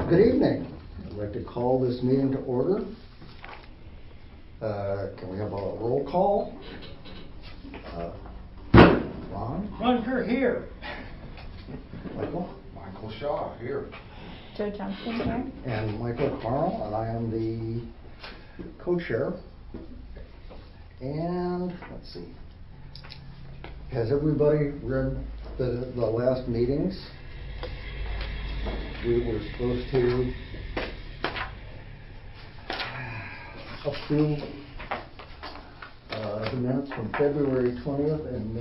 Good evening. I'd like to call this meeting to order. Can we have a roll call? Ron? Ron Kerr here. Michael? Michael Shaw here. Joe Johnson here. And Michael Carl, and I am the co-chair. And let's see. Has everybody read the last meetings? We were supposed to approve the minutes from February 20th and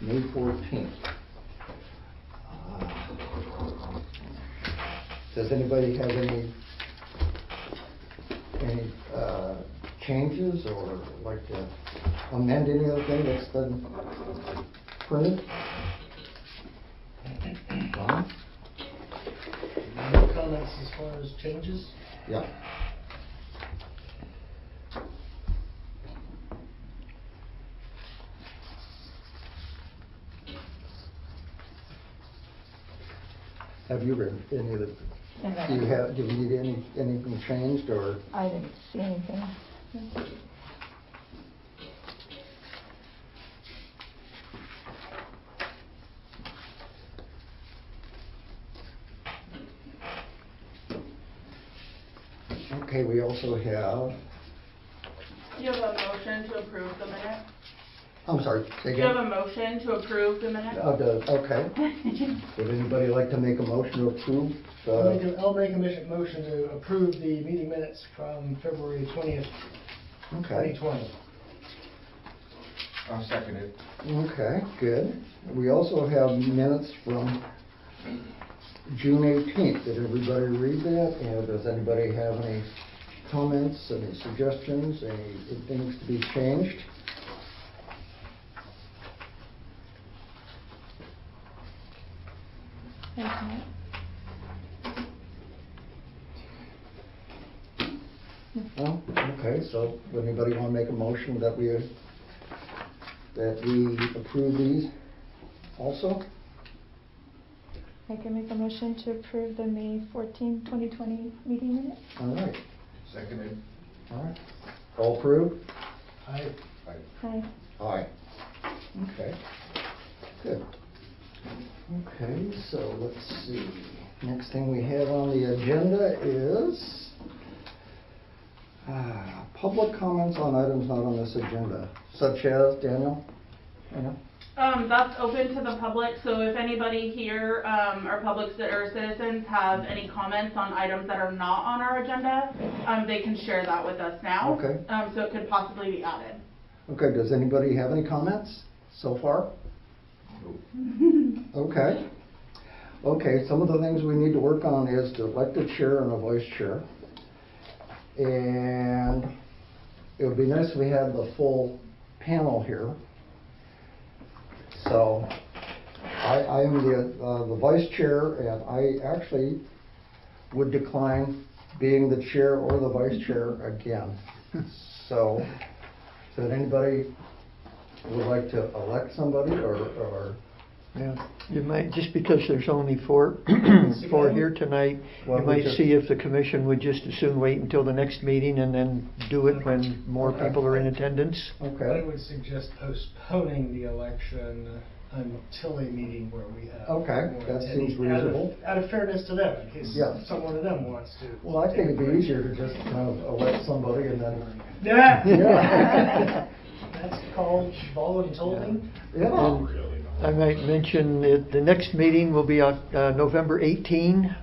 May 14th. Does anybody have any changes or like to amend any of the thing that's been printed? Ron? No comments as far as changes? Yeah. Have you read any of the, do you need anything changed or? I didn't see anything. No. Okay, we also have. Do you have a motion to approve the minute? I'm sorry, say Do you have again? a motion to approve the minute? Okay. Would anybody like to make a motion to approve? I'll make a motion to approve the meeting minutes from February 20th, Okay. 2020. I'll second it. Okay, good. We also have minutes from June 18th. Did everybody read that? And does anybody have any comments, any suggestions, any things to be changed? Okay. No? Okay, so would anybody want to make a motion that we approve these also? I can make a motion to approve the May 14, 2020 meeting minutes. All right. Seconded. All right. All approved? Aye. Hi. Aye. Okay. Good. Okay, so let's see. Next thing we have on the agenda is public comments on items not on this agenda, such as, Daniel? That's open to the public, so if anybody here, or or citizens have any comments on items that are not on our agenda, they can share that with us now. Okay. So it could possibly be added. Okay, does anybody have any comments so far? Okay. Okay, some of the things we need to work on is to elect a chair and a vice chair. And it would be nice if we had the full panel here. So I am the vice chair, and I actually would decline being the chair or the vice chair again. So anybody would like to elect somebody or Yeah, you might, just because there's only four here tonight, Well, you we might just- see if the commission would just as soon wait until the next meeting and then do it when more Okay. people are in attendance. I okay. would suggest postponing the election until a meeting where we have. Okay, more that seems attendees, reasonable. Out of fairness to them, in case Yeah. someone of them wants to. Well, I think it'd be easier to just kind of elect somebody and then. Yeah. Yeah. That's called voluntolding. Yeah. I might mention that the next meeting will be on November 18,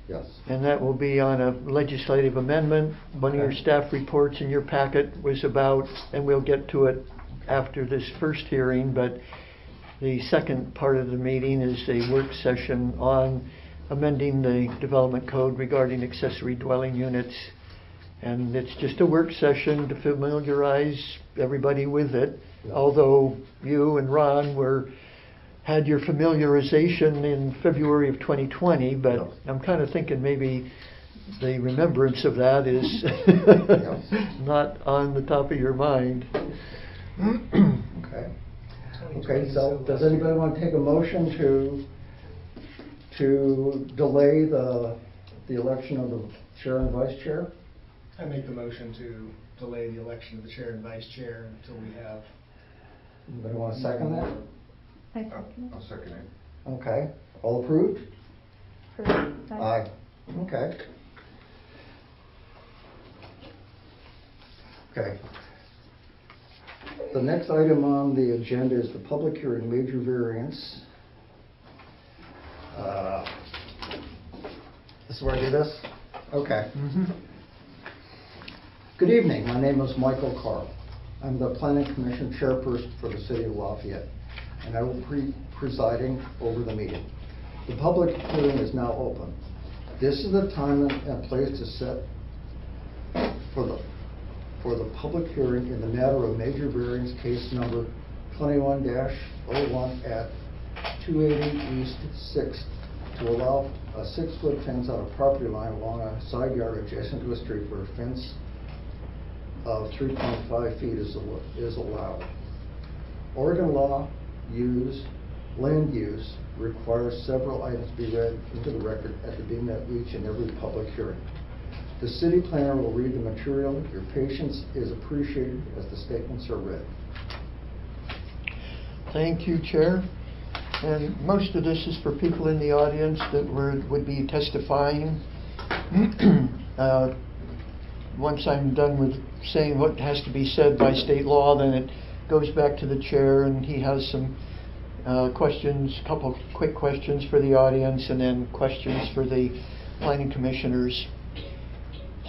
Yes. and that will be on a legislative amendment. One of your Okay. staff reports in your packet was about, and we'll get to it after this first hearing, but the second part of the meeting is a work session on amending the development code regarding accessory dwelling units. And it's just a work session to familiarize everybody with it. Yeah. Although you and Ron had your familiarization in February of 2020, but Yeah. I'm kind of thinking maybe the remembrance of that is not on the top of your mind. Okay. Okay, so does anybody want to take a motion to delay the election of the chair and vice chair. I make the motion to delay the election of the chair and vice chair until we have. Anybody want to second that? I second I'll second it. Okay, all approved? it. Approved. Aye. Okay. Okay. The next item on the agenda is the public hearing, major variance. This is where I do this? Okay. Good evening, my name is Michael Carr. I'm the Planning Commission Chairperson for the City of Lafayette, and I will be presiding over the meeting. The public hearing is now open. This is the time and place to set for the public hearing in the matter of major variance case number 21-01 at 280 East 6th to allow a 6-foot fence on a property line along a side yard adjacent to a street where a fence of 3.5 feet is allowed. Oregon law land use requires several items be read into the record at the beginning of each and every public hearing. The city planner will read the material. Your patience is appreciated as the statements are read. Thank you, Chair. And most of this is for people in the audience that would be testifying. Once I'm done with saying what has to be said by state law, then it goes back to the chair, and he has some questions, a couple quick questions for the audience, and then questions for the planning commissioners.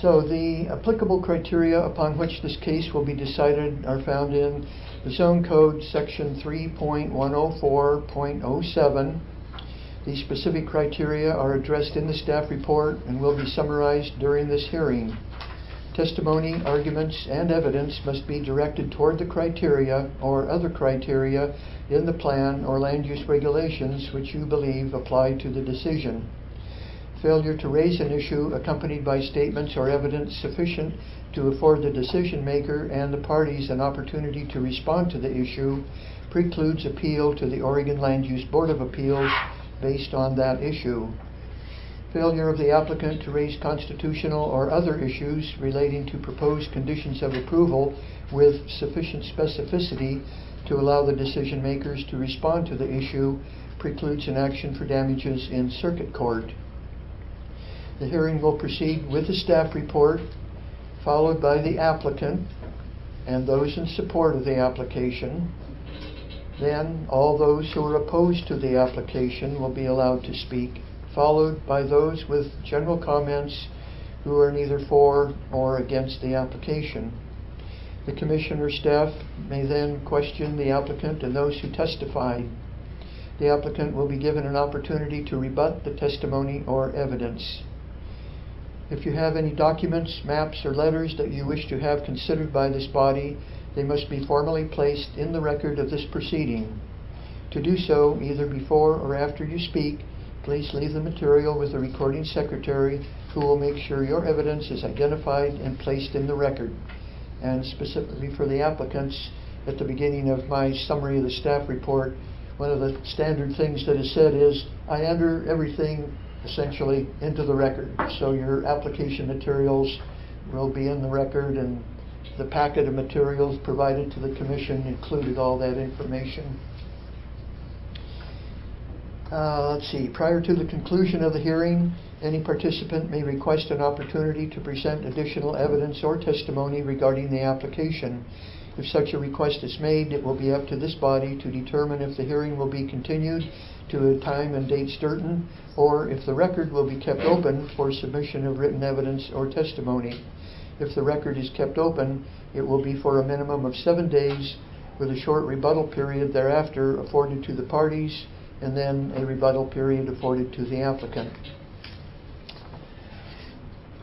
So the applicable criteria upon which this case will be decided are found in the Zone Code Section 3.104.07. These specific criteria are addressed in the staff report and will be summarized during this hearing. Testimony, arguments, and evidence must be directed toward the criteria or other criteria in the plan or land use regulations which you believe apply to the decision. Failure to raise an issue accompanied by statements or evidence sufficient to afford the decision maker and the parties an opportunity to respond to the issue precludes appeal to the Oregon Land Use Board of Appeals based on that issue. Failure of the applicant to raise constitutional or other issues relating to proposed conditions of approval with sufficient specificity to allow the decision makers to respond to the issue precludes an action for damages in circuit court. The hearing will proceed with the staff report, followed by the applicant and those in support of the application. Then all those who are opposed to the application will be allowed to speak, followed by those with general comments who are neither for or against the application. The commissioner staff may then question the applicant and those who testified. The applicant will be given an opportunity to rebut the testimony or evidence. If you have any documents, maps, or letters that you wish to have considered by this body, they must be formally placed in the record of this proceeding. To do so, either before or after you speak, please leave the material with the recording secretary, who will make sure your evidence is identified and placed in the record. And specifically for the applicants, at the beginning of my summary of the staff report, one of the standard things that is said is, I enter everything essentially into the record. So your application materials will be in the record, and the packet of materials provided to the commission included all that information. Let's see, prior to the conclusion of the hearing, any participant may request an opportunity to present additional evidence or testimony regarding the application. If such a request is made, it will be up to this body to determine if the hearing will be continued to a time and date certain, or if the record will be kept open for submission of written evidence or testimony. If the record is kept open, it will be for a minimum of 7 days, with a short rebuttal period thereafter afforded to the parties, and then a rebuttal period afforded to the applicant.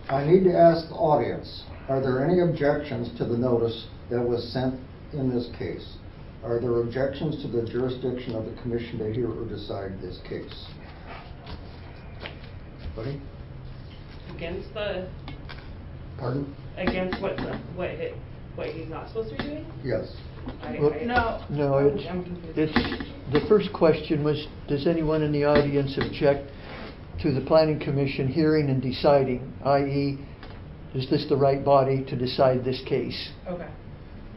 I need to ask the audience, are there any objections to the notice that was sent in this case? Are there objections to the jurisdiction of the commission to hear or decide this case? Buddy? Against the, Pardon? against what he's not supposed to be doing? Yes. No, I'm confused. it's the first question was, does anyone in the audience object to the planning commission hearing and deciding, i.e., is this the right body to decide this case? Okay.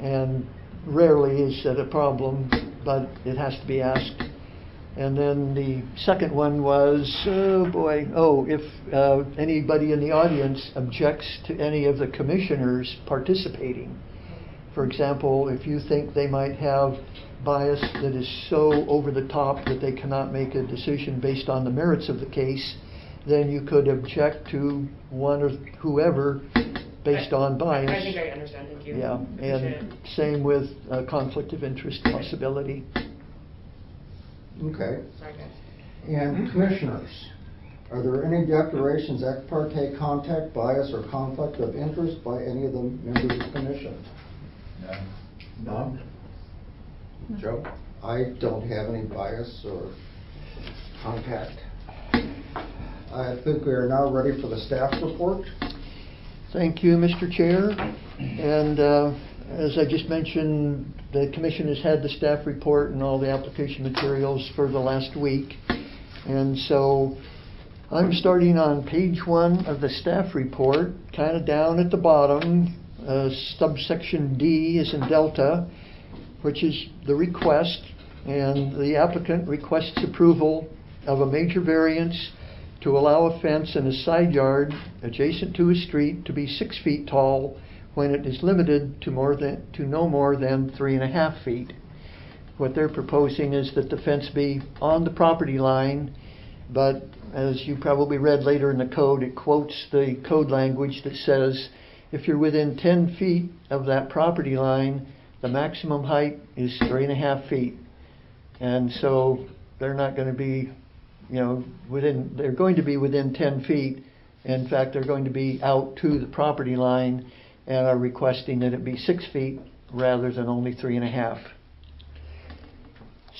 And rarely is that a problem, but it has to be asked. And then the second one was, if anybody in the audience objects to any of the commissioners participating. For example, if you think they might have bias that is so over the top that they cannot make a decision based on the merits of the case, then you could object to one or whoever based on bias. I think I understand, thank you. Yeah, Appreciate and it. same with conflict of interest possibility. Okay. Sorry, guys. And commissioners, are there any declarations, ex parte contact, bias, or conflict of interest by any of the members of the commission? None. None? Joe? I don't have any bias or contact. I think we are now ready for the staff report. Thank you, Mr. Chair. And as I just mentioned, the Commission has had the staff report and all the application materials for the last week. And so I'm starting on page 1 of the staff report, kind of down at the bottom. Subsection D is in Delta, which is the request. And the applicant requests approval of a major variance to allow a fence in a side yard adjacent to a street to be 6 feet tall when it is limited to no more than 3.5 feet. What they're proposing is that the fence be on the property line, but as you probably read later in the code, it quotes the code language that says if you're within 10 feet of that property line, the maximum height is 3.5 feet. And so they're not going to be, they're going to be within 10 feet. In fact, they're going to be out to the property line and are requesting that it be 6 feet rather than only 3.5.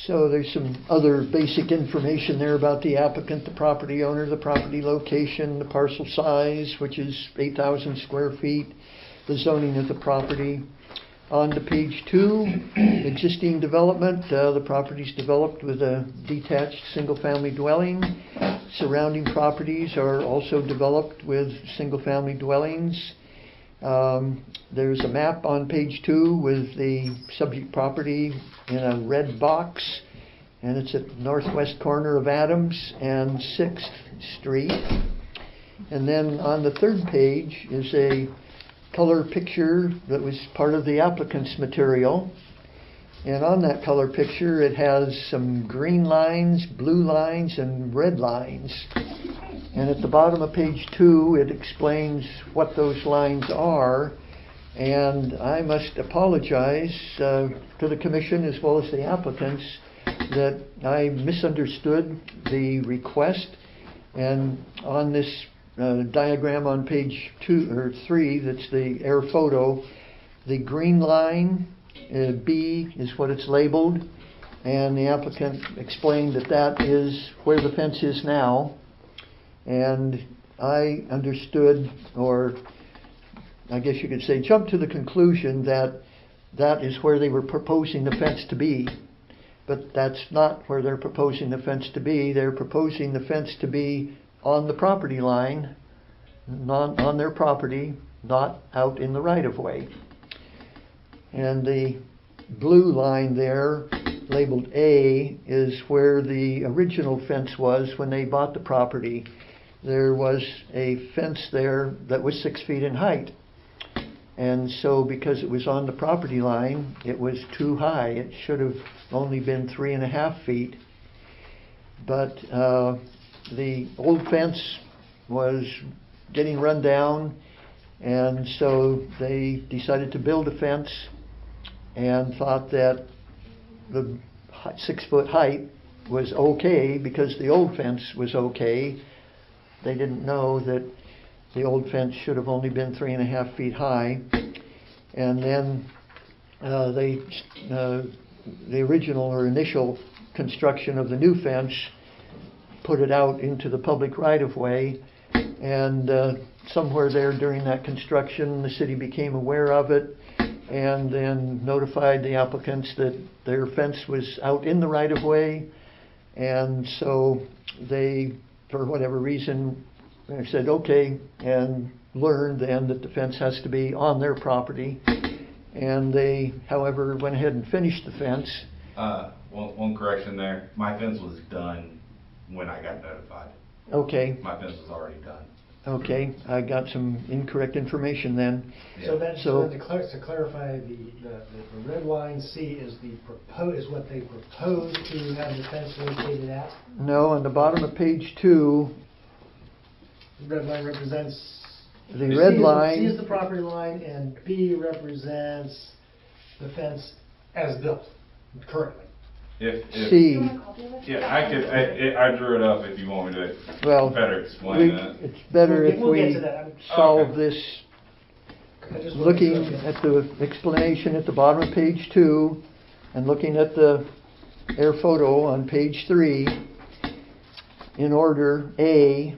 So there's some other basic information there about the applicant, the property owner, the property location, the parcel size, which is 8,000 square feet, the zoning of the property. On to page 2, existing development. The property's developed with a detached single-family dwelling. Surrounding properties are also developed with single-family dwellings. There's a map on page 2 with the subject property in a red box, and it's at the northwest corner of Adams and 6th Street. And then on the third page is a color picture that was part of the applicant's material. And on that color picture it has some green lines, blue lines, and red lines. And at the bottom of page 2 it explains what those lines are. And I must apologize to the Commission as well as the applicants that I misunderstood the request. And on this diagram on page 2 or 3, that's the air photo, the green line B is what it's labeled, and the applicant explained that that is where the fence is now. And I understood, or I guess you could say jumped to the conclusion that that is where they were proposing the fence to be. But that's not where they're proposing the fence to be. They're proposing the fence to be on the property line, not on their property, not out in the right-of-way. And the blue line there, labeled A, is where the original fence was when they bought the property. There was a fence there that was 6 feet in height. And so because it was on the property line, it was too high. It should have only been 3.5 feet. But the old fence was getting run down, and so they decided to build a fence and thought that the 6 foot height was okay because the old fence was okay. They didn't know that the old fence should have only been 3.5 feet high. And then the original or initial construction of the new fence put it out into the public right-of-way, and somewhere there during that construction the city became aware of it and then notified the applicants that their fence was out in the right-of-way, and so they for whatever reason, I said, okay, and learned then that the fence has to be on their property. And they, however, went ahead and finished the fence. One correction there. My fence was done when I got notified. Okay, My fence was already done. okay, I got some incorrect information then. So then, So- to clarify, the red line C is is what they propose to have the fence located at? No, on the bottom of page 2, The red line represents. the red C is line, the property line, and B represents the fence as built currently. If C, yeah, I drew it up if you want me to well, better explain we- that. it's better if We'll get we to that. solve Okay. this I just wanted to looking show you. at the explanation at the bottom of page 2 and looking at the air photo on page 3, in order, A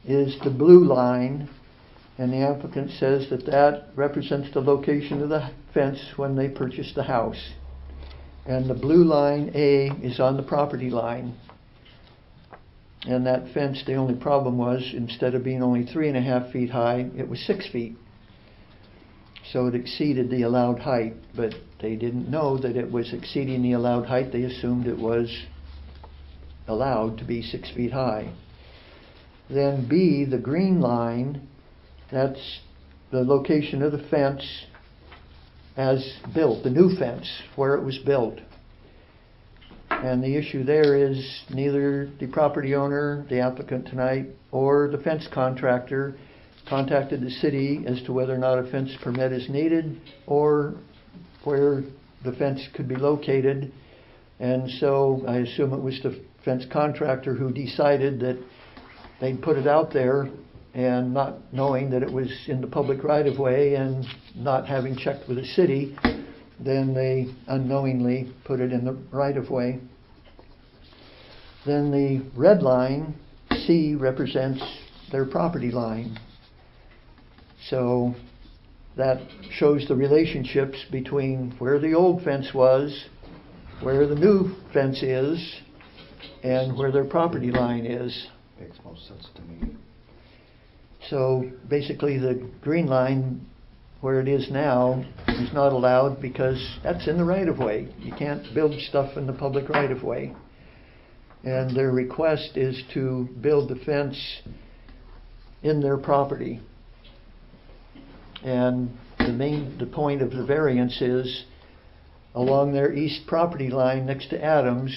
is the blue line, and the applicant says that that represents the location of the fence when they purchased the house. And the blue line, A, is on the property line. And that fence, the only problem was, instead of being only 3.5 feet high, it was 6 feet. So it exceeded the allowed height, but they didn't know that it was exceeding the allowed height. They assumed it was allowed to be 6 feet high. Then B, the green line, that's the location of the fence as built, the new fence, where it was built. And the issue there is neither the property owner, the applicant tonight, or the fence contractor contacted the city as to whether or not a fence permit is needed or where the fence could be located. And so I assume it was the fence contractor who decided that they'd put it out there, and not knowing that it was in the public right-of-way and not having checked with the city, then they unknowingly put it in the right-of-way. Then the red line, C, represents their property line. So that shows the relationships between where the old fence was, where the new fence is, and where their property line is. Makes most sense to me. So basically the green line, where it is now, is not allowed because that's in the right-of-way. You can't build stuff in the public right-of-way. And their request is to build the fence in their property. And the point of the variance is along their east property line next to Adams,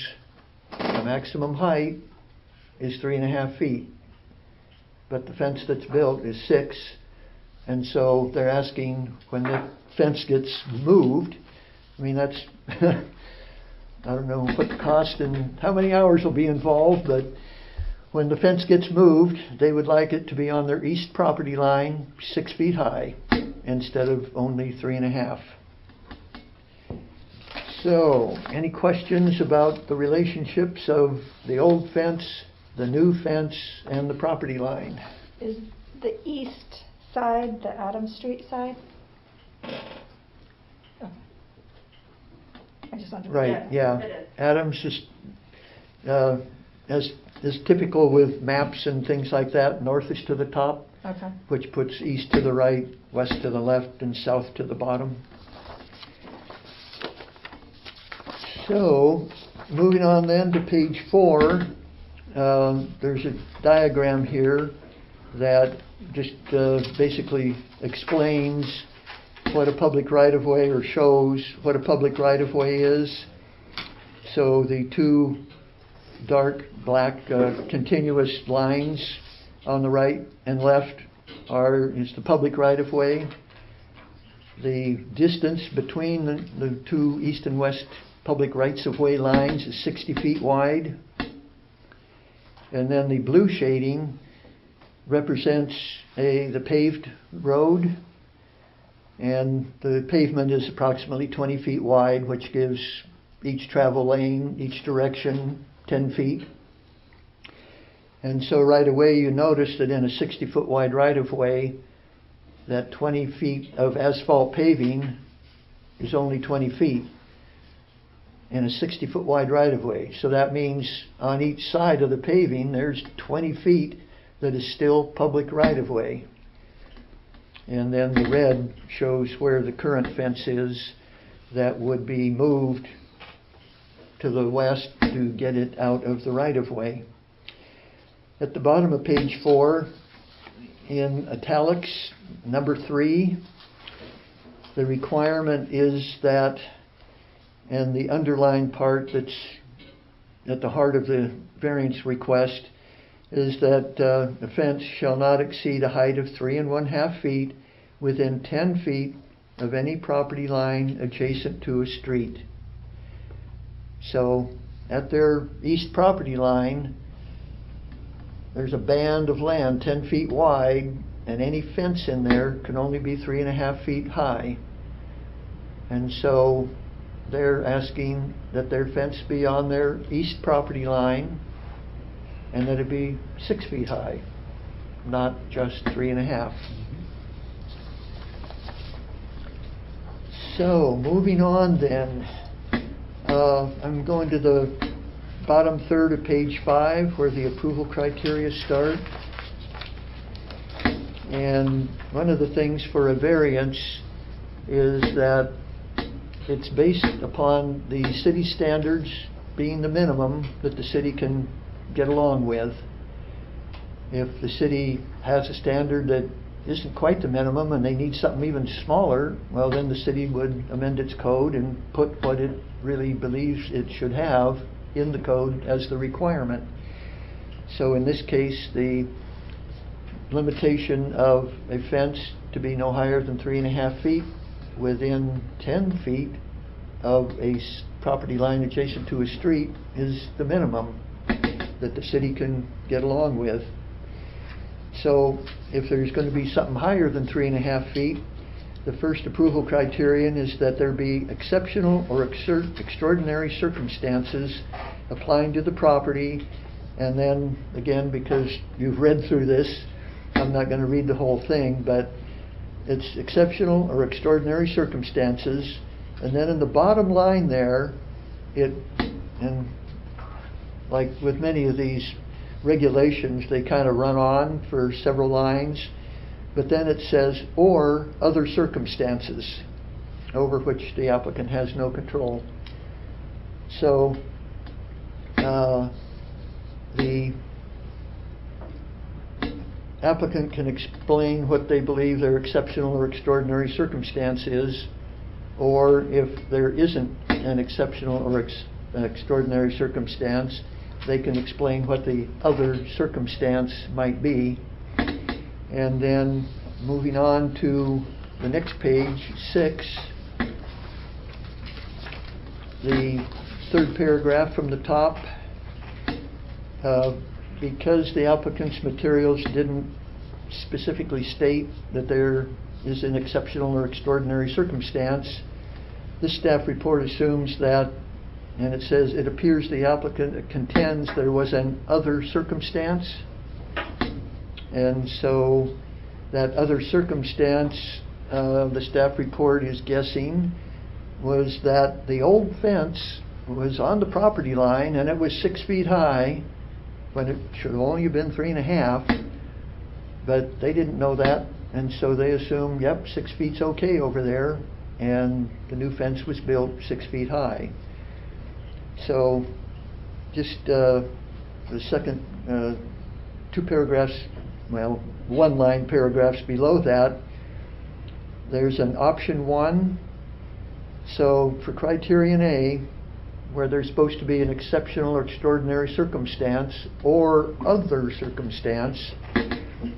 the maximum height is 3.5 feet. But the fence that's built is 6, and so they're asking when the fence gets moved, I mean that's, I don't know what the cost and how many hours will be involved, but when the fence gets moved, they would like it to be on their east property line 6 feet high instead of only 3.5. So, any questions about the relationships of the old fence, the new fence, and the property line? Is the east side the Adams Street side? Oh. I just wanted to. Right, Yes, yeah. it is. Adams is, as is typical with maps and things like that, north is to the top, Okay. which puts east to the right, west to the left, and south to the bottom. So, moving on then to page 4, there's a diagram here that just basically explains what a public right-of-way, or shows what a public right-of-way is. So the two dark black continuous lines on the right and left is the public right-of-way. The distance between the two east and west public rights-of-way lines is 60 feet wide. And then the blue shading represents the paved road. And the pavement is approximately 20 feet wide, which gives each travel lane, each direction, 10 feet. And so right away you notice that in a 60-foot wide right-of-way, that 20 feet of asphalt paving is only 20 feet. and a 60-foot wide right-of-way. So that means on each side of the paving, there's 20 feet that is still public right-of-way. And then the red shows where the current fence is that would be moved to the west to get it out of the right-of-way. At the bottom of page 4, in italics, number 3, the requirement is that, and the underlined part that's at the heart of the variance request, is that the fence shall not exceed a height of 3 1/2 feet within 10 feet of any property line adjacent to a street. So at their east property line, there's a band of land 10 feet wide, and any fence in there can only be 3 1/2 feet high. And so they're asking that their fence be on their east property line and that it be 6 feet high, not just 3 1/2. So moving on then, I'm going to the bottom third of page 5 where the approval criteria start. And one of the things for a variance is that it's based upon the city standards being the minimum that the city can get along with. If the city has a standard that isn't quite the minimum and they need something even smaller, well, then the city would amend its code and put what it really believes it should have in the code as the requirement. So in this case, the limitation of a fence to be no higher than 3 1/2 feet within 10 feet of a property line adjacent to a street is the minimum that the city can get along with. So if there's going to be something higher than 3 1/2 feet, the first approval criterion is that there be exceptional or extraordinary circumstances applying to the property. And then again, because you've read through this, I'm not going to read the whole thing, but it's exceptional or extraordinary circumstances. And then in the bottom line there, and like with many of these regulations, they kind of run on for several lines, but then it says, or other circumstances over which the applicant has no control. So the applicant can explain what they believe their exceptional or extraordinary circumstance is, or if there isn't an exceptional or extraordinary circumstance, they can explain what the other circumstance might be. And then moving on to the next page, 6, the third paragraph from the top, because the applicant's materials didn't specifically state that there is an exceptional or extraordinary circumstance, this staff report assumes that, and it says, it appears the applicant contends there was an other circumstance. And so that other circumstance, the staff report is guessing, was that the old fence was on the property line and it was 6 feet high when it should have only been 3 1/2, but they didn't know that, and so they assumed, yep, 6 feet's okay over there, and the new fence was built 6 feet high. So just the second 2 paragraphs, well, 1-line paragraphs below that, there's an option 1. So for criterion A, where there's supposed to be an exceptional or extraordinary circumstance or other circumstance,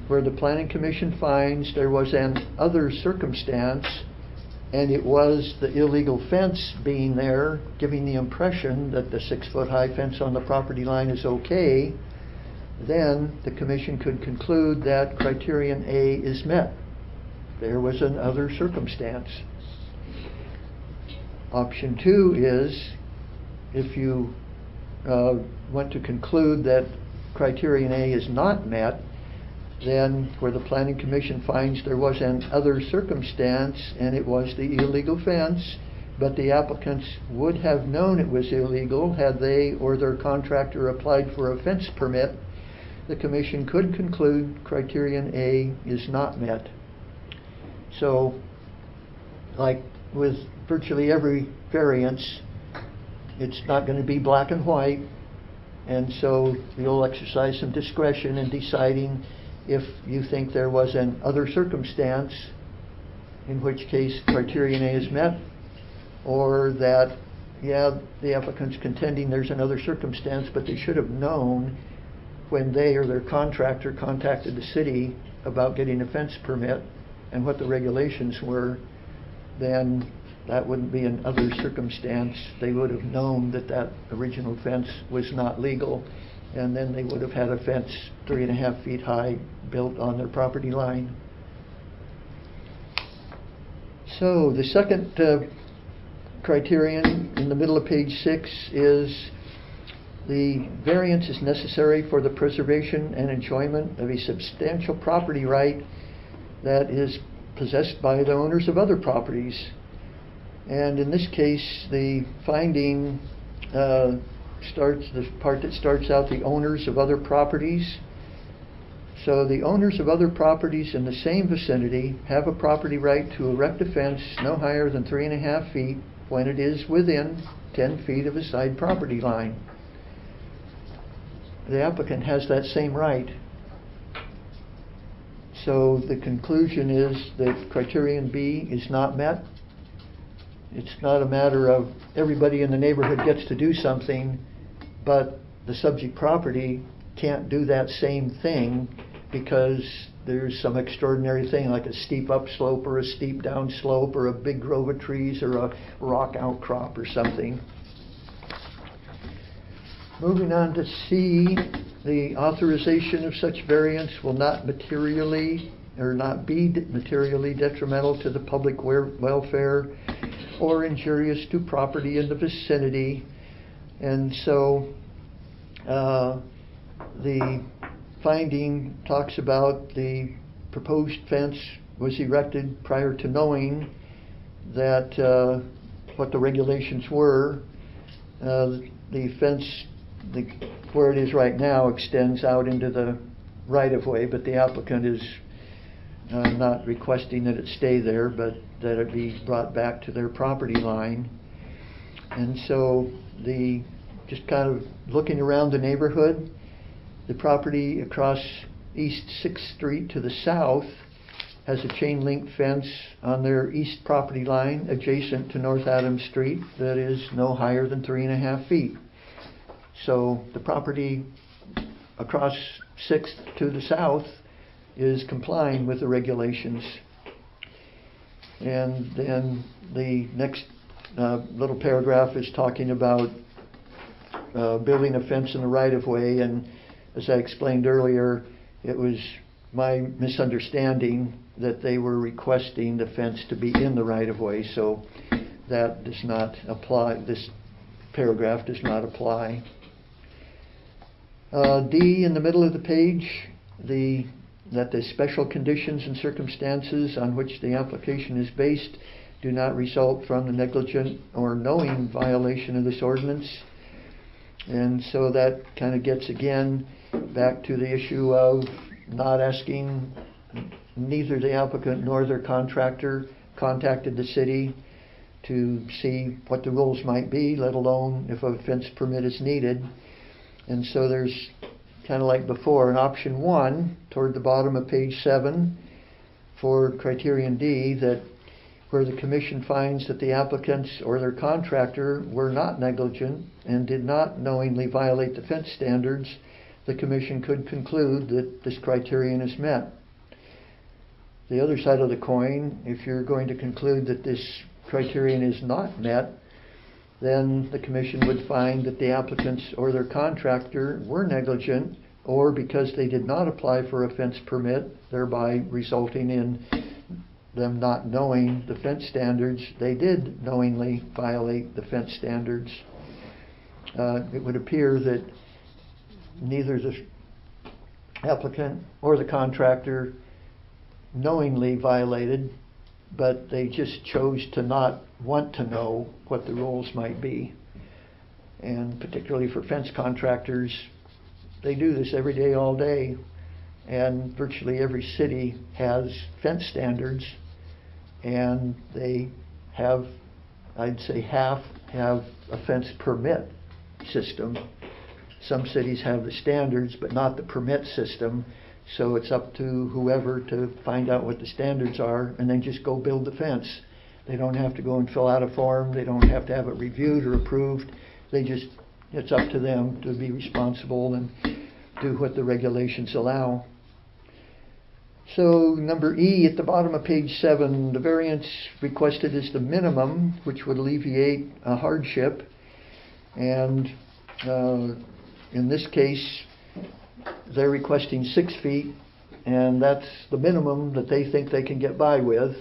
where the Planning Commission finds there was an other circumstance and it was the illegal fence being there, giving the impression that the 6-foot high fence on the property line is okay, then the Commission could conclude that criterion A is met. There was an other circumstance. Option 2 is, if you want to conclude that criterion A is not met, then where the Planning Commission finds there was an other circumstance and it was the illegal fence, but the applicants would have known it was illegal had they or their contractor applied for a fence permit, the commission could conclude criterion A is not met. So, like with virtually every variance, it's not going to be black and white, and so you'll exercise some discretion in deciding if you think there was an other circumstance, in which case criterion A is met, or that, yeah, the applicant's contending there's another circumstance, but they should have known when they or their contractor contacted the city about getting a fence permit and what the regulations were, then that wouldn't be an other circumstance. They would have known that that original fence was not legal, and then they would have had a fence 3.5 feet high built on their property line. So the second criterion in the middle of page 6 is the variance is necessary for the preservation and enjoyment of a substantial property right that is possessed by the owners of other properties. And in this case, the finding starts, the part that starts out, the owners of other properties. So the owners of other properties in the same vicinity have a property right to erect a fence no higher than 3.5 feet when it is within 10 feet of a side property line. The applicant has that same right. So the conclusion is that criterion B is not met. It's not a matter of everybody in the neighborhood gets to do something, but the subject property can't do that same thing because there's some extraordinary thing like a steep upslope or a steep downslope or a big grove of trees or a rock outcrop or something. Moving on to C, the authorization of such variance will not materially or not be materially detrimental to the public welfare or injurious to property in the vicinity. And so the finding talks about the proposed fence was erected prior to knowing that what the regulations were. The fence, where it is right now, extends out into the right-of-way, but the applicant is not requesting that it stay there, but that it be brought back to their property line. And so just kind of looking around the neighborhood, the property across East 6th Street to the south has a chain link fence on their east property line adjacent to North Adams Street that is no higher than 3.5 feet. So the property across 6th to the south is complying with the regulations. And then the next little paragraph is talking about building a fence in the right-of-way, and as I explained earlier, it was my misunderstanding that they were requesting the fence to be in the right-of-way, so that does not apply. This paragraph does not apply. D, in the middle of the page, that the special conditions and circumstances on which the application is based do not result from the negligent or knowing violation of this ordinance. And so that kind of gets again back to the issue of not asking, neither the applicant nor their contractor contacted the city to see what the rules might be, let alone if a fence permit is needed. And so there's kind of like before, in option 1 toward the bottom of page 7 for criterion D, that where the commission finds that the applicants or their contractor were not negligent and did not knowingly violate the fence standards, the commission could conclude that this criterion is met. The other side of the coin, if you're going to conclude that this criterion is not met, then the commission would find that the applicants or their contractor were negligent, or because they did not apply for a fence permit, thereby resulting in them not knowing the fence standards, they did knowingly violate the fence standards. It would appear that neither the applicant or the contractor knowingly violated but they just chose to not want to know what the rules might be. And particularly for fence contractors, they do this every day, all day. And virtually every city has fence standards, and they have, I'd say half have a fence permit system. Some cities have the standards, but not the permit system. So it's up to whoever to find out what the standards are and then just go build the fence. They don't have to go and fill out a form. They don't have to have it reviewed or approved. It's up to them to be responsible and do what the regulations allow. So number E at the bottom of page 7, the variance requested is the minimum, which would alleviate a hardship. And in this case, they're requesting 6 feet, and that's the minimum that they think they can get by with.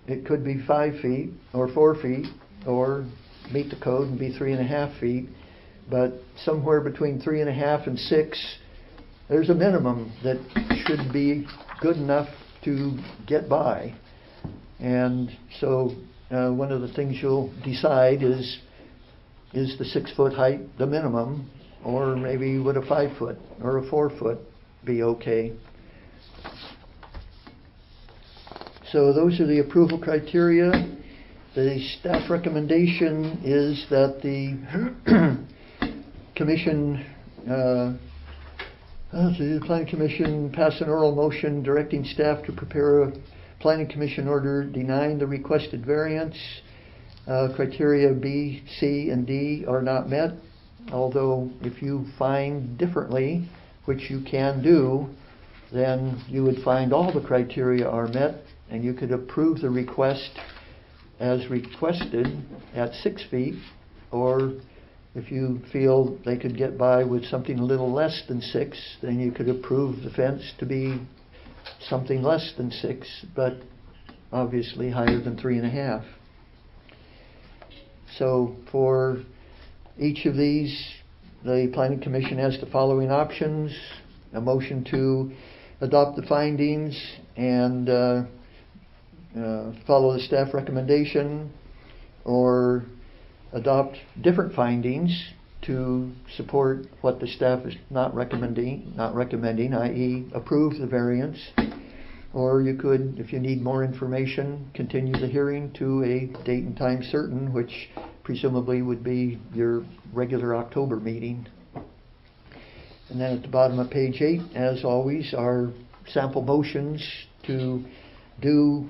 It could be 5 feet or 4 feet or meet the code and be 3.5 feet, but somewhere between 3.5 and 6, there's a minimum that should be good enough to get by. And so one of the things you'll decide is the 6 foot height the minimum, or maybe would a 5 foot or a 4 foot be okay? So those are the approval criteria. The staff recommendation is that the commission, the Planning Commission pass an oral motion directing staff to prepare a Planning Commission order denying the requested variance. Criteria B, C, and D are not met, although if you find differently, which you can do, then you would find all the criteria are met, and you could approve the request as requested at 6 feet, or if you feel they could get by with something a little less than 6, then you could approve the fence to be something less than 6, but obviously higher than 3.5. So for each of these, the Planning Commission has the following options: a motion to adopt the findings and follow the staff recommendation, or adopt different findings to support what the staff is not recommending, i.e. approve the variance. Or you could, if you need more information, continue the hearing to a date and time certain, which presumably would be your regular October meeting. And then at the bottom of page 8, as always, are sample motions to do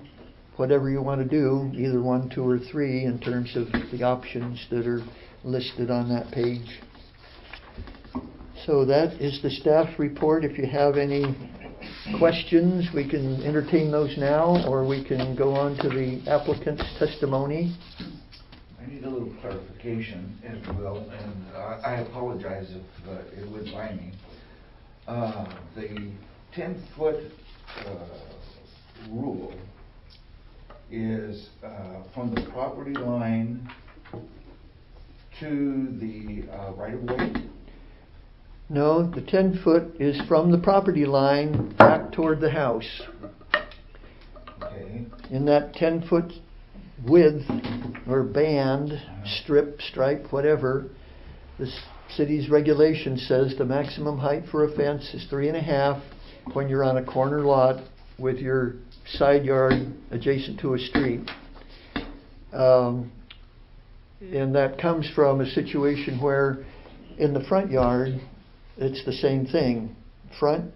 whatever you want to do, either 1, 2, or 3, in terms of the options that are listed on that page. So that is the staff report. If you have any questions, we can entertain those now, or we can go on to the applicant's testimony. I need a little clarification, if you will, and I apologize if it would mind me. The 10-foot rule is from the property line to the right-of-way? No, the 10 foot is from the property line back toward the house. Okay. In that 10 foot width or band, strip, stripe, whatever, the city's regulation says the maximum height for a fence is 3.5 when you're on a corner lot with your side yard adjacent to a street. And that comes from a situation where in the front yard it's the same thing. Front,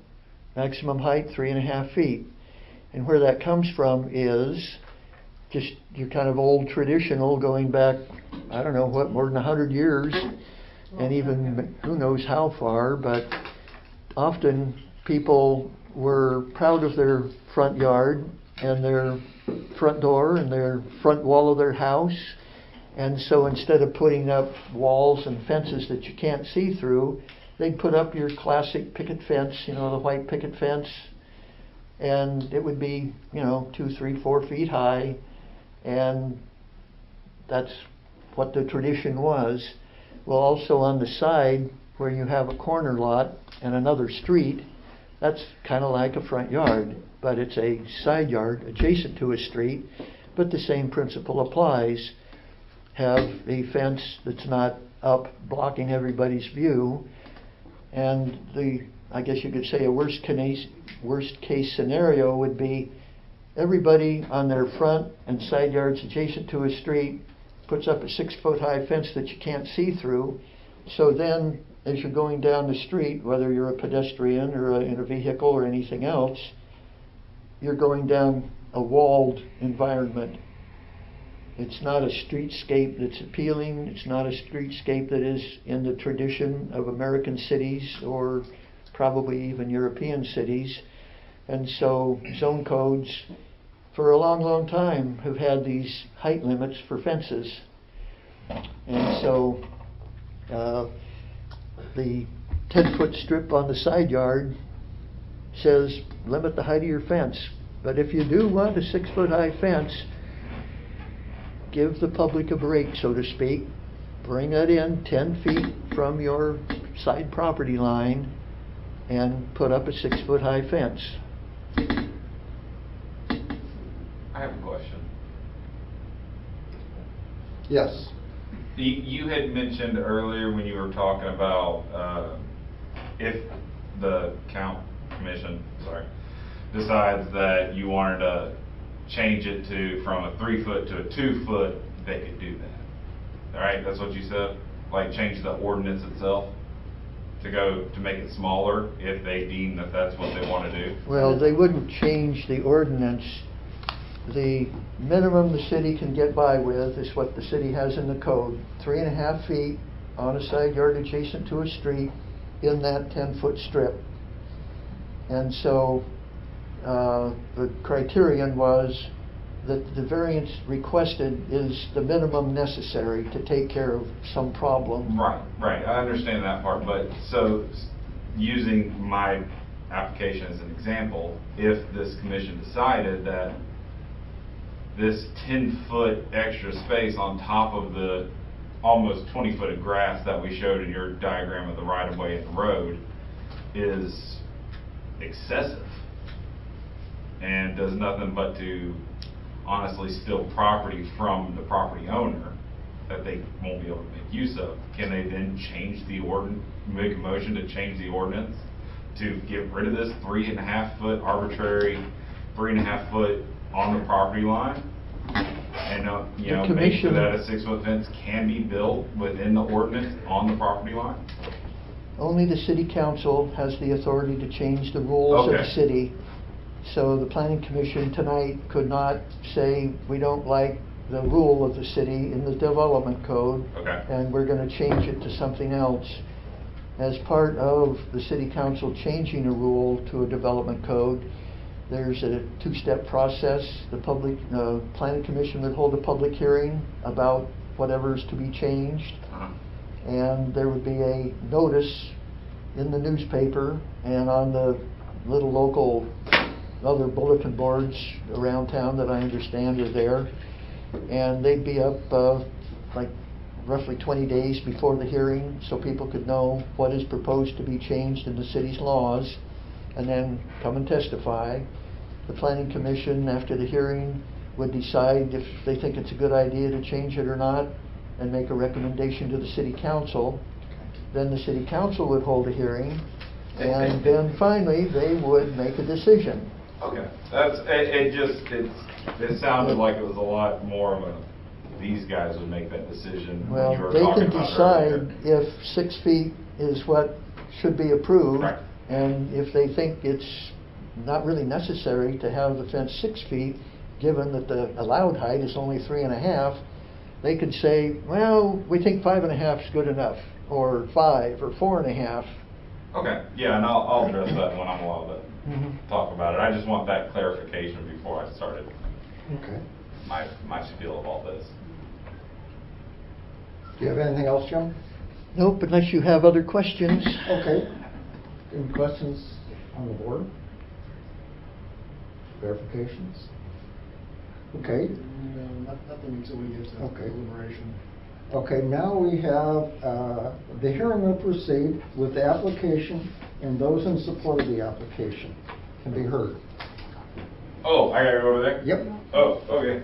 maximum height 3.5 feet. And where that comes from is just your kind of old traditional going back, I don't know what, more than 100 years, and even who knows how far, but often people were proud of their front yard and their front door and their front wall of their house. And so instead of putting up walls and fences that you can't see through, they'd put up your classic picket fence, the white picket fence, and it would be, 2, 3, 4 feet high, and that's what the tradition was. Well, also on the side where you have a corner lot and another street, that's kind of like a front yard. but it's a side yard adjacent to a street, but the same principle applies. Have a fence that's not up blocking everybody's view, and I guess you could say a worst case scenario would be everybody on their front and side yards adjacent to a street puts up a 6-foot high fence that you can't see through. So then, as you're going down the street, whether you're a pedestrian or in a vehicle or anything else, you're going down a walled environment. It's not a streetscape that's appealing. It's not a streetscape that is in the tradition of American cities or probably even European cities. And so zone codes for a long, long time have had these height limits for fences. And so the 10-foot strip on the side yard says limit the height of your fence. But if you do want a 6-foot high fence, give the public a break, so to speak. Bring that in 10 feet from your side property line and put up a 6-foot high fence. I have a question. Yes. You had mentioned earlier when you were talking about if the commission decides that you wanted to change it from a 3-foot to a 2-foot, they could do that. All right, that's what you said? Like change the ordinance itself to make it smaller if they deem that that's what they want to do? Well, they wouldn't change the ordinance. The minimum the city can get by with is what the city has in the code, 3.5 feet on a side yard adjacent to a street in that 10-foot strip. And so the criterion was that the variance requested is the minimum necessary to take care of some problem. Right, I understand that part, but so using my application as an example, if this commission decided that this 10-foot extra space on top of the almost 20-foot of grass that we showed in your diagram of the right-of-way and the road is excessive and does nothing but to honestly steal property from the property owner that they won't be able to make use of, can they then change the make a motion to change the ordinance to get rid of this 3.5-foot arbitrary 3.5-foot on the property line, and make sure that a 6-foot fence can be built within the ordinance on the property line? Only the city council has the authority to change the rules of the city. So the planning commission tonight could not say we don't like the rule of the city in the development code, and we're going to change it to something else. As part of the city council changing a rule to a development code, there's a 2-step process. The planning commission would hold a public hearing about whatever is to be changed, and there would be a notice in the newspaper and on the little local other bulletin boards around town that I understand are there, and they'd be up like roughly 20 days before the hearing so people could know what is proposed to be changed in the city's laws, and then come and testify. The planning commission, after the hearing, would decide if they think it's a good idea to change it or not and make a recommendation to the city council. Then the city council would hold a hearing, and then finally they would make a decision. Okay, it sounded like it was a lot more of these guys would make that decision. Well, when you were they talking can about decide earlier. if 6 feet is what should be approved, right, and if they think it's not really necessary to have the fence 6 feet, given that the allowed height is only 3.5, they could say, well, we think 5.5 is good enough, or 5, or 4.5. Okay, yeah, and I'll address that when I'm allowed to talk about it. I just want that clarification before I started my spiel of all this. Do you have anything else, Jim? Nope, unless you have other questions. Okay. Any questions on the board? Verifications? Okay. No, nothing until we get to deliberation. Okay, now we have, the hearing will proceed with the application and those in support of the application can be heard. Oh, I gotta go over there? Yep. Oh, okay.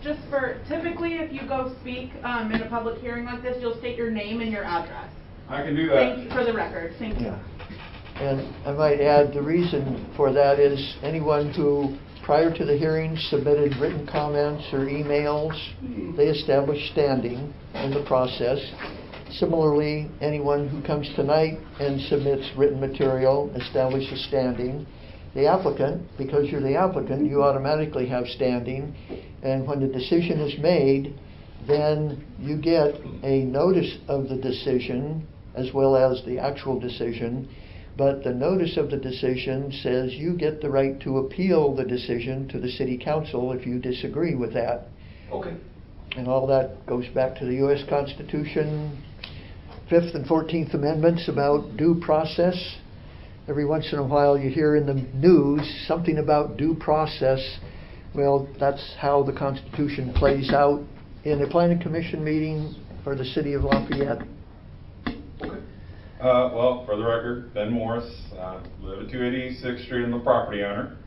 Just for, typically if you go speak in a public hearing like this, you'll state your name and your address. I can do Thank you that. for the record, thank you. Yeah. And I might add, the reason for that is anyone who, prior to the hearing, submitted written comments or emails, they establish standing in the process. Similarly, anyone who comes tonight and submits written material establishes standing. The applicant, because you're the applicant, you automatically have standing, and when the decision is made, then you get a notice of the decision as well as the actual decision, but the notice of the decision says you get the right to appeal the decision to the city council if you disagree with that. Okay. And all that goes back to the U.S. Constitution, 5th and 14th Amendments about due process. Every once in a while you hear in the news something about due process. Well, that's how the Constitution plays out in a planning commission meeting for the city of Lafayette. Okay. Well, for the record, Ben Morris, live at 280 6th Street. I'm the property owner.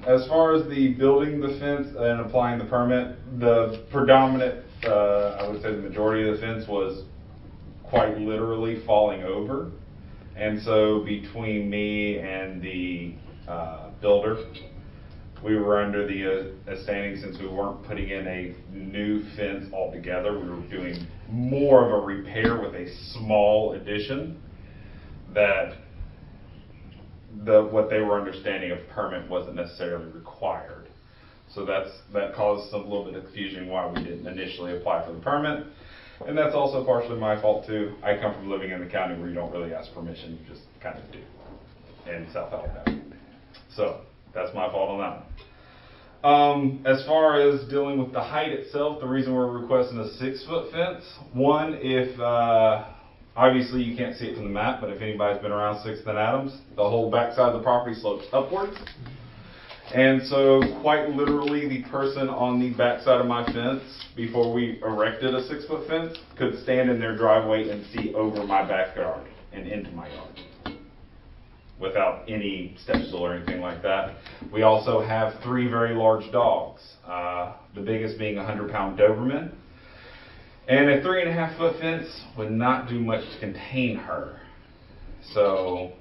As far as the building the fence and applying the permit, the predominant, I would say the majority of the fence was quite literally falling over. And so between me and the builder, we were under the standing, since we weren't putting in a new fence altogether. We were doing more of a repair with a small addition, that what they were understanding of permit wasn't necessarily required. So that caused a little bit of confusion why we didn't initially apply for the permit. And that's also partially my fault too. I come from living in the county where you don't really ask permission, you just kind of do, in South Alabama. So that's my fault on that one. As far as dealing with the height itself, the reason we're requesting a 6-foot fence, one, if obviously you can't see it from the map, but if anybody's been around 6th and Adams, the whole backside of the property slopes upwards. And so quite literally the person on the backside of my fence, before we erected a 6-foot fence, could stand in their driveway and see over my backyard and into my yard without any step stool or anything like that. We also have 3 very large dogs, the biggest being a 100-pound Doberman. And a 3.5-foot fence would not do much to contain her. So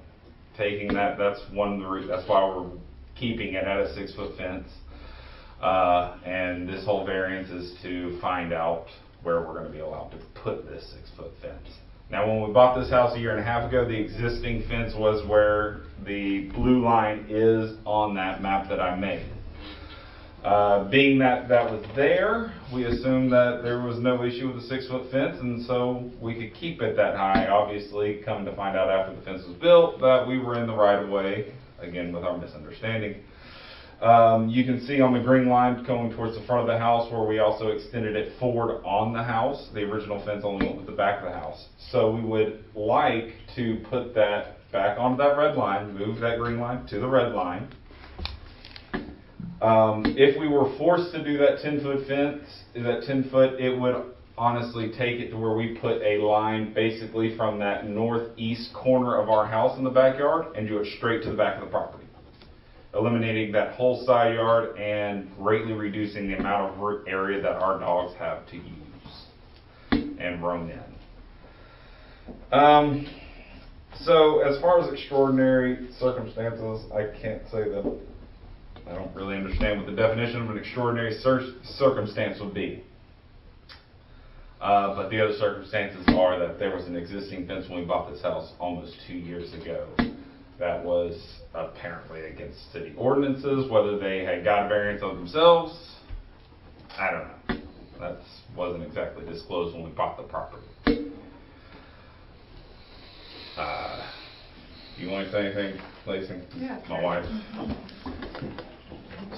taking that, that's one of the reasons, that's why we're keeping it at a 6-foot fence. And this whole variance is to find out where we're going to be allowed to put this 6-foot fence. Now, when we bought this house a year and a half ago, the existing fence was where the blue line is on that map that I made. Being that that was there, we assumed that there was no issue with the 6-foot fence, and so we could keep it that high. Obviously, come to find out after the fence was built that we were in the right of way, again with our misunderstanding. You can see on the green line going towards the front of the house where we also extended it forward on the house. The original fence only went with the back of the house. So we would like to put that back onto that red line, move that green line to the red line. If we were forced to do that 10-foot fence, that 10-foot, it would honestly take it to where we put a line basically from that northeast corner of our house in the backyard and do it straight to the back of the property, eliminating that whole side yard and greatly reducing the amount of area that our dogs have to use and roam in. So as far as extraordinary circumstances, I can't say that I don't really understand what the definition of an extraordinary circumstance would be. But the other circumstances are that there was an existing fence when we bought this house almost 2 years ago that was apparently against city ordinances. Whether they had got a variance on themselves, I don't know. That wasn't exactly disclosed when we bought the property. Do you want to say anything, Lacey? Yeah, My sure. wife.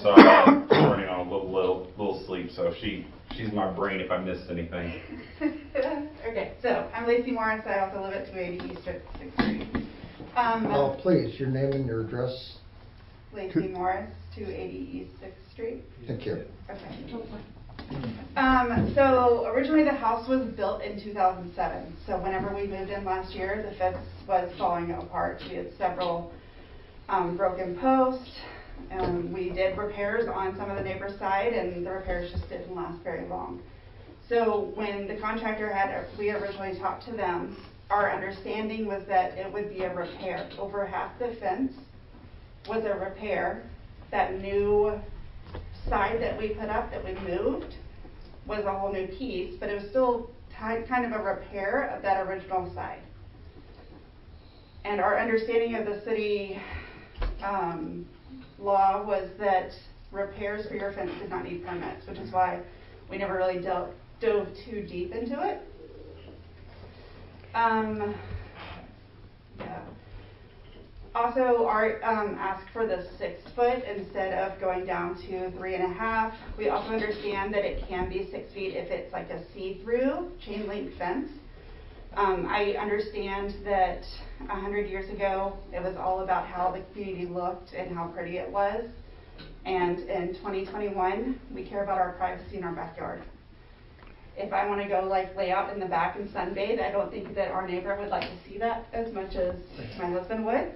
Sorry, I'm running on a little sleep, so she's my brain if I missed anything. Okay, so I'm Lacey Morris. I also live at 280 East 6th Street. Please, your name and your address. Lacey Morris, 280 East 6th Street. Thank you. Okay. So originally the house was built in 2007. So whenever we moved in last year, the fence was falling apart. We had several broken post. We did repairs on some of the neighbor's side, and the repairs just didn't last very long. So when the contractor we originally talked to them, our understanding was that it would be a repair. Over half the fence was a repair. That new side that we put up that we moved was a whole new piece, but it was still kind of a repair of that original side. And our understanding of the city law was that repairs for your fence did not need permits, which is why we never really dove too deep into it. Yeah. Also, Art asked for the 6 foot instead of going down to 3.5. We also understand that it can be 6 feet if it's like a see-through chain link fence. I understand that 100 years ago, it was all about how the community looked and how pretty it was. And in 2021, we care about our privacy in our backyard. If I want to go like lay out in the back and sunbathe, I don't think that our neighbor would like to see that as much as my husband would.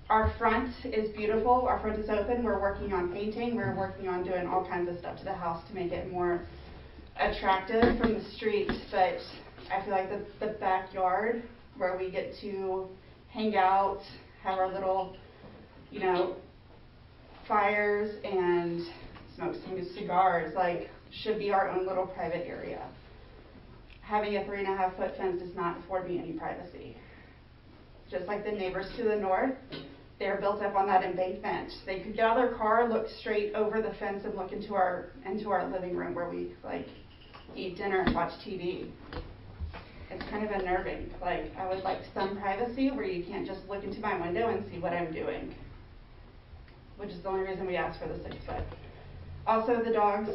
Our front is beautiful. Our front is open. We're working on painting. We're working on doing all kinds of stuff to the house to make it more attractive from the street. But I feel like the backyard where we get to hang out, have our little, fires and smoke some cigars, should be our own little private area. Having a 3.5 foot fence does not afford me any privacy. Just like the neighbors to the north, they're built up on that embankment. They could get out of their car, look straight over the fence and look into our living room where we eat dinner and watch TV. It's kind of unnerving. I would like some privacy where you can't just look into my window and see what I'm doing, which is the only reason we asked for the 6 foot. Also, the dogs,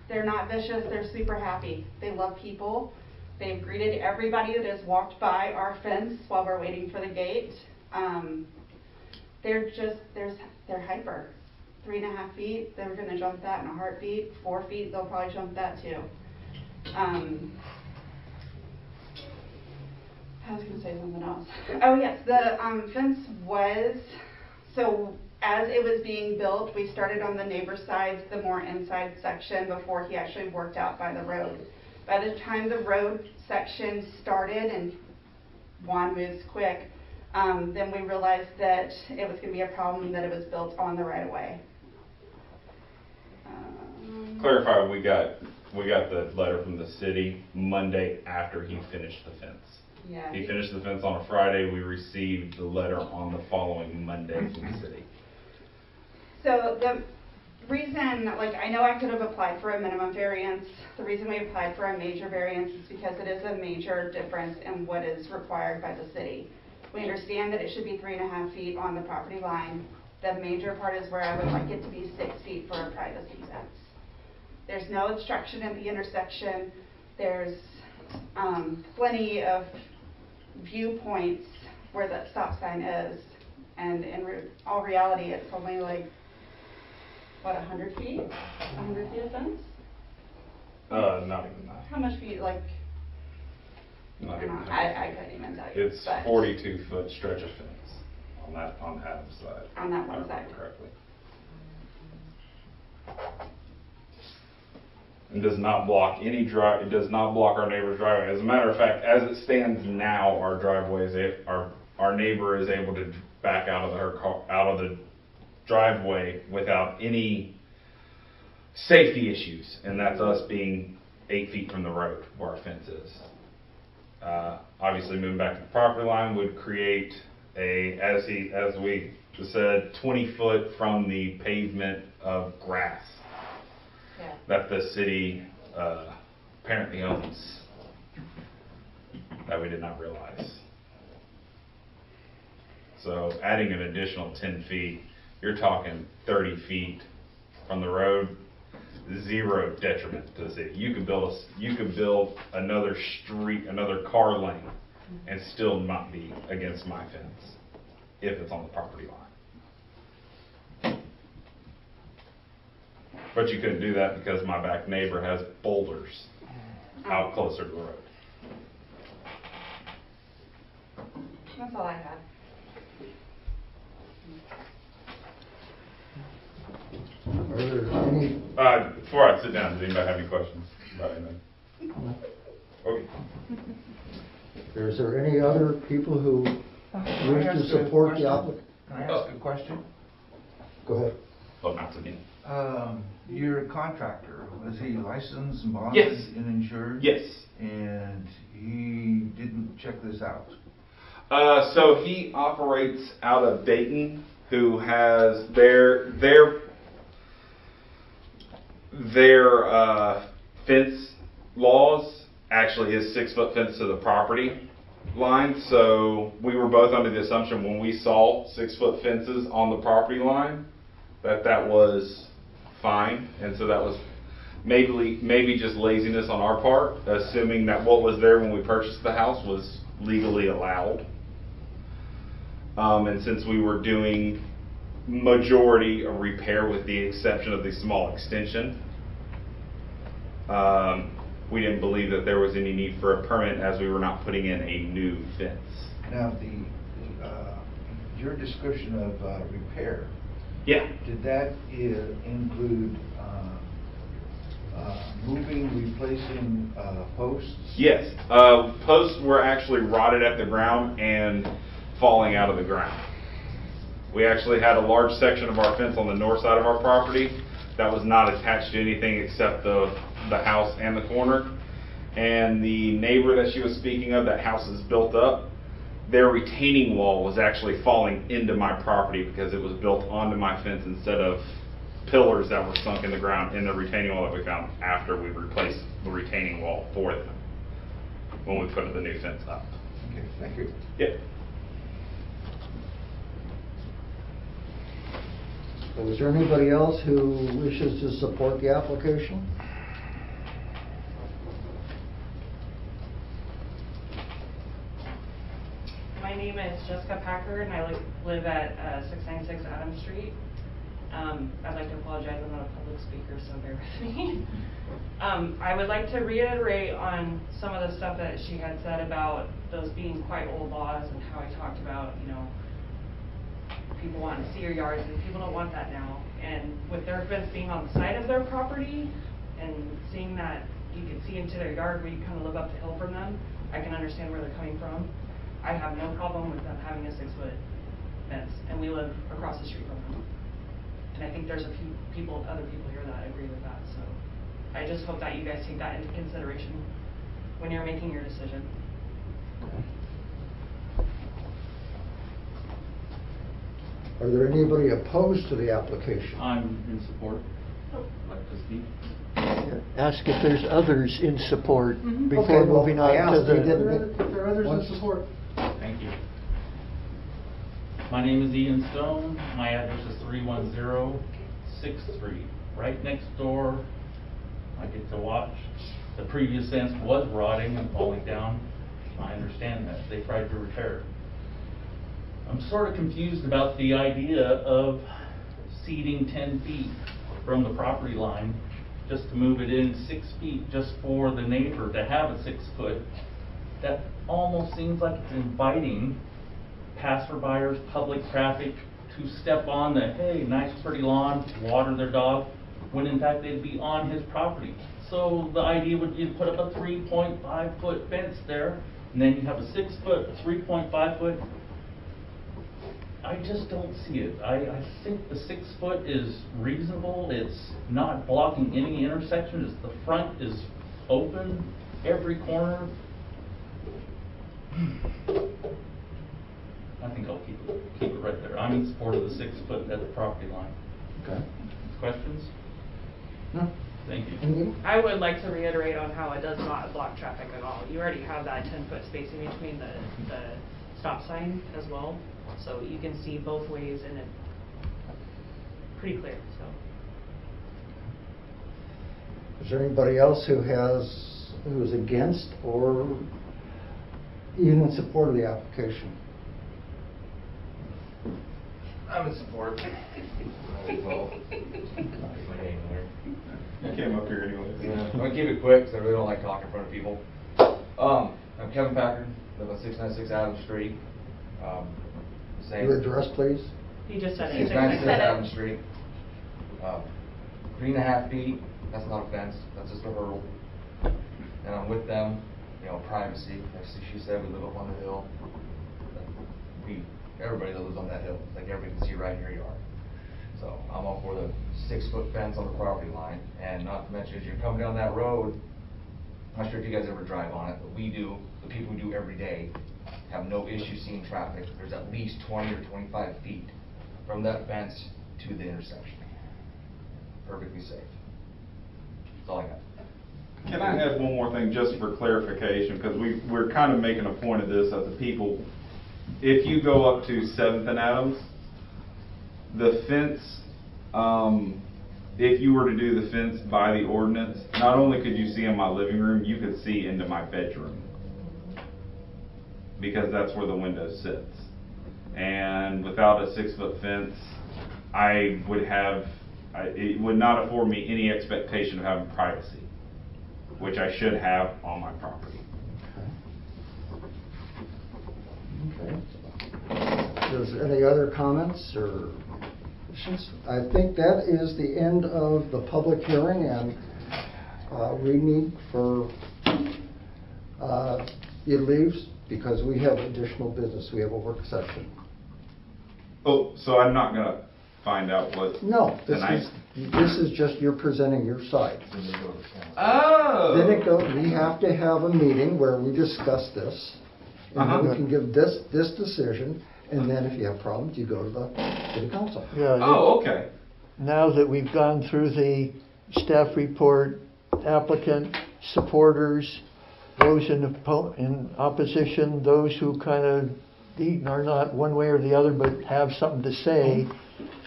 they're not vicious, they're super happy. They love people. They've greeted everybody that has walked by our fence while we're waiting for the gate. They're hyper. 3.5 feet, they're gonna jump that in a heartbeat. 4 feet, they'll probably jump that too. I was gonna say something else. Oh yes, the fence was, so as it was being built, we started on the neighbor side, the more inside section, before he actually worked out by the road. By the time the road section started, and Juan moves quick, then we realized that it was going to be a problem that it was built on the right of way. Clarify, we got the letter from the city Monday after he finished the fence. Yeah. He finished the fence on a Friday. We received the letter on the following Monday from the city. So the reason, I know I could have applied for a minimum variance. The reason we applied for a major variance is because it is a major difference in what is required by the city. We understand that it should be 3.5 feet on the property line. The major part is where I would like it to be 6 feet for a privacy fence. There's no obstruction at the intersection. There's plenty of viewpoints where that stop sign is. And in all reality, it's only 100 feet? 100 feet of fence? Not even that. How much feet, Not even that. I couldn't even tell you. It's 42-foot stretch of fence on Adam's side. On that if I one side. remember correctly. It does not block it does not block our neighbor's driveway. As a matter of fact, as it stands now, our our neighbor is able to back out of the driveway without any safety issues, and that's us being 8 feet from the road where our fence is. Obviously, moving back to the property line would create as we said, 20 foot from the pavement of grass. Yeah. That the city apparently owns, that we did not realize. So adding an additional 10 feet, you're talking 30 feet from the road, zero detriment to the city. You could build another street, another car lane, and still not be against my fence if it's on the property line. But you couldn't do that because my back neighbor has boulders out closer to the road. That's all I had. Are there any, Before I sit down, does anybody have any questions about anything? Okay. is there any other people who wish to support the applicant? Can I ask a question? Go ahead. Oh, not to me. Your contractor, was he licensed and bonded Yes. and insured? Yes. And he didn't check this out? So he operates out of Dayton, who has their fence laws actually is 6-foot fence to the property line. So we were both under the assumption when we saw 6-foot fences on the property line that was fine, and so that was maybe just laziness on our part, assuming that what was there when we purchased the house was legally allowed. And since we were doing majority of repair with the exception of the small extension, we didn't believe that there was any need for a permit as we were not putting in a new fence. Now, your description of repair, Yeah. did that include moving, replacing posts? Yes. Posts were actually rotted at the ground and falling out of the ground. We actually had a large section of our fence on the north side of our property that was not attached to anything except the house and the corner. And the neighbor that she was speaking of, that house is built up, their retaining wall was actually falling into my property because it was built onto my fence instead of pillars that were sunk in the ground in the retaining wall that we found after we replaced the retaining wall for them when we put the new fence up. Okay, thank you. Yep. So is there anybody else who wishes to support the application? My name is Jessica Packer, and I live at 696 Adams Street. I'd like to apologize, I'm not a public speaker, so bear with me. I would like to reiterate on some of the stuff that she had said about those being quite old laws and how I talked about, people wanting to see your yards, and people don't want that now. And with their fence being on the side of their property and seeing that you can see into their yard where you kind of live up the hill from them, I can understand where they're coming from. I have no problem with them having a 6-foot fence, and we live across the street from them. And I think there's a few other people here that agree with that, so I just hope that you guys take that into consideration when you're making your decision. Are there anybody opposed to the application? I'm in support. I'd like to speak. Ask if there's others in support Okay, before well, moving I on to asked, you the... didn't- If there are others in Once- support. Thank you. My name is Ian Stone. My address is 310 6th Street, right next door. I get to watch. The previous fence was rotting and falling down. I understand that. They tried to repair it. I'm sort of confused about the idea of seeding 10 feet from the property line just to move it in 6 feet just for the neighbor to have a 6-foot. That almost seems like it's inviting passerbyers, public traffic to step on the, hey, nice pretty lawn, water their dog, when in fact they'd be on his property. So the idea would be to put up a 3.5-foot fence there, and then you have a 6-foot, 3.5-foot. I just don't see it. I think the 6-foot is reasonable. It's not blocking any intersection. The front is open, every corner. I think I'll keep it right there. I'm in support of the 6-foot at the property line. Okay. Questions? No? Thank you. Anything? I would like to reiterate on how it does not block traffic at all. You already have that 10-foot spacing between the stop sign as well, so you can see both ways and it's pretty clear, so. Is there anybody else who is against or even in support of the application? I'm in support. Well, You came up here anyways. yeah. I'm gonna keep it quick because I really don't like talking in front of people. I'm Kevin Packard, live on 696 Adams Street. Same. Your address, please? He just said It's it. 96 said it. Adams Street. 3.5 feet, that's not a fence, that's just a hurdle. And I'm with them, you know, privacy, like she said, we live up on the hill. Everybody that lives on that hill, like everybody can see right in your yard. So I'm all for the 6-foot fence on the property line, and not to mention, as you're coming down that road, I'm not sure if you guys ever drive on it, but we do, the people who do every day, have no issue seeing traffic. There's at least 20 or 25 feet from that fence to the intersection. Perfectly safe. That's all I got. Can I add one more thing just for clarification, because we're kind of making a point of this as the people. If you go up to 7th and Adams, the fence, if you were to do the fence by the ordinance, not only could you see in my living room, you could see into my bedroom, because that's where the window sits. And without a 6-foot fence, it would not afford me any expectation of having privacy, which I should have on my property. Okay. Is there any other comments or questions? I think that is the end of the public hearing, and we need for you to leave because we have additional business. We have a work session. Oh, so I'm not gonna find out what No, tonight? this is just you're presenting your side. Oh! Then it goes, we have to have a meeting where we discuss this, and then we can give this decision, and then if you have problems, you go to the city council. Yeah, Oh, okay. now that we've gone through the staff report, applicant, supporters, those in opposition, those who kind of are not one way or the other but have something to say,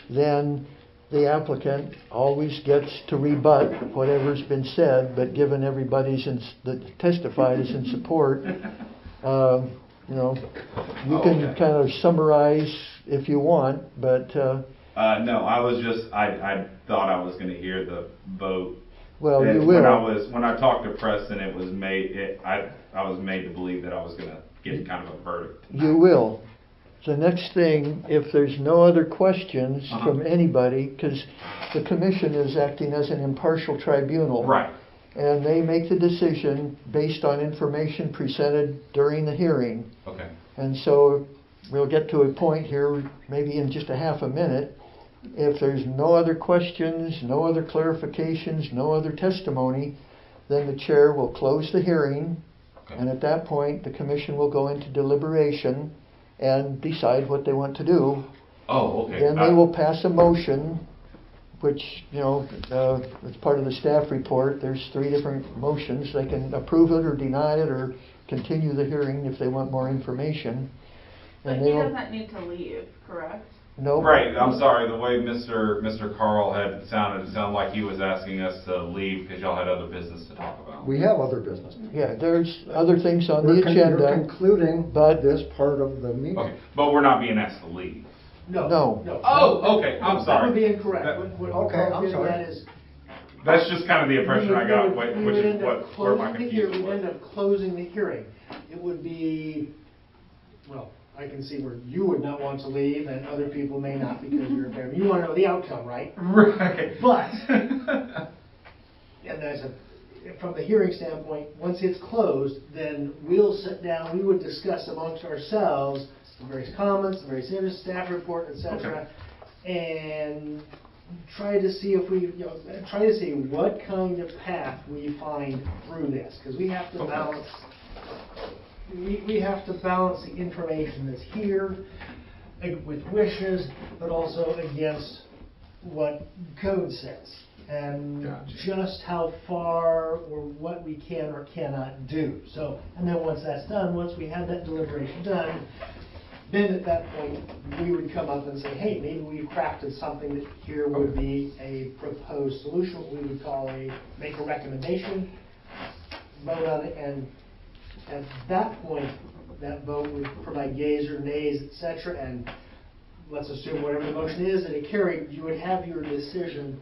then the applicant always gets to rebut whatever's been said, but given everybody's that testified is in support, you know, you can Okay. kind of summarize if you want, but No, I was just, I thought I was gonna hear the vote. well, And you will. when I talked to Preston, it was I was made to believe that I was gonna get kind of a verdict. You will. The next thing, if there's no other questions from anybody, because the commission is acting as an impartial tribunal. Right. And they make the decision based on information presented during the hearing. Okay. And so we'll get to a point here, maybe in just a half a minute. If there's no other questions, no other clarifications, no other testimony, then the chair will close the hearing. Okay. And at that point, the commission will go into deliberation and decide what they want to do. Oh, okay. Then they will pass a motion, which, you know, as part of the staff report, there's 3 different motions. They can approve it or deny it or continue the hearing if they want more information. But And he they will, doesn't need to leave, correct? no. Right, I'm sorry, the way Mr. Carl had sounded, it sounded like he was asking us to leave because y'all had other business to talk about. We have other business. Yeah, there's other things on the You're agenda. concluding but- this part of the meeting. Okay, but we're not being asked to leave. No. Oh, okay, I'm That sorry. would be incorrect. That- What Okay, Carl's I'm getting sorry. at is. That's just kind of the impression I got, which We would is end up where my closing the hearing. confusion We'd end was. up closing the hearing. It would be, well, I can see where you would not want to leave and other people may not because you're a parent. You want to know the outcome, right? Right. But, and from the hearing standpoint, once it's closed, then we'll sit down, we would discuss amongst ourselves the various comments, the various areas, staff report, et cetera, and try to see if we, try to see what kind of path we find through this, because we have to balance, we have to balance the information that's here with wishes, but also against what code says. And Gotcha. just how far or what we can or cannot do. So, and then once that's done, once we have that deliberation done, then at that point, we would come up and say, hey, maybe we've crafted something that here would be a proposed solution, what we would call make a recommendation, vote on it, and at that point, that vote would provide yeas or nays, et cetera, and let's assume whatever the motion is, that it carried, you would have your decision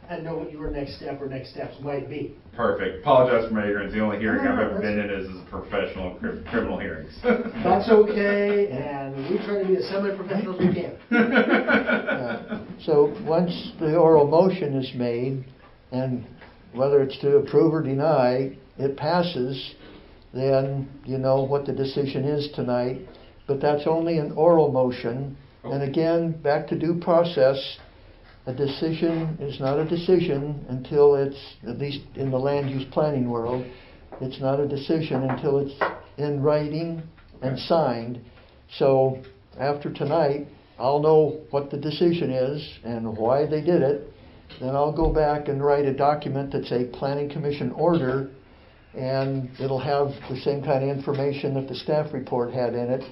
and know what your next step or next steps might be. Perfect. Apologize for my ignorance. The only hearing No, I've ever that's- been in is professional criminal hearings. That's okay, and mean, we try to be as semi-professional as we can. So once the oral motion is made, and whether it's to approve or deny, it passes, then you know what the decision is tonight. But that's only an oral motion. And again, back to due process, a decision is not a decision until it's, at least in the land use planning world, it's not a decision until it's in writing and signed. So after tonight, I'll know what the decision is and why they did it. Then I'll go back and write a document that's a planning commission order, and it'll have the same kind of information that the staff report had in it,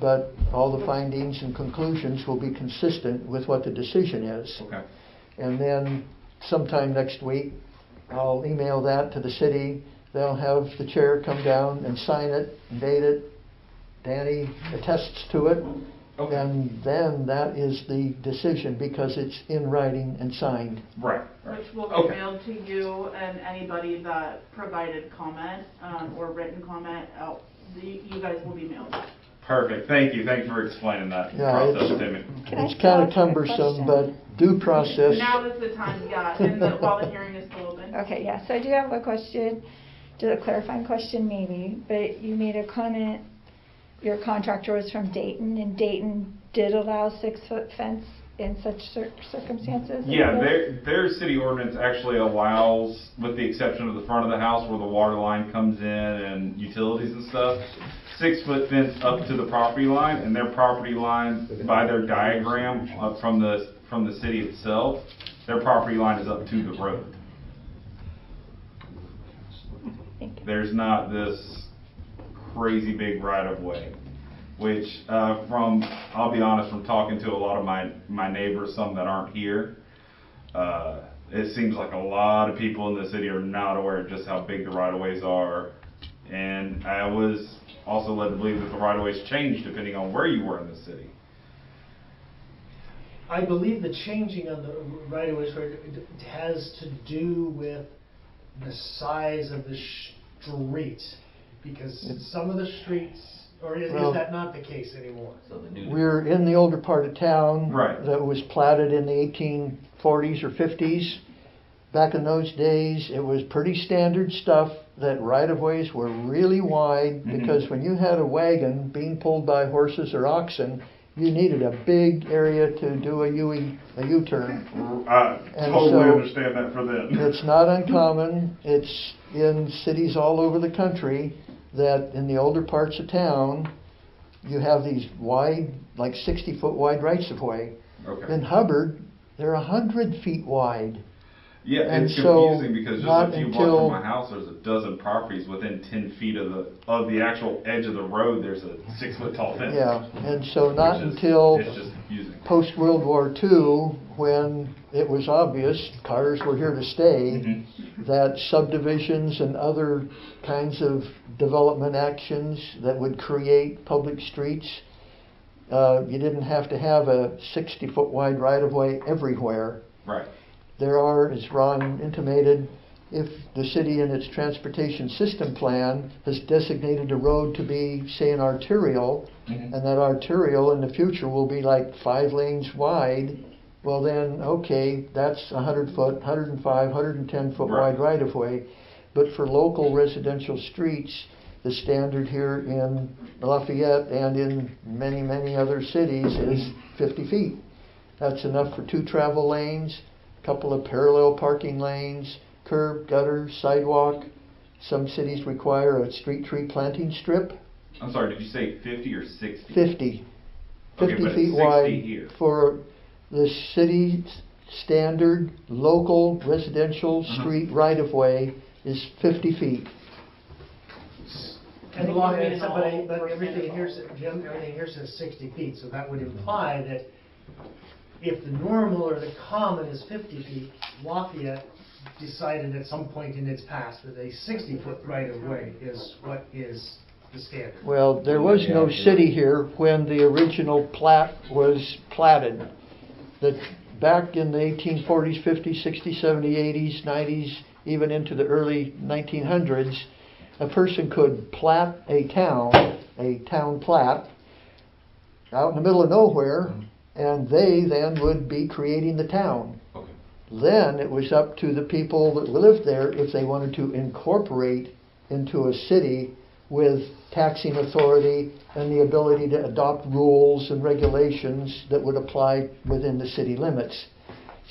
but all the findings and conclusions will be consistent with what the decision is. Okay. And then sometime next week, I'll email that to the city. They'll have the chair come down and sign it, date it. Danny attests to it. Okay. And then that is the decision because it's in writing and signed. Right. Which will be Okay. mailed to you and anybody that provided comment, or written comment, you guys will be mailed. Perfect. Thank you. Thank you for explaining that Yeah, process it's- to me. Can I It's still kind of ask a cumbersome, question? but due process. Now is the time, yeah, while the hearing is still open. Okay, yeah, so I do have a question, just a clarifying question maybe, but you made a comment, your contractor was from Dayton, and Dayton did allow 6-foot fence in such circumstances? Yeah, their city ordinance actually allows, with the exception of the front of the house where the water line comes in and utilities and stuff, 6-foot fence up to the property line, and their property line, by their diagram from the city itself, their property line is up to the road. Thank you. There's not this crazy big right of way, which I'll be honest, from talking to a lot of my neighbors, some that aren't here, it seems like a lot of people in the city are not aware of just how big the right of ways are. And I was also led to believe that the right of ways change depending on where you were in the city. I believe the changing of the right-of-ways has to do with the size of the street, because some of the streets, or is that not the case anymore? We're in the older part of town. Right. That was platted in the 1840s or 50s. Back in those days, it was pretty standard stuff that right-of-ways were really wide, because when you had a wagon being pulled by horses or oxen, you needed a big area to do a U-turn. I And totally so understand that for them. It's not uncommon. It's in cities all over the country that in the older parts of town, you have these wide, like 60-foot wide rights-of-way. Okay. In Hubbard, they're 100 feet wide. Yeah, And it's so, confusing because just not a few blocks until- from my house, there's a dozen properties within 10 feet of the actual edge of the road. There's a 6-foot tall fence. Yeah, and so not Which is- until it's just confusing. post-World War II, when it was obvious cars were here to stay, that subdivisions and other kinds of development actions that would create public streets, you didn't have to have a 60-foot wide right-of-way everywhere. Right. There are, as Ron intimated, if the city in its transportation system plan has designated a road to be, say, an arterial, and that arterial in the future will be like 5 lanes wide, well then, okay, that's 100 foot, 105, 110 foot Right. wide right-of-way. But for local residential streets, the standard here in Lafayette and in many, many other cities is 50 feet. That's enough for 2 travel lanes, a couple of parallel parking lanes, curb, gutter, sidewalk. Some cities require a street tree planting strip. I'm sorry, did you say 50 or 60? 50. Okay, 50 but it's feet 60 wide here. for the city's standard local residential street right-of-way is 50 feet. And but everything here, Jim, everything here says 60 feet, so that would imply that if the normal or the common is 50 feet, Lafayette decided at some point in its past that a 60-foot right-of-way is what is the standard. Well, there was no city here when the original plat was platted. Back in the 1840s, 50s, 60s, 70s, 80s, 90s, even into the early 1900s, a person could plat a town plat, out in the middle of nowhere, and they then would be creating the town. Okay. Then it was up to the people that lived there if they wanted to incorporate into a city with taxing authority and the ability to adopt rules and regulations that would apply within the city limits.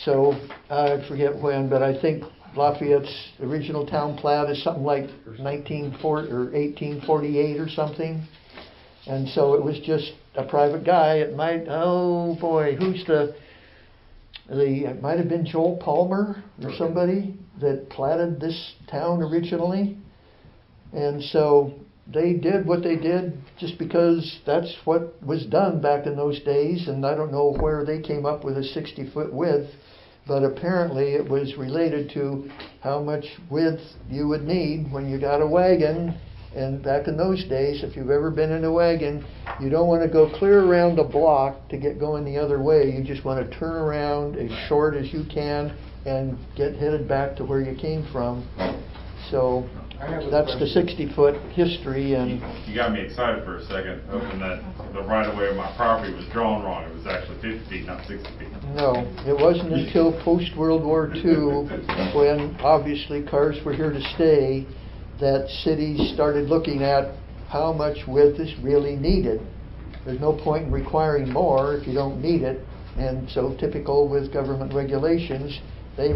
So I forget when, but I think Lafayette's original town plat is something like 1940 or 1848 or something. And so it was just a private guy. It might, oh boy, it might have been Joel Palmer or somebody that platted this town originally. And so they did what they did just because that's what was done back in those days. And I don't know where they came up with a 60-foot width, but apparently it was related to how much width you would need when you got a wagon. And back in those days, if you've ever been in a wagon, you don't want to go clear around the block to get going the other way. You just want to turn around as short as you can and get headed back to where you came from. So that's the 60-foot history. And You got me excited for a second, hoping that the right-of-way of my property was drawn wrong. It was actually 50 feet, not 60 feet. no, it wasn't until post-World War II, when obviously cars were here to stay, that cities started looking at how much width is really needed. There's no point in requiring more if you don't need it. And so typical with government regulations, they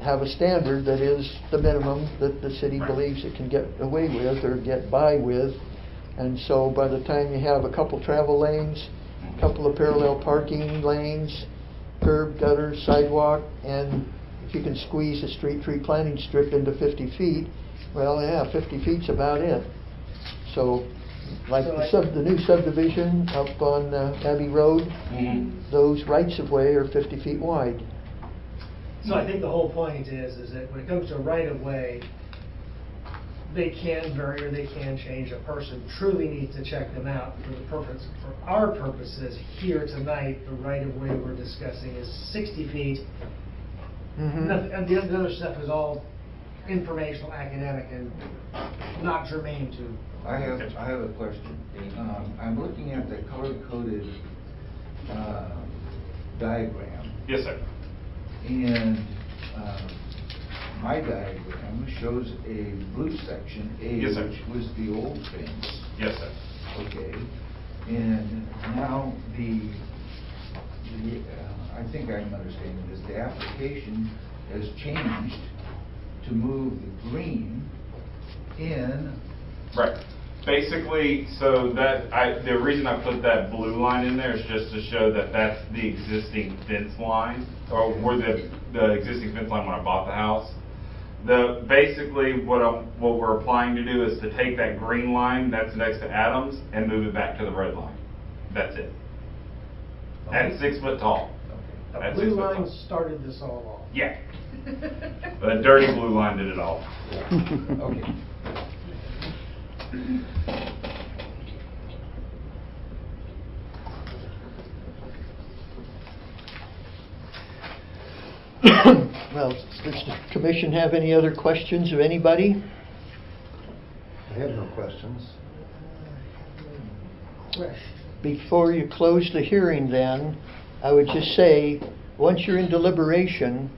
have a standard that is the minimum that the city believes it can get away with or get by with. And so by the time you have a couple travel lanes, a couple of parallel parking lanes, curb, gutter, sidewalk, and if you can squeeze a street tree planting strip into 50 feet, well, yeah, 50 feet's about it. So, like the new subdivision up on Abbey Road, those rights-of-way are 50 feet wide. So I think the whole point is that when it comes to right-of-way, they can vary or they can change. A person truly needs to check them out for our purposes here tonight. The right-of-way we're discussing is 60 feet. And the other stuff is all informational, academic, and not germane to. I have a question. I'm looking at the color-coded diagram. Yes, sir. And my diagram shows a blue section, Yes, sir. which was the old fence. Yes, sir. Okay. And now I think I'm understanding this. The application has changed to move the green in. Right. Basically, so the reason I put that blue line in there is just to show that that's the existing fence line, or where the existing fence line when I bought the house. Basically what we're applying to do is to take that green line that's next to Adams and move it back to the red line. That's it. At 6 foot tall. The blue line started this all off. Yeah. The dirty blue line did it all. Okay. Well, does the commission have any other questions of anybody? I have no questions. Before you close the hearing then, I would just say, once you're in deliberation,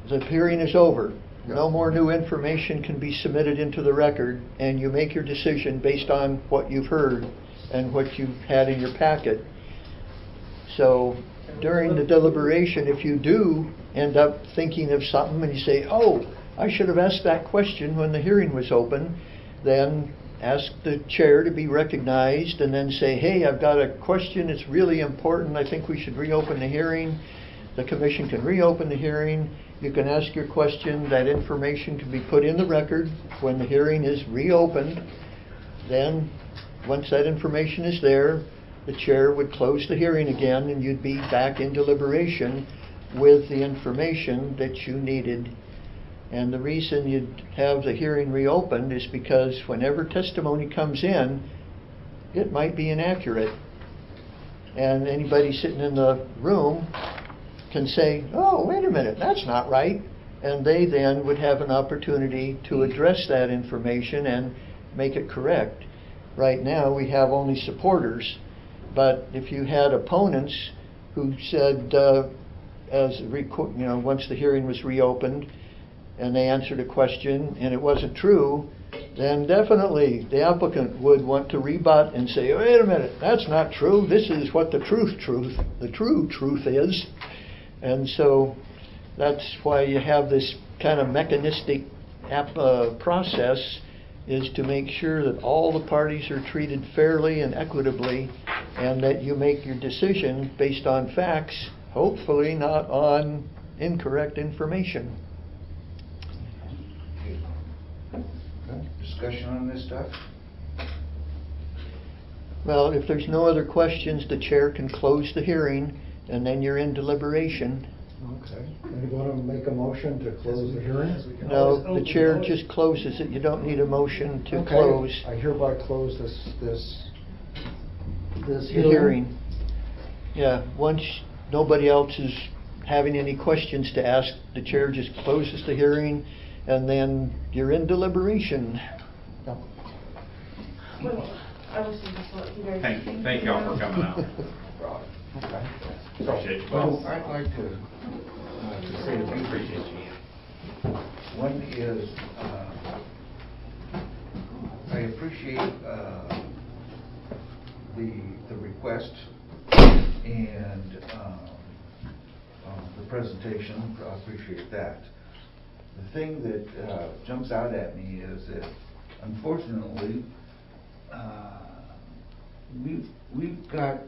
the hearing is over. No more new information can be submitted into the record, and you make your decision based on what you've heard and what you've had in your packet. So during the deliberation, if you do end up thinking of something and you say, oh, I should have asked that question when the hearing was open, then ask the chair to be recognized and then say, hey, I've got a question, it's really important, I think we should reopen the hearing. The commission can reopen the hearing. You can ask your question. That information can be put in the record when the hearing is reopened. Then, once that information is there, the chair would close the hearing again and you'd be back in deliberation with the information that you needed. And the reason you'd have the hearing reopened is because whenever testimony comes in, it might be inaccurate. And anybody sitting in the room can say, oh, wait a minute, that's not right. And they then would have an opportunity to address that information and make it correct. Right now, we have only supporters. But if you had opponents who said, once the hearing was reopened and they answered a question and it wasn't true, then definitely the applicant would want to rebut and say, wait a minute, that's not true. This is what the true truth is. And so that's why you have this kind of mechanistic process, is to make sure that all the parties are treated fairly and equitably, and that you make your decision based on facts, hopefully not on incorrect information. Discussion on this stuff? Well, if there's no other questions, the chair can close the hearing, and then you're in deliberation. Okay. Anyone want to make a motion to close the hearing? No, the chair just closes it. You don't need a motion to Okay. close I hereby close this the hearing. Yeah, once nobody else is having any questions to ask, the chair just closes the hearing, and then you're in deliberation. Yep. I wish you just let you guys. Thank y'all for coming out. Okay. Appreciate you. Well, I'd like to say a few Appreciate things. you. One is, I appreciate the request and the presentation. I appreciate that. The thing that jumps out at me is that, unfortunately, we've got,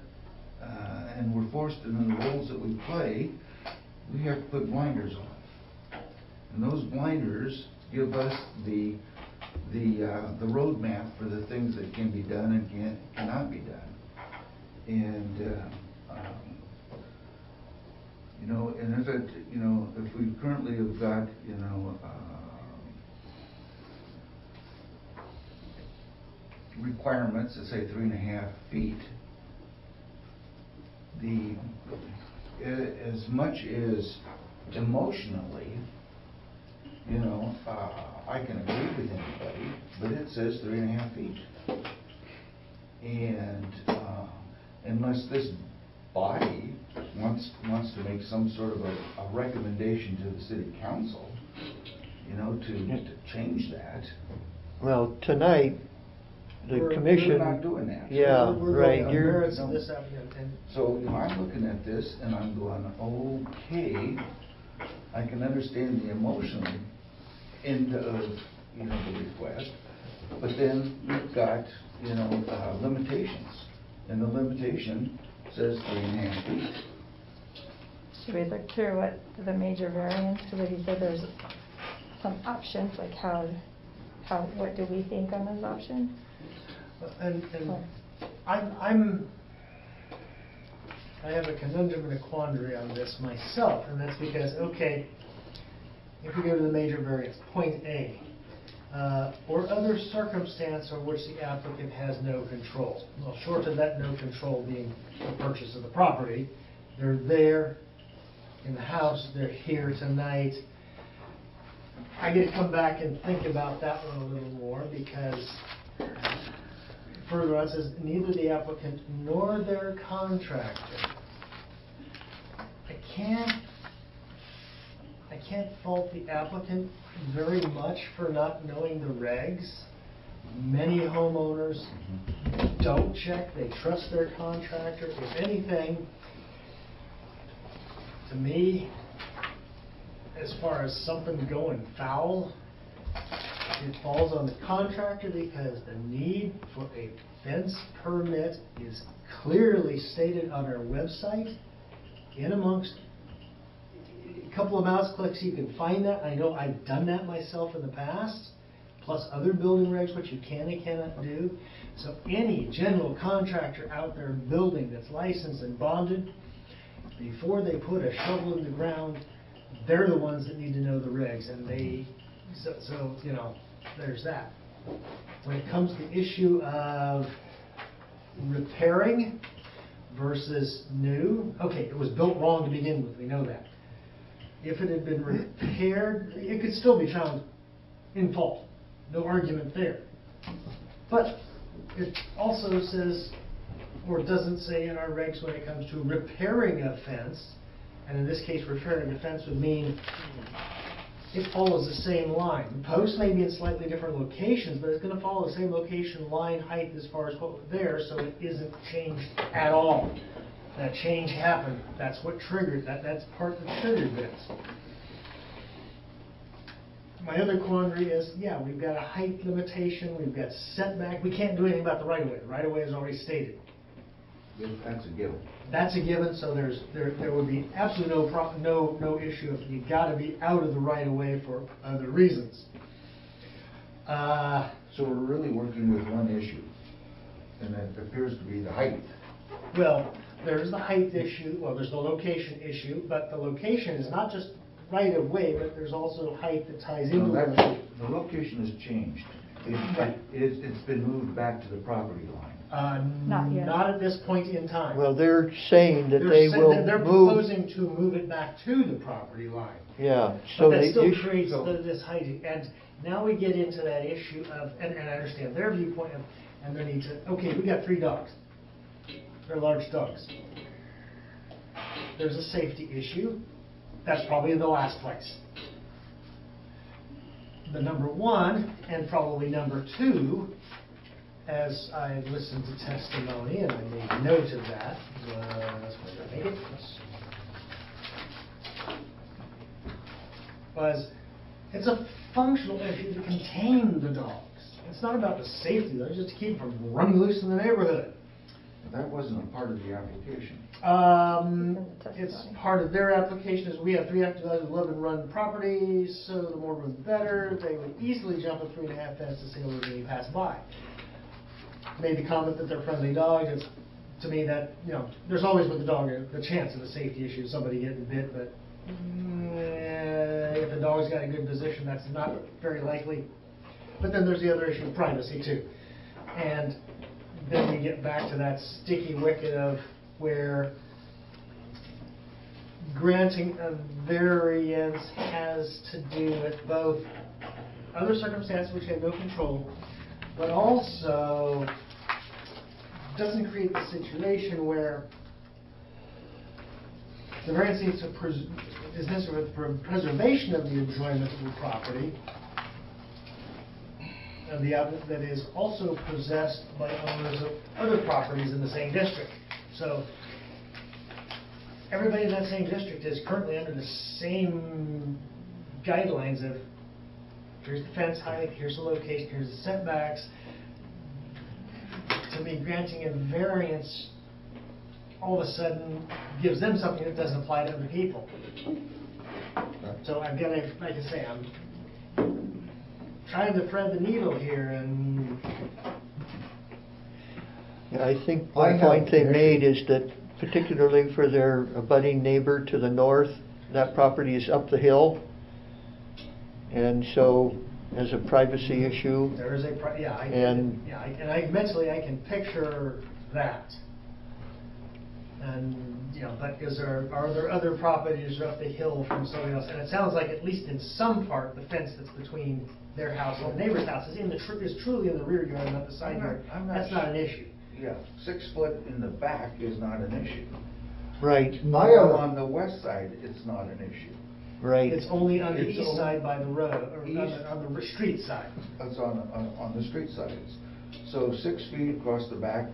and we're forced in the roles that we play, we have to put blinders on. And those blinders give us the roadmap for the things that can be done and cannot be done. And and if we currently have got requirements that say 3.5 feet, as much as emotionally, I can agree with anybody, but it says 3.5 feet. And unless this body wants to make some sort of a recommendation to the city council, to change that. Well, tonight, the commission. We're not doing that. Yeah, We're right. going on merits of this applicant, and So, I'm looking at this and I'm going, okay, I can understand the emotional end of, the request, but then we've got, limitations. And the limitation says 3.5 feet. Should we look through what the major variance, because you said there's some options, like what do we think on those options? And I have a conundrum and a quandary on this myself, and that's because, okay, if we go to the major variance, point A, or other circumstance over which the applicant has no control. Well, short of that no control being the purchase of the property, they're there in the house, they're here tonight. I get to come back and think about that one a little more, because further on it says, neither the applicant nor their contractor. I can't fault the applicant very much for not knowing the regs. Many homeowners don't check, they trust their contractor. If anything, to me, as far as something going foul, it falls on the contractor, because the need for a fence permit is clearly stated on our website. In amongst a couple of mouse clicks, you can find that. I know I've done that myself in the past, plus other building regs, what you can and cannot do. So any general contractor out there building that's licensed and bonded, before they put a shovel in the ground, they're the ones that need to know the regs, and there's that. When it comes to the issue of repairing versus new, okay, it was built wrong to begin with, we know that. If it had been repaired, it could still be found in fault, no argument there. But it also says or it doesn't say in our regs when it comes to repairing a fence, and in this case, repairing a fence would mean it follows the same line. The posts may be in slightly different locations, but it's gonna follow the same location, line, height as far as what was there, so it isn't changed at all. That change happened, that's what triggered, that's part that triggered this. My other quandary is, yeah, we've got a height limitation, we've got setback, we can't do anything about the right-of-way. The right-of-way is already stated. That's a given. That's a given, so there would be absolutely no issue if you gotta be out of the right-of-way for other reasons. So we're really working with one issue, and it appears to be the height. Well, there's the height issue, well, there's the location issue, but the location is not just right-of-way, but there's also height that ties into No, it. the location has changed. Right. It's been moved back to the property line. Not yet. Not at this point in time. Well, they're saying that They're they saying will that they're move. proposing to move it back to the property line. Yeah, so But that the still issue. creates this height, and now we get into that issue of, and I understand their viewpoint, and their need to, okay, we got 3 dogs. They're large dogs. There's a safety issue, that's probably the last place. The number 1, and probably number 2, as I listened to testimony, and I made note of that, was it's a functional issue to contain the dogs. It's not about the safety, though, just to keep them from running loose in the neighborhood. That wasn't a part of the application. It's part of their application, is we have 3 active dogs, 11 run properties, so the more room the better. They would easily jump a 3.5 fence to single when you pass by. Made the comment that they're friendly dogs. It's, to me, that, you know, there's always with the dog the chance of a safety issue, somebody getting bit, but if the dog's got a good position, that's not very likely. But then there's the other issue of privacy too. And then we get back to that sticky wicket of where granting a variance has to do with both other circumstances which have no control, but also doesn't create the situation where the variance needs to is necessary for preservation of the enjoyment of the property, and that is also possessed by owners of other properties in the same district. So everybody in that same district is currently under the same guidelines of here's the fence height, here's the location, here's the setbacks. To me, granting a variance all of a sudden gives them something that doesn't apply to other people. So I'm gonna, like I say, I'm trying to thread the needle here, and Yeah, I think I one have point they an made is that particularly for their abutting neighbor to the north, that property is up the hill. And so, as a privacy issue, there is And- mentally I can picture that. And, you know, but are there other properties up the hill from somebody else? And it sounds like, at least in some part, the fence that's between their house and the neighbor's house is truly in the rear yard, not the side yard. That's not an issue. Yeah, 6 foot in the back is not an issue. right, On the west side, it's not an issue. right. It's only on the It's east only- side by the road, or East. on the street side. It's on the street sides. So 6 feet across the back,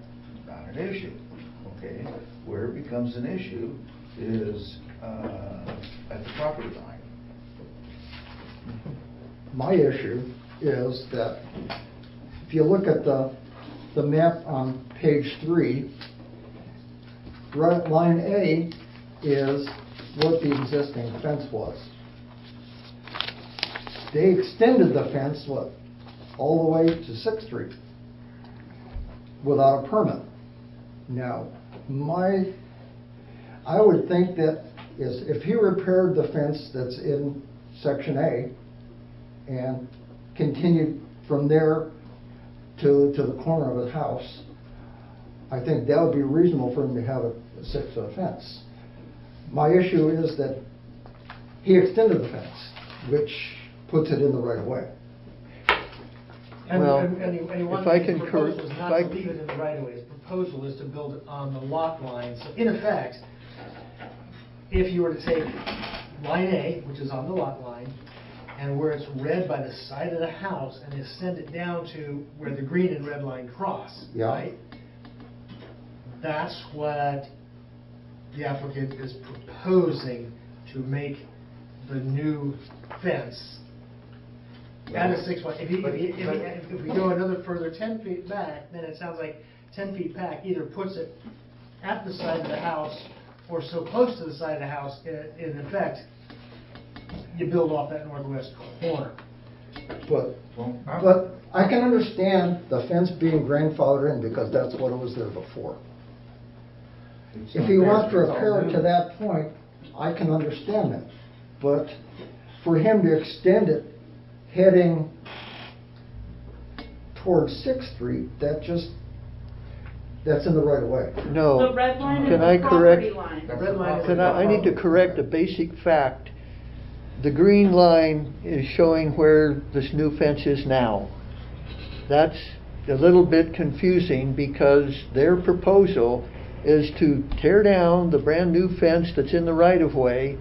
not an issue, okay? Where it becomes an issue is at the property line. My issue is that if you look at the map on page 3, line A is what the existing fence was. They extended the fence, all the way to 6th Street without a permit. Now, I would think that if he repaired the fence that's in section A and continued from there to the corner of his house, I think that would be reasonable for him to have a 6-foot fence. My issue is that he extended the fence, which puts it in the right of way. And Well, and he if wanted I his can proposal cor- was if not I- to leave it in the right of way. His proposal is to build it on the lot line. So in effect, if you were to take line A, which is on the lot line, and where it's red by the side of the house, and extend it down to where the green and red line cross, Yeah. right? That's what the applicant is proposing to make the new fence. At a 6 foot, if we go another further 10 feet back, then it sounds like 10 feet back either puts it at the side of the house or so close to the side of the house, in effect, you build off that northwest corner. But I can understand the fence being grandfathered in because that's what it was there before. If he wants to repair it to that point, I can understand that. But for him to extend it heading towards 6th Street, that's in the right of way. No. The red line is Can I the property correct? line. The red line is Can I need to correct a basic fact. The green line is showing where this new fence is now. That's a little bit confusing because their proposal is to tear down the brand-new fence that's in the right-of-way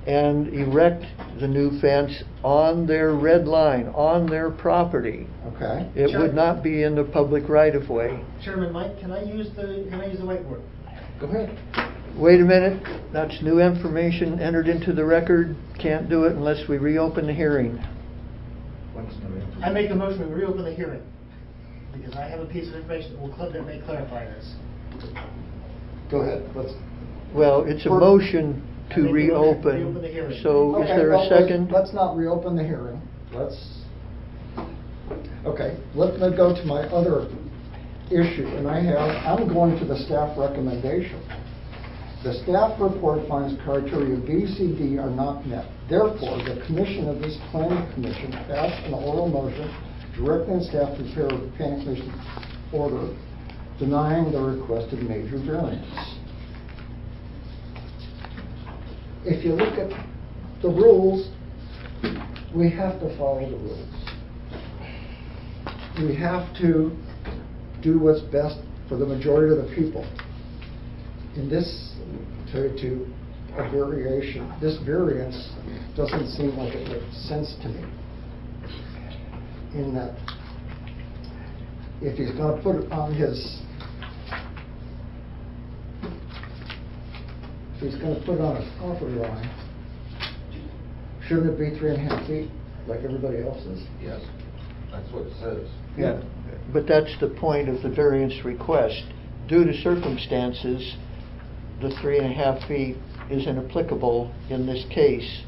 and erect the new fence on their red line, on their property. Okay? It would not be in the public right-of-way. Chairman Mike, can I use the whiteboard? Go ahead. Wait a minute, that's new information entered into the record. Can't do it unless we reopen the hearing. I make a motion to reopen the hearing, because I have a piece of information that may clarify this. Go ahead. Let's. Well, it's a motion I to make a motion to reopen. reopen the hearing. So is Okay, there a well, second? Let's not reopen the hearing. Okay, let me go to my other issue, and I'm going to the staff recommendation. The staff report finds criteria B, C, D are not met. Therefore, the commission of this planning commission passed an oral motion directing staff to prepare a planning commission order denying the requested major variance. If you look at the rules, we have to follow the rules. We have to do what's best for the majority of the people. In this, this variance doesn't seem like it makes sense to me. In that, if he's going to put it on his, property line, shouldn't it be 3.5 feet like everybody else's? Yes, that's what it says. Yeah, but that's the point of the variance request. Due to circumstances, the 3.5 feet isn't applicable in this case.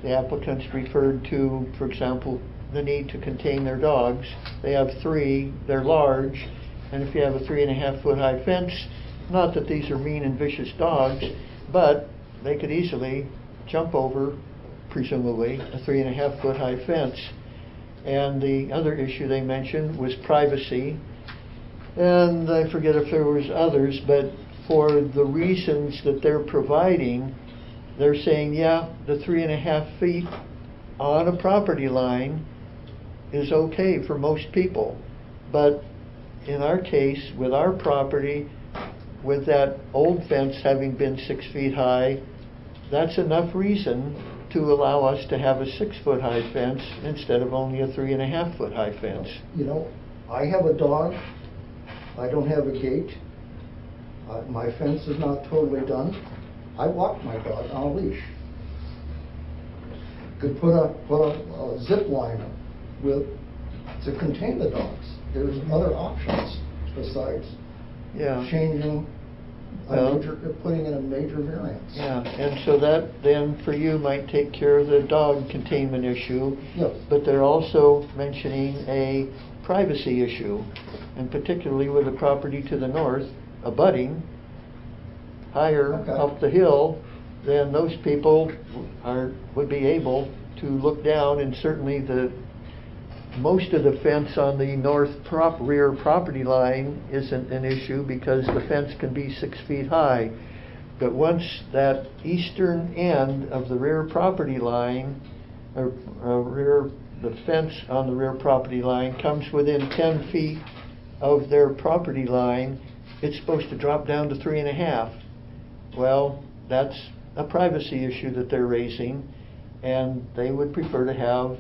The applicants referred to, for example, the need to contain their dogs. They have 3, they're large, and if you have a 3.5 foot high fence, not that these are mean and vicious dogs, but they could easily jump over, presumably, a 3.5 foot high fence. And the other issue they mentioned was privacy. And I forget if there was others, but for the reasons that they're providing, they're saying, yeah, the 3.5 feet on a property line is okay for most people. But in our case, with our property, with that old fence having been 6 feet high, that's enough reason to allow us to have a 6 foot high fence instead of only a 3.5 foot high fence. You know, I have a dog. I don't have a gate. My fence is not totally done. I walk my dog on a leash. Could put a zip line to contain the dogs. There's other options besides changing putting in a major variance. Yeah, and so that then for you might take care of the dog containment issue. Yes. But they're also mentioning a privacy issue, and particularly with the property to the north abutting higher up the hill, then those people would be able to look down, and certainly most of the fence on the rear property line isn't an issue because the fence can be 6 feet high. But once that eastern end of the rear property line, the fence on the rear property line comes within 10 feet of their property line, it's supposed to drop down to 3.5. Well, that's a privacy issue that they're raising, and they would prefer to have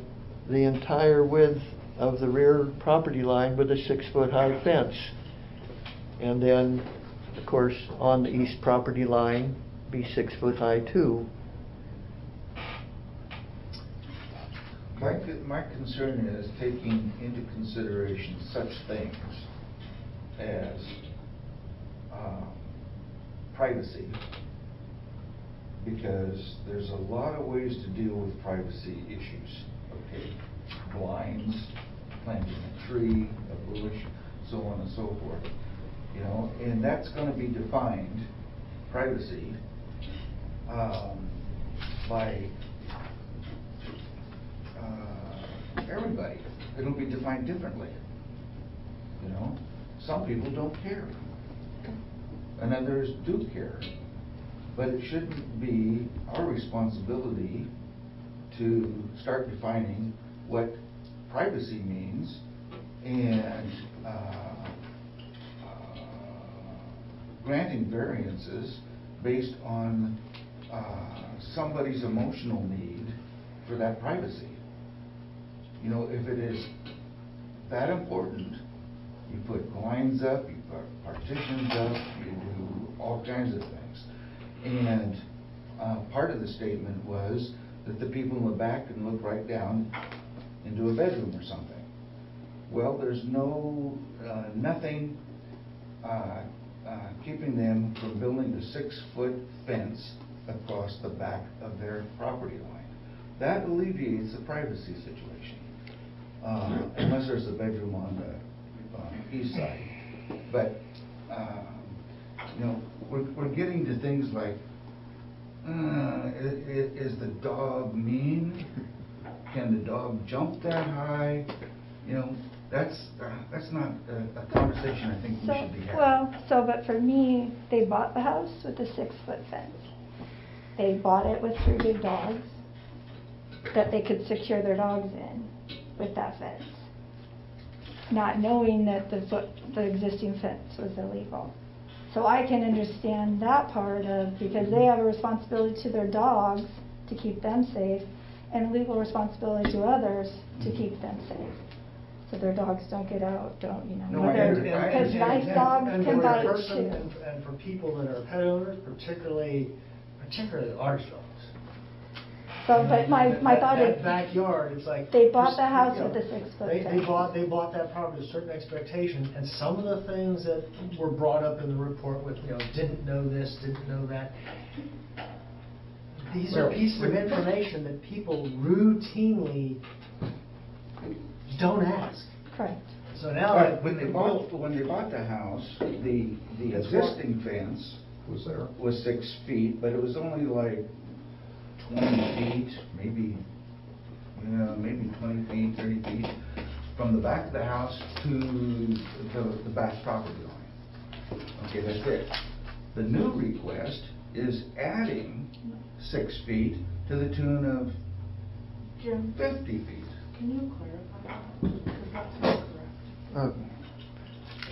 the entire width of the rear property line with a 6-foot high fence. And then, of course, on the east property line, be 6 foot high too. My concern is taking into consideration such things as privacy, because there's a lot of ways to deal with privacy issues. Okay, blinds, planting a tree, a bush, so on and so forth. You know, and that's going to be defined, privacy, by everybody. It'll be defined differently. You know, some people don't care, and others do care. But it shouldn't be our responsibility to start defining what privacy means and granting variances based on somebody's emotional need for that privacy. You know, if it is that important, you put blinds up, you put partitions up, you do all kinds of things. And part of the statement was that the people in the back can look right down into a bedroom or something. Well, there's nothing keeping them from building a 6-foot fence across the back of their property line. That alleviates the privacy situation, unless there's a bedroom on the east side. But you know, we're getting to things like, is the dog mean? Can the dog jump that high? You know, that's not a conversation I think we should be having. But for me, they bought the house with a 6-foot fence. They bought it with 3 big dogs that they could secure their dogs in with that fence, not knowing that the existing fence was illegal. So I can understand that part of, because they have a responsibility to their dogs to keep them safe, and a legal responsibility to others to keep them safe. So their dogs don't get out, because nice dogs and can for a bite person too. and for people that are pet owners, particularly large dogs. So, but my thought That is, backyard, it's like. they bought the house you know, with a 6-foot They fence. bought that property with certain expectations, and some of the things that were brought up in the report with, didn't know this, didn't know that. These are pieces of information that people routinely don't ask. Correct. So now. But when they bought the house, the existing fence Was there? was 6 feet, but it was only like 20 feet, maybe 20 feet, 30 feet from the back of the house to the back property line. Okay, that's it. The new request is adding 6 feet to the tune of Jim, 50 feet. can you clarify that? Because that's not correct.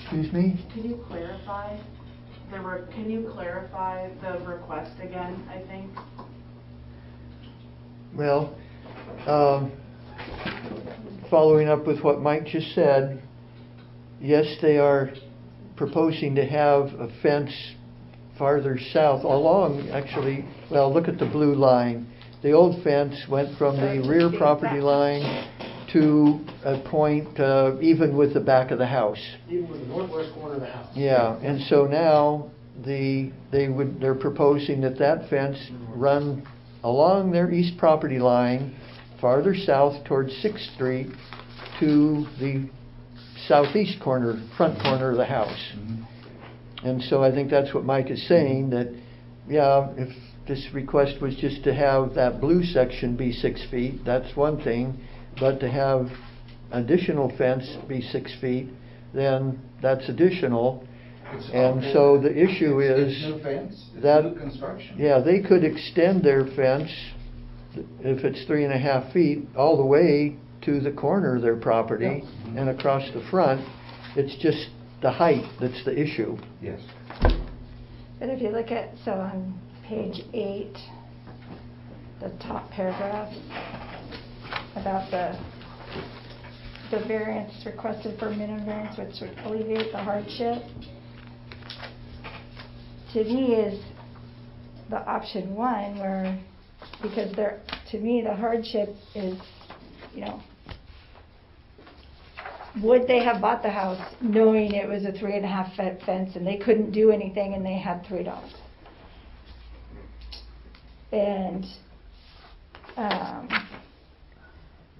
Excuse me? Can you clarify the request again, I think? Well, following up with what Mike just said, yes, they are proposing to have a fence farther south, look at the blue line. The old fence went from the rear property line to a point even with the back of the house. Even with the northwest corner of the house. Yeah, and so now they're proposing that fence run along their east property line, farther south towards 6th Street to the southeast front corner of the house. Mm-hmm. And so I think that's what Mike is saying, that, if this request was just to have that blue section be 6 feet, that's one thing, but to have additional fence be 6 feet, then that's additional. And so the issue is It's new fence, it's that, new construction. yeah, they could extend their fence, if it's 3.5 feet, all the way to the corner of their property and across the front. It's just the height that's the issue. Yes. But if you look at, so on page 8, the top paragraph about the variance requested for minimum variance, which would alleviate the hardship, to me is the option 1, where, because there, to me, the hardship is, you know, would they have bought the house knowing it was a 3.5-foot fence and they couldn't do anything and they had 3 dogs? And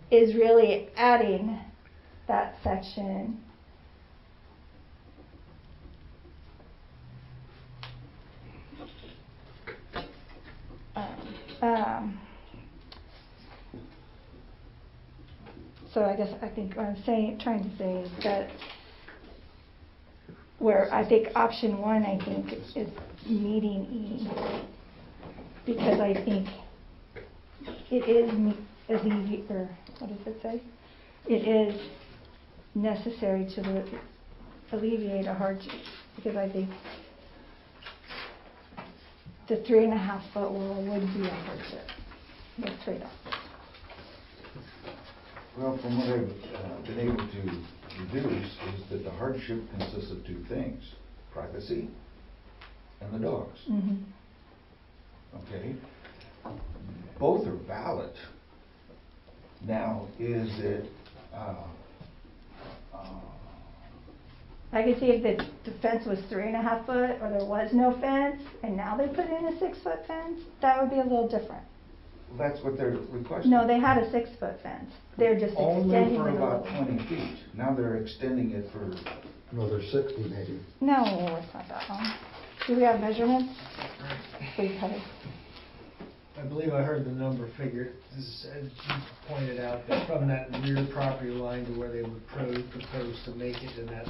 is really adding that section so I think what I'm trying to say is that where I think option 1, I think, is meeting E, because I think it is or what does it say? It is necessary to alleviate a hardship, because I think the 3.5-foot wall would be a hardship with 3 dogs. Well, from what I've been able to deduce is that the hardship consists of 2 things: privacy and the dogs. Mm-hmm. Okay? Both are valid. Now, is it, I could see if the fence was 3.5 foot, or there was no fence, and now they put in a 6-foot fence, that would be a little different. that's what they're requesting? No, they had a 6-foot fence. They're just Only extending for it a about little. 20 feet. Now they're extending it for, No, they're 60 maybe. No, it's not that long. Do we have measurements? We cut it. I believe I heard the number figured, you pointed out that from that rear property line to where they would propose to make it in that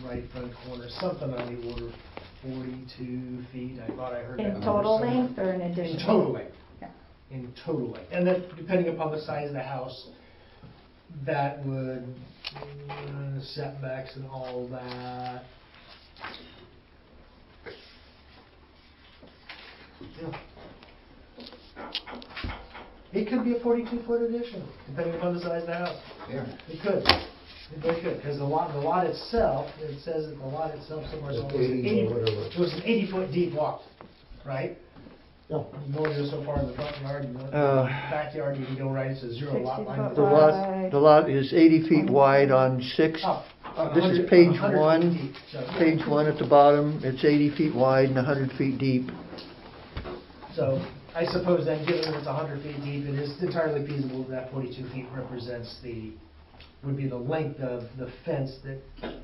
right front corner, something on the order of 42 feet. I thought I heard that In number total somewhere. length or in addition? In total length. Yeah. In total length. And then depending upon the size of the house, that would, setbacks and all that. Yeah. It could be a 42-foot addition, depending upon the size of the house. yeah. It could. It really could, because the lot itself, it says that the lot itself somewhere It's was 80 or whatever. it was an 80-foot deep lot, right? Yeah. You can only go so far in the front yard, you know, in the backyard, you can go right, it's a 0 lot 60 line. foot The lot is 80 feet wide on 6. Oh, This 100 is page 100 1, feet deep, so- page 1 at the bottom. It's 80 feet wide and 100 feet deep. So I suppose then, given that it's 100 feet deep, it is entirely feasible that 42 feet represents would be the length of the fence that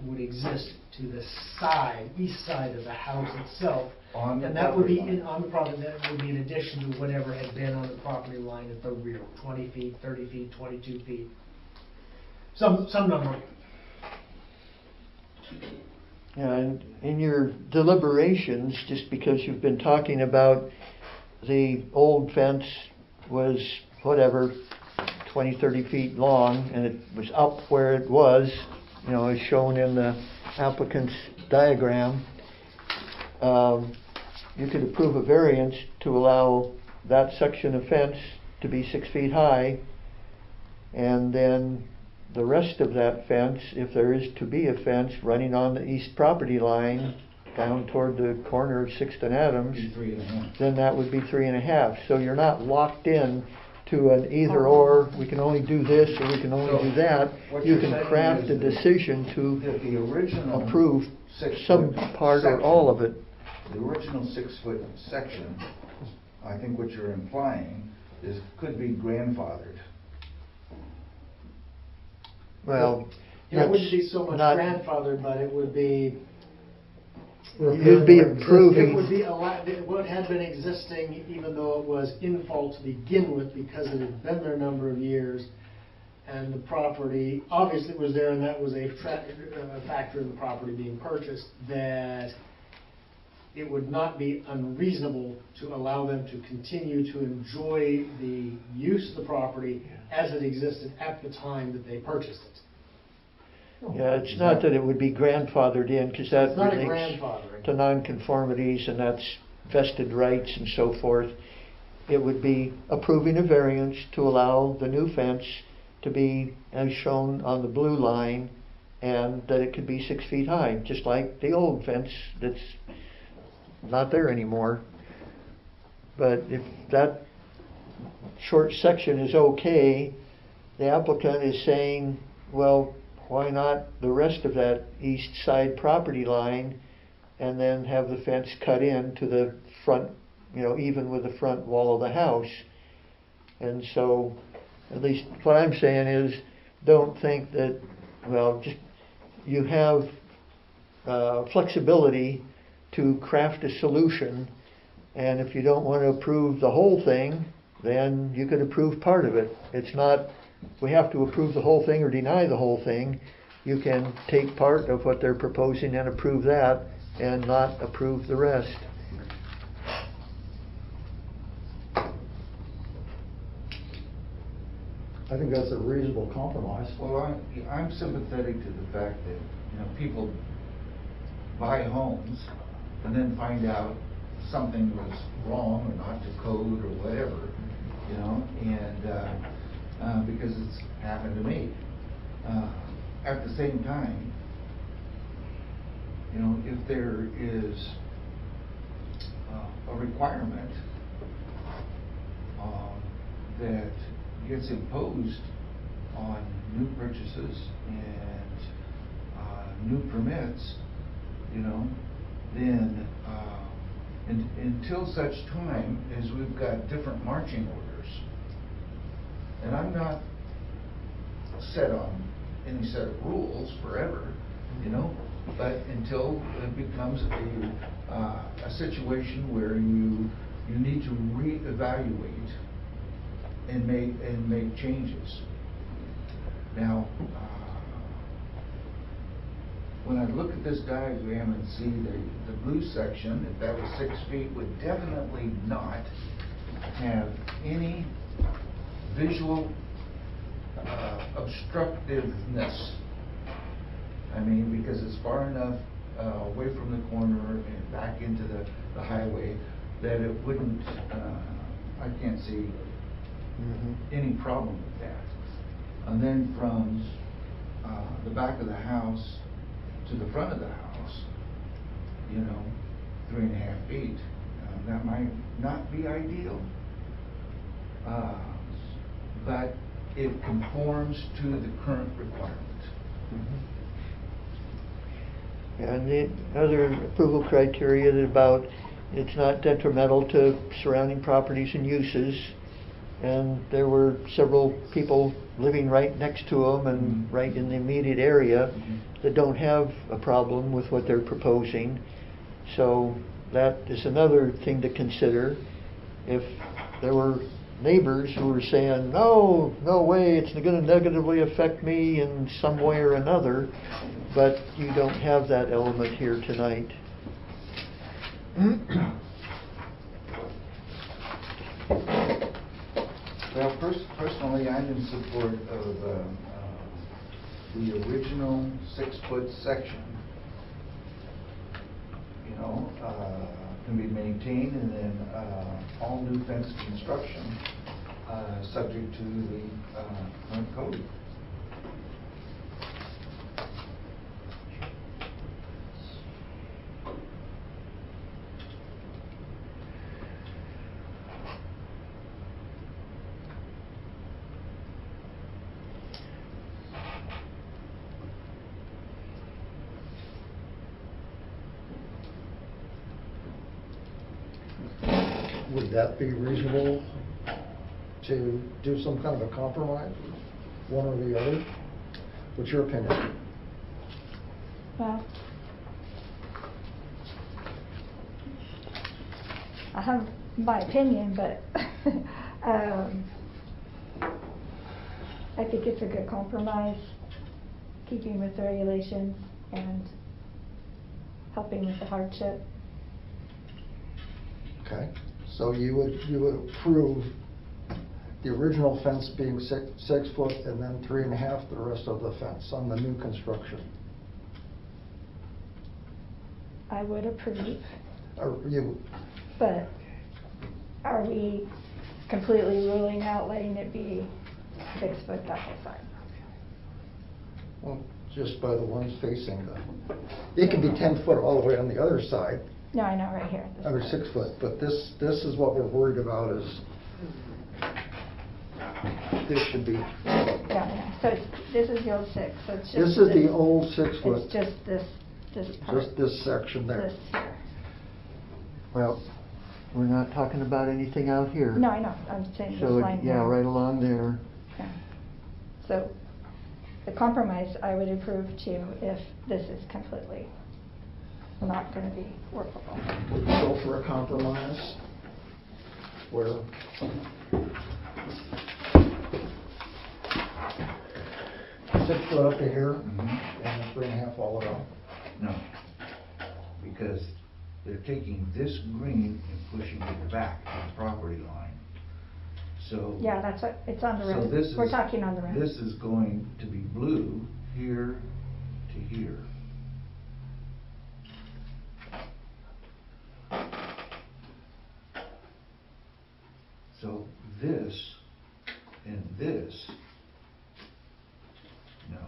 would exist to the east side of the house itself. On the And that would be, property line. on the property, that would be in addition to whatever had been on the property line at the rear, 20 feet, 30 feet, 22 feet. Some number. Yeah, and in your deliberations, just because you've been talking about the old fence was whatever, 20, 30 feet long, and it was up where it was, you know, as shown in the applicant's diagram, you could approve a variance to allow that section of fence to be 6 feet high, and then the rest of that fence, if there is to be a fence running on the east property line down toward the corner of 6th and Adams, 3.5. then that would be 3.5. So you're not locked in to an either or, we can only do this or we can only do that. What You you're can saying craft is a that- decision That the original to approve 6-foot some part or section- all of it. The original 6-foot section, I think what you're implying is could be grandfathered. Well, Yeah, it wouldn't be so much not- grandfathered, but it would be. You'd be approving. It would be what had been existing, even though it was in fault to begin with, because it had been there a number of years. And the property obviously was there, and that was a factor in the property being purchased, that it would not be unreasonable to allow them to continue to enjoy the use of the property as it existed at the time that they purchased it. Yeah, it's not that it would be grandfathered in, because that It's not a relates grandfathering. to nonconformities, and that's vested rights and so forth. It would be approving a variance to allow the new fence to be as shown on the blue line, and that it could be 6 feet high, just like the old fence that's not there anymore. But if that short section is okay, the applicant is saying, well, why not the rest of that east side property line, and then have the fence cut in to the front, even with the front wall of the house. And so, at least what I'm saying is, don't think that, just, you have flexibility to craft a solution, and if you don't want to approve the whole thing, then you could approve part of it. It's not, we have to approve the whole thing or deny the whole thing. You can take part of what they're proposing and approve that, and not approve the rest. I think that's a reasonable compromise. Well, I'm sympathetic to the fact that, people buy homes and then find out something was wrong or not to code or whatever, and because it's happened to me. At the same time, if there is a requirement that gets imposed on new purchases and new permits, then until such time as we've got different marching orders, and I'm not set on any set of rules forever, but until it becomes a situation where you need to reevaluate and make changes. Now, when I look at this diagram and see the blue section, if that was 6 feet, would definitely not have any visual obstructiveness. I mean, because it's far enough away from the corner and back into the highway that it wouldn't, I can't see any problem with that. And then from the back of the house to the front of the house, 3.5 feet. That might not be ideal, but it conforms to the current requirement. And the other approval criteria is about it's not detrimental to surrounding properties and uses. And there were several people living right next to them and right in the immediate area that don't have a problem with what they're proposing. So that is another thing to consider. If there were neighbors who were saying, no way, it's going to negatively affect me in some way or another, but you don't have that element here tonight. Well, personally, I'm in support of the original 6-foot section. Can be maintained, and then all new fence construction subject to the current code. Would that be reasonable to do some kind of a compromise, one or the other? What's your opinion? Well, I have my opinion, but I think it's a good compromise, keeping with the regulations and helping with the hardship. Okay, so you would approve the original fence being 6 foot and then 3.5 the rest of the fence on the new construction. I would approve, You, but are we completely ruling out letting it be 6 foot that whole side? well, just by the ones facing it can be 10 foot all the way on the other side, No, I know, right here. this or part. 6 foot, but this is what we're worried about is this should be, Yeah, yeah, so this is the old 6, so it's just. this is the old 6 foot, It's just this part. just this section there. This here. Well, we're not talking about anything out here. No, I know, I'm saying this So, line here. yeah, right along there. Yeah. So, the compromise I would approve too if this is completely not gonna be workable. We can go for a compromise where 6 foot up to here and 3.5 all around. No, because they're taking this green and pushing it back to the property line. So. Yeah, that's what, it's on the So road. this is. We're talking on the road. This is going to be blue here to here. So this and this, no.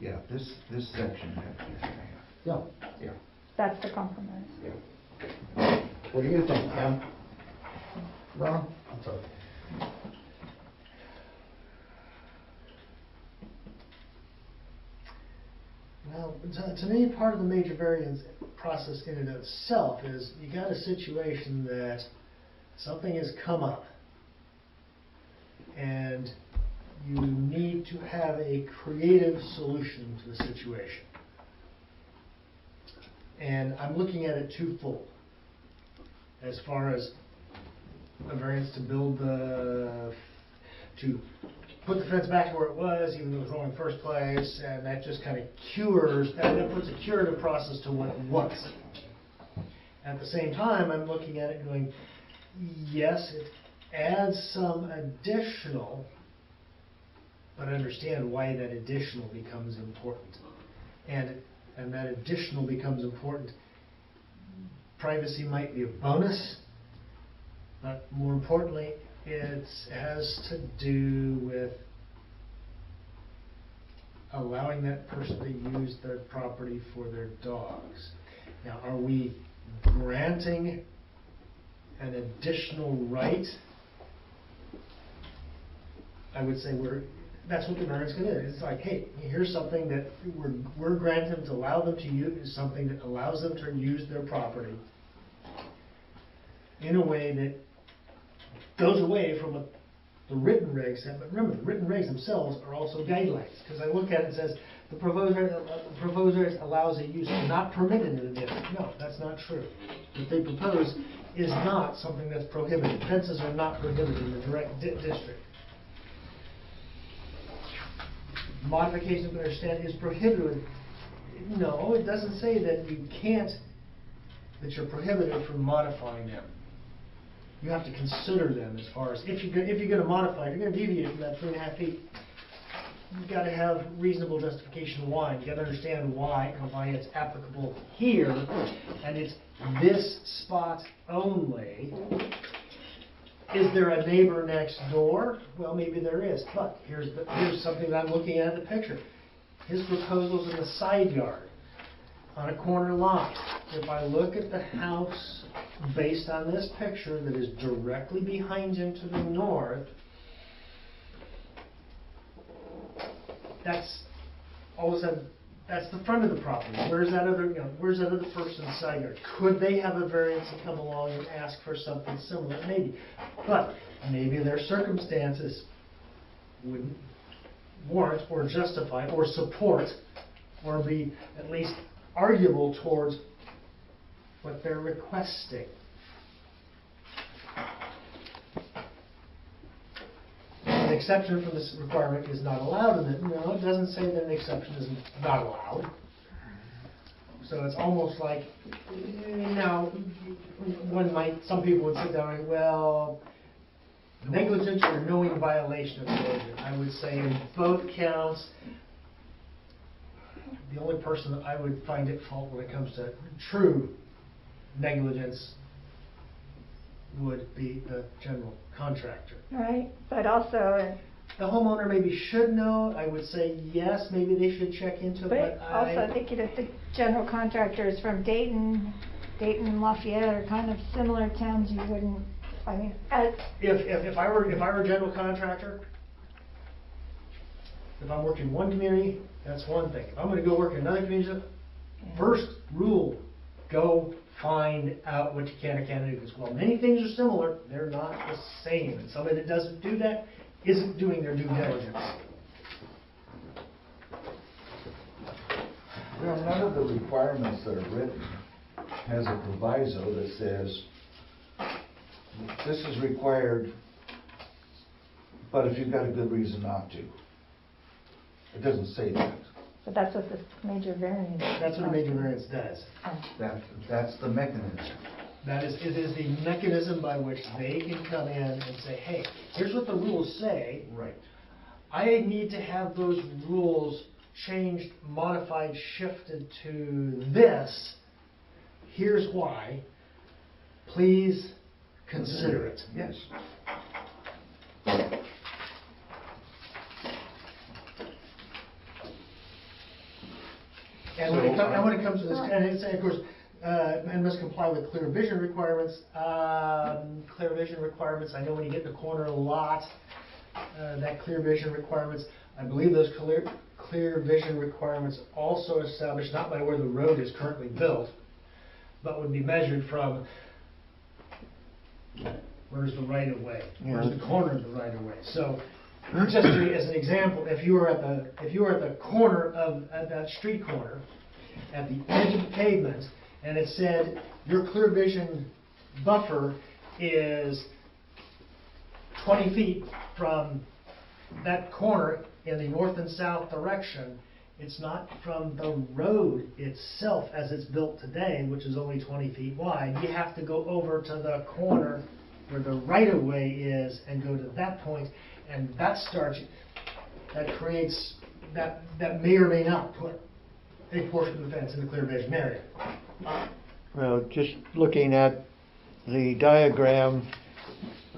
Yeah, this section has to be 3.5. Yeah, yeah. That's the compromise. What do you think, Ken? Ron? I'm sorry. Well, to me, part of the major variance process in and of itself is you got a situation that something has come up and you need to have a creative solution to the situation. And I'm looking at it twofold. As far as a variance to build to put the fence back to where it was, even though it was wrong in the first place, and that just kind of that puts a curative process to what it was. At the same time, I'm looking at it going, yes, it adds some additional, but understand why that additional becomes important. And that additional becomes important. Privacy might be a bonus, but more importantly, it has to do with allowing that person to use their property for their dogs. Now, are we granting an additional right? I would say that's what the variance is. It's like, hey, here's something that we're granting them to allow them to use, something that allows them to use their property in a way that goes away from what the written regs said. But remember, the written regs themselves are also guidelines, because I look at it and says the proposer allows a use not permitted in the district. No, that's not true. What they propose is not something that's prohibited. Fences are not prohibited in the direct district. Modification, I understand, is prohibited. No, it doesn't say that you can't, that you're prohibited from modifying them. You have to consider them as far as, if you're going to modify, if you're going to deviate from that 3.5 feet, you've got to have reasonable justification why. You've got to understand why it's applicable here, and it's this spot only. Is there a neighbor next door? Well, maybe there is, but here's something that I'm looking at in the picture. His proposal's in the side yard, on a corner lot. If I look at the house based on this picture that is directly behind him to the north, that's all of a sudden, that's the front of the property. Where's that other person's side yard? Could they have a variance and come along and ask for something similar? Maybe. But maybe their circumstances wouldn't warrant or justify or support or be at least arguable towards what they're requesting. An exception from this requirement is not allowed in it. No, it doesn't say that an exception is not allowed. So it's almost like, now, some people would sit down and, well, negligence or knowing violation of code. I would say in both counts, the only person that I would find at fault when it comes to true negligence would be the general contractor. Right, but also, The homeowner maybe should know. I would say yes, maybe they should check into it, but also thinking if the general contractors from Dayton and Lafayette are kind of similar towns, you wouldn't, I mean, If I were a general contractor, if I'm working in one community, that's one thing. If I'm gonna go work in another community, first rule, go find out what you can or can't do. Because while many things are similar, they're not the same. And somebody that doesn't do that isn't doing their due diligence. Well, none of the requirements that are written has a proviso that says, this is required, but if you've got a good reason not to. It doesn't say that. but that's what this major variance. That's what a major variance does. That's the mechanism. It is the mechanism by which they can come in and say, hey, here's what the rules say. Right. I need to have those rules changed, modified, shifted to this. Here's why. Please consider it. Yes. And when it comes to this, and it's, of course, and must comply with clear vision requirements. Clear vision requirements, I know when you get in the corner a lot, that clear vision requirements, I believe those clear vision requirements also established not by where the road is currently built, but would be measured from where's the right of way, where's the corner of the right of way. So, just as an example, if you were at the corner of that street corner, at the edge of the pavement, and it said your clear vision buffer is 20 feet from that corner in the north and south direction, it's not from the road itself as it's built today, which is only 20 feet wide. You have to go over to the corner where the right-of-way is and go to that point, and that creates, that may or may not put a portion of the fence in the clear vision area. Well, just looking at the diagram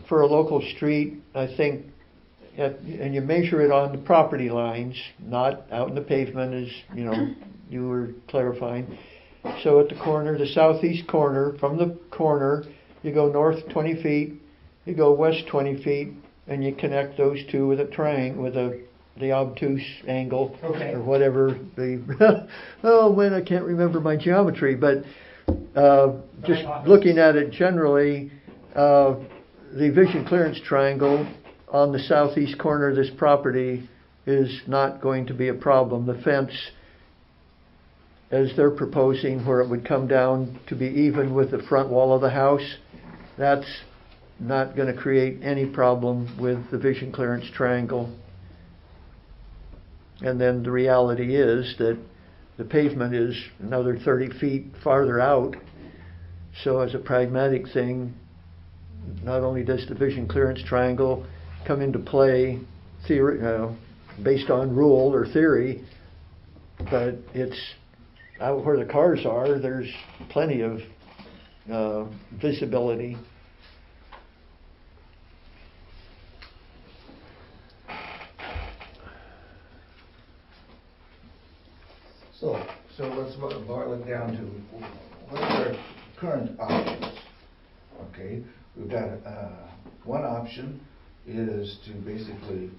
for a local street, I think, and you measure it on the property lines, not out in the pavement, as you were clarifying. So at the corner, the southeast corner, from the corner, you go north 20 feet, you go west 20 feet, and you connect those two with a triangle, with the obtuse angle, Okay. or whatever the, I can't remember my geometry, but just looking at it generally, the vision clearance triangle on the southeast corner of this property is not going to be a problem. The fence, as they're proposing, where it would come down to be even with the front wall of the house, that's not going to create any problem with the vision clearance triangle. And then the reality is that the pavement is another 30 feet farther out. So as a pragmatic thing, not only does the vision clearance triangle come into play based on rule or theory, but it's out where the cars are, there's plenty of visibility. So let's boil it down to what are our current options? Okay, we've got one option is to basically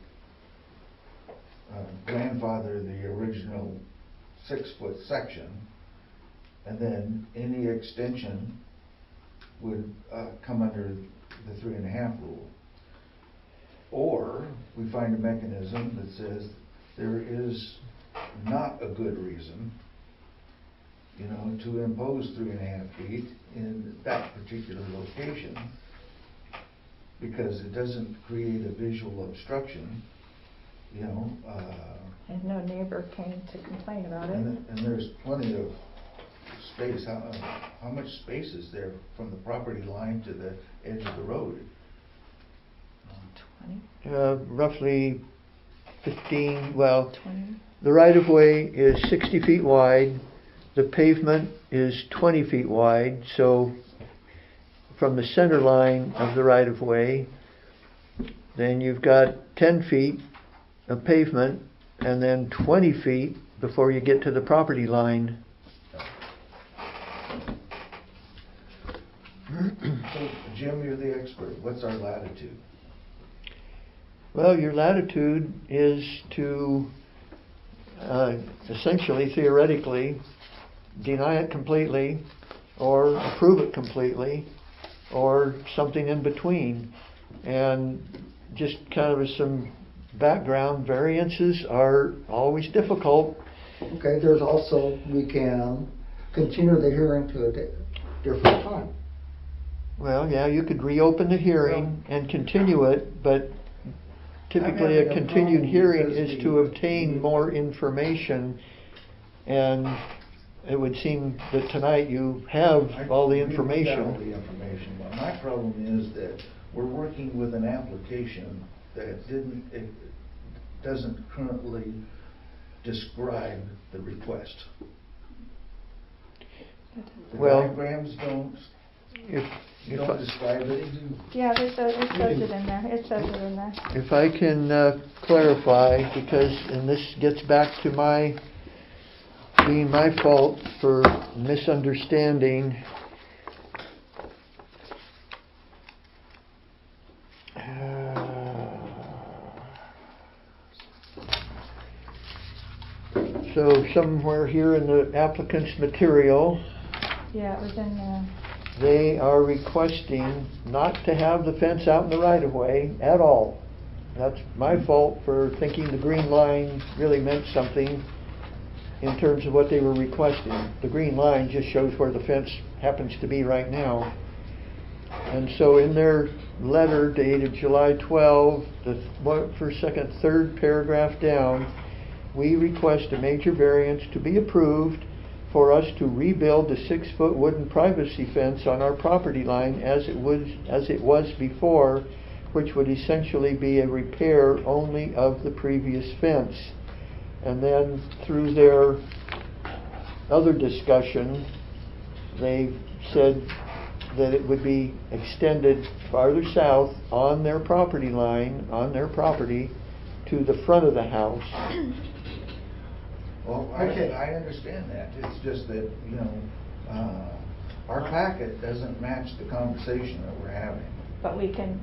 grandfather the original 6-foot section, and then any extension would come under the 3.5 rule. Or we find a mechanism that says there is not a good reason, to impose 3.5 feet in that particular location, because it doesn't create a visual obstruction, And no neighbor came to complain about it. and there's plenty of space. How much space is there from the property line to the edge of the road? roughly 15, well, 20. the right-of-way is 60 feet wide, the pavement is 20 feet wide, so from the center line of the right-of-way, then you've got 10 feet of pavement, and then 20 feet before you get to the property line. So, Jim, you're the expert. What's our latitude? Well, your latitude is to essentially, theoretically, deny it completely, or approve it completely, or something in between. And just kind of some background, variances are always difficult. Okay, there's also, we can continue the hearing to a different time. Well, yeah, you could reopen the hearing and continue it, but typically a continued hearing is to obtain more information, and it would seem that tonight you have all the We've got information. all the information, but my problem is that we're working with an application that it doesn't currently describe the request. The Well, diagrams don't If describe it. Yeah, it says it in there. It says it in there. If I can clarify, because, and this gets back to being my fault for misunderstanding. So somewhere here in the applicant's material, Yeah, it was in there. they are requesting not to have the fence out in the right-of-way at all. That's my fault for thinking the green line really meant something in terms of what they were requesting. The green line just shows where the fence happens to be right now. And so in their letter dated July 12, the first, second, third paragraph down, we request a major variance to be approved for us to rebuild the 6-foot wooden privacy fence on our property line as it was before, which would essentially be a repair only of the previous fence. And then through their other discussion, they said that it would be extended farther south on their property line, on their property, to the front of the house. Well, Okay. I understand that. It's just that, our packet doesn't match the conversation that we're having. But we can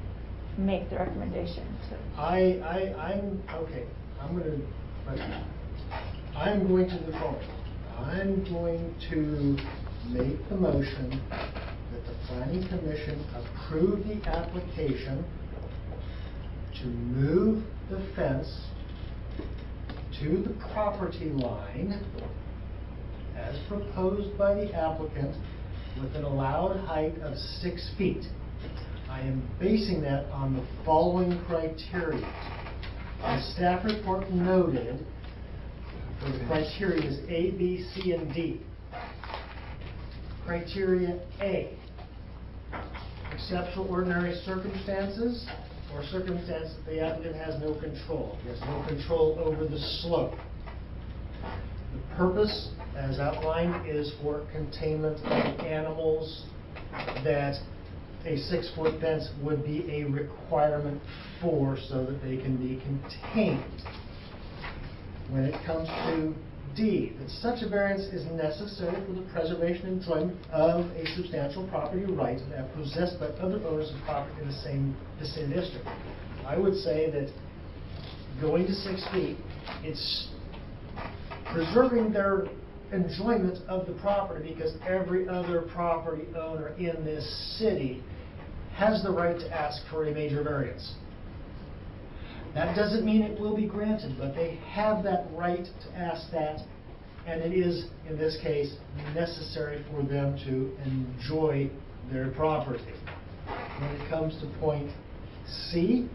make the recommendation. So. I'm, okay, I'm going to the following. I'm going to make the motion that the planning commission approve the application to move the fence to the property line as proposed by the applicant with an allowed height of 6 feet. I am basing that on the following criteria. The staff report noted the criteria is A, B, C, and D. Criteria A, exceptional ordinary circumstances or circumstances that the applicant has no control. He has no control over the slope. The purpose, as outlined, is for containment of animals, that a 6-foot fence would be a requirement for, so that they can be contained. When it comes to D, that such a variance is necessary for the preservation and enjoyment of a substantial property right that possessed by other owners of property in the same vicinity district. I would say that going to 6 feet, it's preserving their enjoyment of the property, because every other property owner in this city has the right to ask for a major variance. That doesn't mean it will be granted, but they have that right to ask that, and it is, in this case, necessary for them to enjoy their property. When it comes to point C,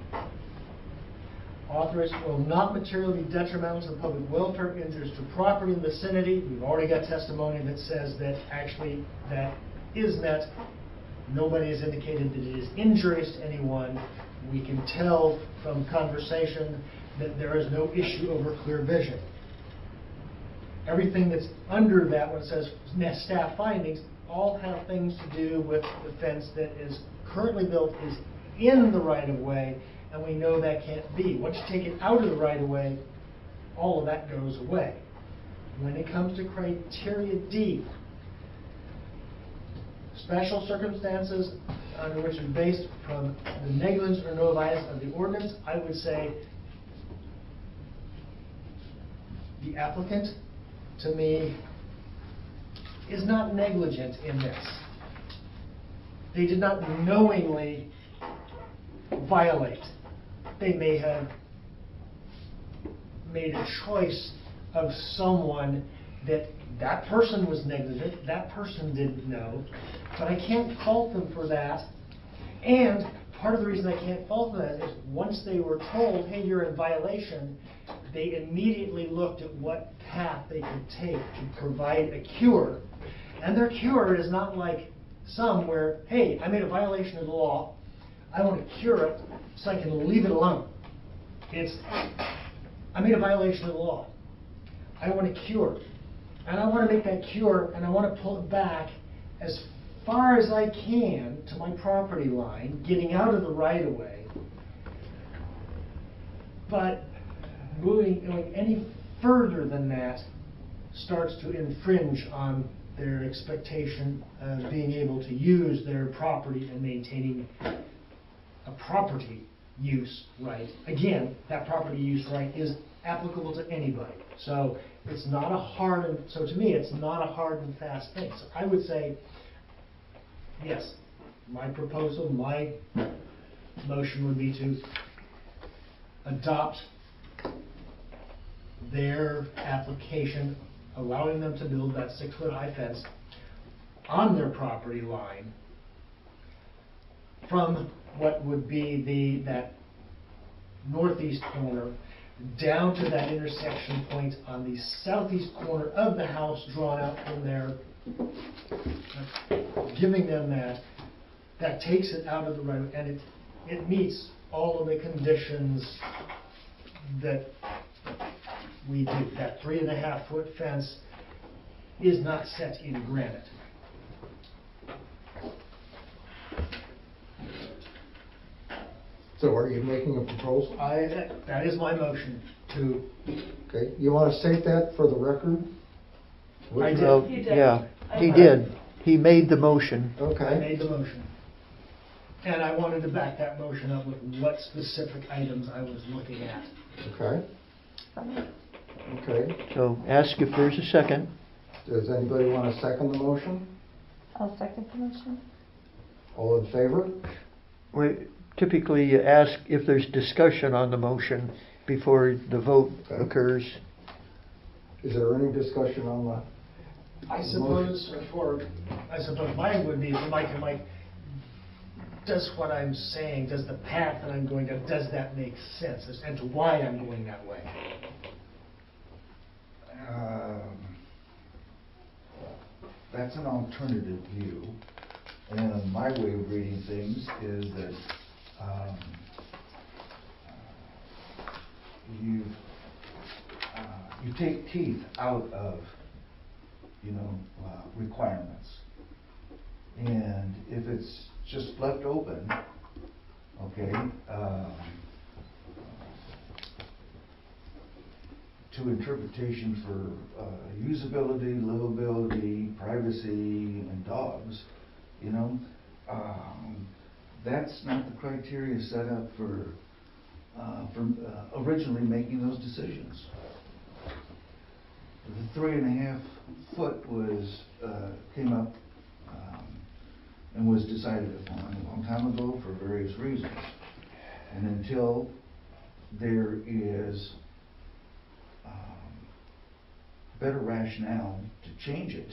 authorized will not materially be detrimental to the public welfare, injures to property in the vicinity. We've already got testimony that says that actually that is met. Nobody has indicated that it is injurious to anyone. we can tell from conversation that there is no issue over clear vision. Everything that's under that, when it says staff findings, all have things to do with the fence that is currently built is in the right-of-way, and we know that can't be. Once you take it out of the right-of-way, all of that goes away. When it comes to criteria D, special circumstances under which is based from the negligence or no violation of the ordinance, I would say the applicant, to me, is not negligent in this. They did not knowingly violate. They may have made a choice of someone that person was negligent, that person didn't know, but I can't fault them for that. And part of the reason I can't fault them for that is once they were told, hey, you're in violation, they immediately looked at what path they could take to provide a cure. And their cure is not like some where, hey, I made a violation of the law, I want to cure it so I can leave it alone. It's, I made a violation of the law, I want to cure. And I want to make that cure, and I want to pull it back as far as I can to my property line, getting out of the right-of-way. But going any further than that starts to infringe on their expectation of being able to use their property and maintaining a property use right. Again, that property use right is applicable to anybody. So it's not a hard, and so to me, it's not a hard and fast thing. So I would say, yes, my proposal, my motion would be to adopt their application, allowing them to build that 6-foot high fence on their property line from what would be that northeast corner down to that intersection point on the southeast corner of the house drawn out from there, giving them that takes it out of the right, and it meets all of the conditions that we do. That 3.5-foot fence is not set in granite. So are you making a proposal? That is my motion to. Okay, you want to state that for the record? I did. Well, He did. yeah, he Okay. did. He made the motion. I Okay, made the motion. And I wanted to back that motion up with what specific items I was looking at. okay, okay. So ask if there's a second. Does anybody want to second the motion? I'll second the motion. All in favor? We typically ask if there's discussion on the motion before the vote Okay. occurs. Is there any discussion on the? I suppose mine would be for Mike and Mike, does what I'm saying, does the path that I'm going down, does that make sense as to why I'm going that way? That's an alternative view, and my way of reading things is that you take teeth out of, requirements, and if it's just left open, okay, to interpretation for usability, livability, privacy, and dogs, that's not the criteria set up for originally making those decisions. The 3.5 foot was came up and was decided upon a long time ago for various reasons, and until there is better rationale to change it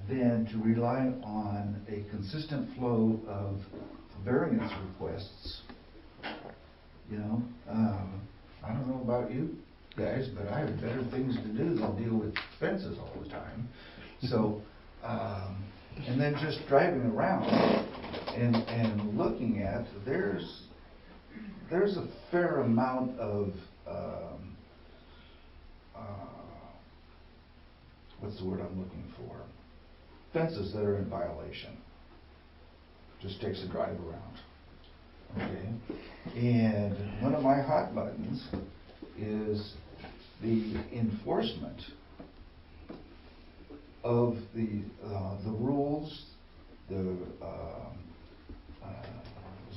than to rely on a consistent flow of variance requests. I don't know about you guys, but I have better things to do than deal with fences all the time. So And then just driving around and looking at, there's a fair amount of, what's the word I'm looking for? Fences that are in violation. Just takes a drive around. Okay? And one of my hot buttons is the enforcement of the rules, the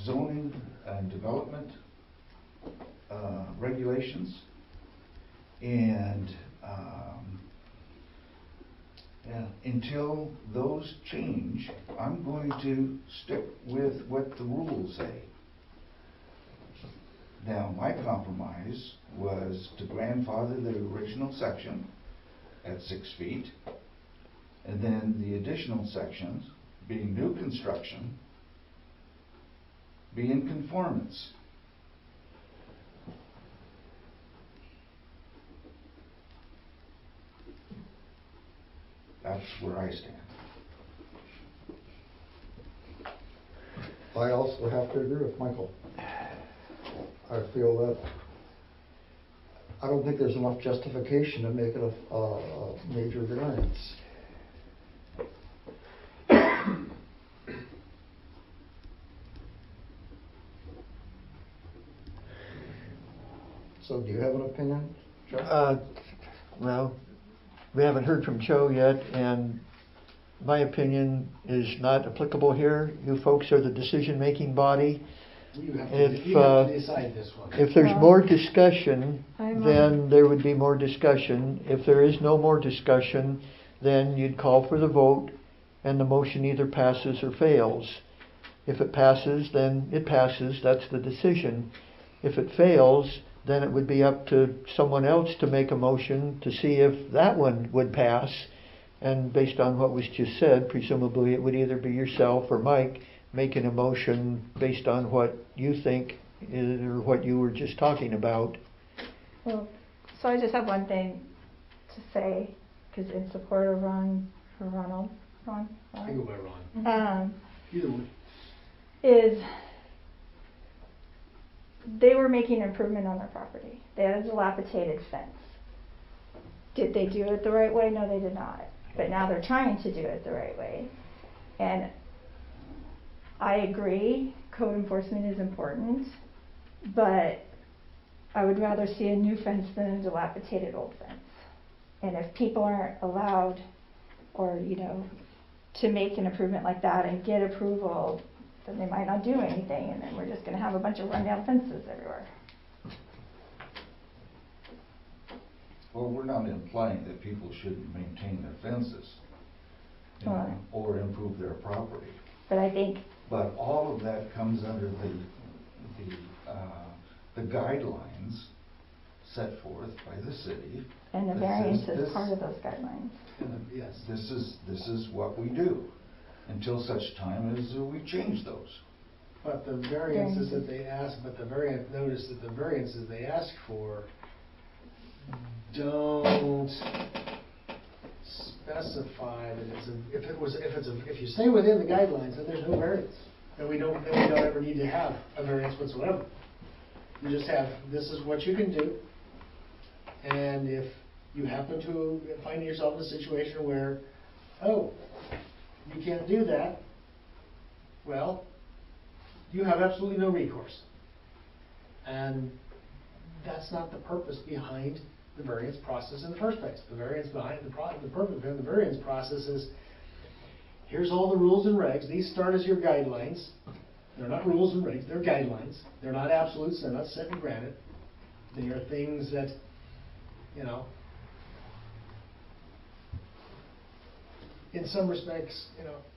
zoning and development regulations, and until those change, I'm going to stick with what the rules say. Now, my compromise was to grandfather the original section at 6 feet, and then the additional sections, being new construction, be in conformance. That's where I stand. I also have to agree with Michael. I feel that, I don't think there's enough justification to make it a major variance. So do you have an opinion, Joe? Well, we haven't heard from Joe yet, and my opinion is not applicable here. You folks are the decision-making body. You have If, to decide this one. If there's more discussion, I'm then there would be more discussion. If there is no more discussion, then you'd call for the vote, and the motion either passes or fails. If it passes, then it passes. That's the decision. If it fails, then it would be up to someone else to make a motion to see if that one would pass. And based on what was just said, presumably it would either be yourself or Mike making a motion based on what you think is, or what you were just talking about. Well, so I just have one thing to say, because in support of Ron. I go by Ron. Either one. Is they were making an improvement on their property. They had a dilapidated fence. Did they do it the right way? No, they did not. But now they're trying to do it the right way. And I agree, code enforcement is important, but I would rather see a new fence than a dilapidated old fence. And if people aren't allowed, or, to make an improvement like that and get approval, then they might not do anything, and then we're just gonna have a bunch of rundown fences everywhere. Well, we're not implying that people shouldn't maintain their fences, Right. or improve their property. But I think, But all of that comes under the guidelines set forth by the city. and the that variance says is this- part of those guidelines. Yes. This is what we do, until such time as we change those. But the variances that they ask, notice that the variances they ask for don't specify that if you stay within the guidelines, then there's no variance. Then we don't ever need to have a variance whatsoever. You just have, this is what you can do. And if you happen to find yourself in a situation where, oh, you can't do that, well, you have absolutely no recourse. And that's not the purpose behind the variance process in the first place. The variance behind the purpose behind the variance process is, here's all the rules and regs. These start as your guidelines. They're not rules and regs, they're guidelines. They're not absolutes, they're not set in granite. They are things that, in some respects,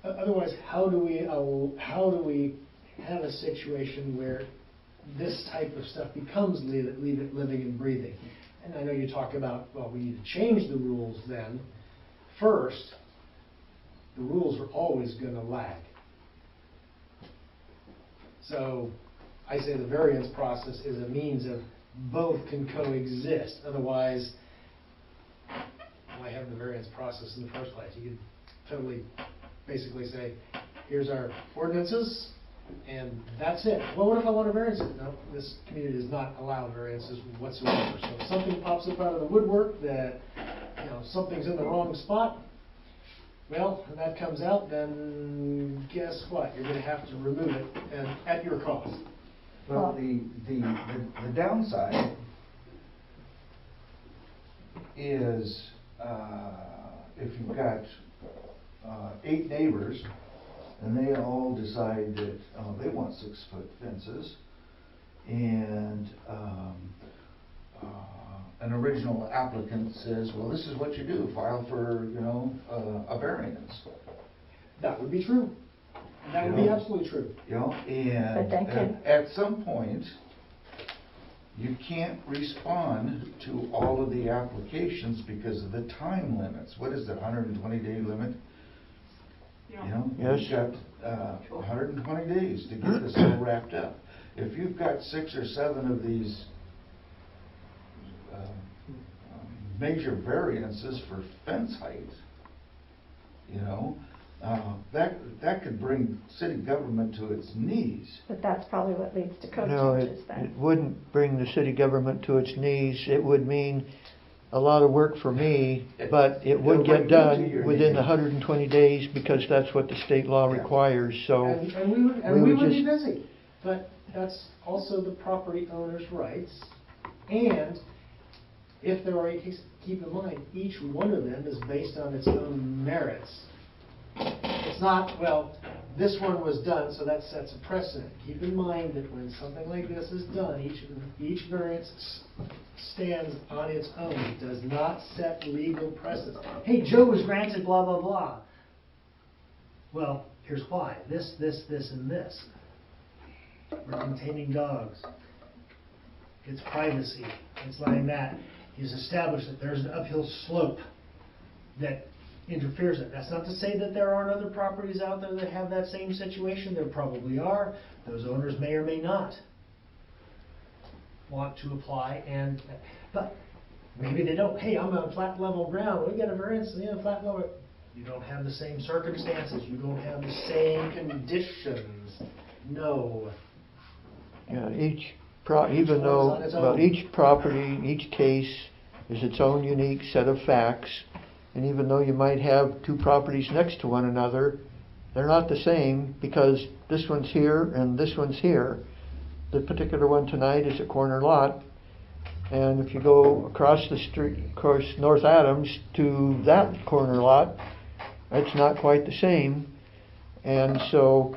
otherwise, how do we have a situation where this type of stuff becomes living and breathing? And I know you talk about, well, we need to change the rules then. First, the rules are always going to lag. So I say the variance process is a means of both can coexist. Otherwise, why have the variance process in the first place? You could totally basically say, here's our ordinances, and that's it. Well, what if I want a variance? No, this community does not allow variances whatsoever. So if something pops up out of the woodwork that, something's in the wrong spot, well, and that comes out, then guess what? You're gonna have to remove it, and at your cost. Well, the downside is, if you've got 8 neighbors, and they all decide that they want 6-foot fences, and an original applicant says, well, this is what you do, file for, a variance. That would be true. That would be absolutely true. But then And at some point, you can't respond to all of the applications because of the time limits. What is the 120-day limit? Yes. You've got 120 days to get this all wrapped up. If you've got 6 or 7 of these major variances for fence height, that could bring city government to its knees. But that's probably what leads to code No, changes it then. wouldn't bring the city government to its knees. It would mean a lot of work for me, but it would It'll bring get you to done your within the knees. 120 days because that's what the state law Yeah. requires, so. And we would, we would be just- busy, but that's also the property owner's rights. And if there are, keep in mind, each one of them is based on its own merits. It's not, well, this one was done, so that sets a precedent. Keep in mind that when something like this is done, each variance stands on its own. It does not set legal precedent. Hey, Joe was granted blah, blah, blah. Well, here's why. This, and this. We're containing dogs. It's privacy. It's like that. He's established that there's an uphill slope that interferes with it. That's not to say that there aren't other properties out there that have that same situation. There probably are. Those owners may or may not want to apply, but maybe they don't. Hey, I'm on flat level ground. We got a variance, flat level. You don't have the same circumstances. You don't have the same conditions. No. Yeah, Each even one's though, on its well, own. each property, each case is its own unique set of facts, and even though you might have 2 properties next to one another, they're not the same because this one's here and this one's here. The particular one tonight is a corner lot, and if you go across the street, across North Adams to that corner lot, it's not quite the same, and so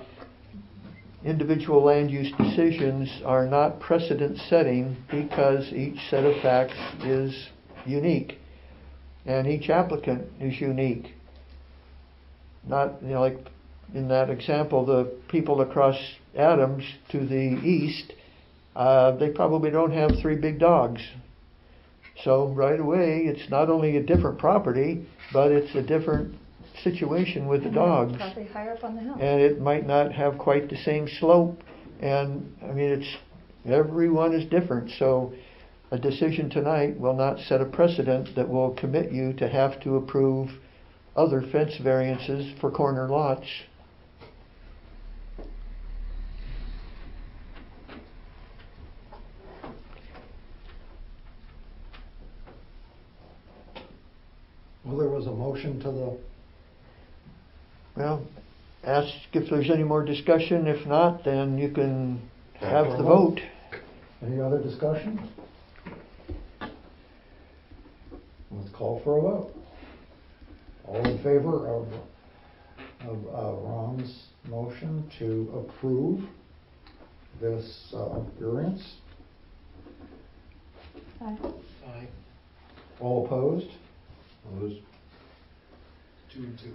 individual land use decisions are not precedent setting because each set of facts is unique and each applicant is unique. Not, like in that example, the people across Adams to the east, they probably don't have 3 big dogs. So right away, it's not only a different property, but it's a different situation with the dogs. Probably higher up on the hill. And it might not have quite the same slope, and everyone is different, so a decision tonight will not set a precedent that will commit you to have to approve other fence variances for corner lots. Well, there was a motion to the, Well, ask if there's any more discussion. If not, then you can have the vote. any other discussion? Let's call for a vote. All in favor of Ron's motion to approve this variance? Aye. Aye. All opposed? Opposed. 2 and 2.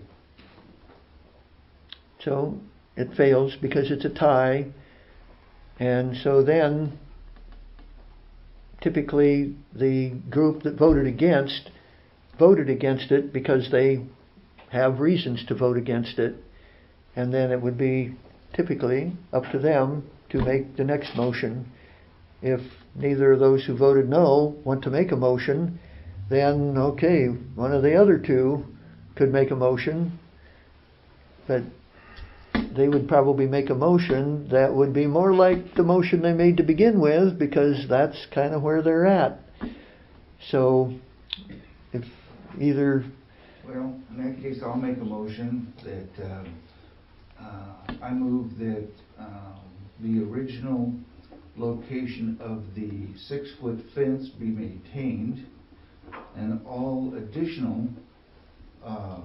So it fails because it's a tie. And so then typically the group that voted against it because they have reasons to vote against it. And then it would be typically up to them to make the next motion. If neither of those who voted no want to make a motion, then okay, one of the other 2 could make a motion. But they would probably make a motion that would be more like the motion they made to begin with, because that's kind of where they're at. So, if either... Well, in that case, I'll make a motion that I move that the original location of the 6-foot fence be maintained, and all additional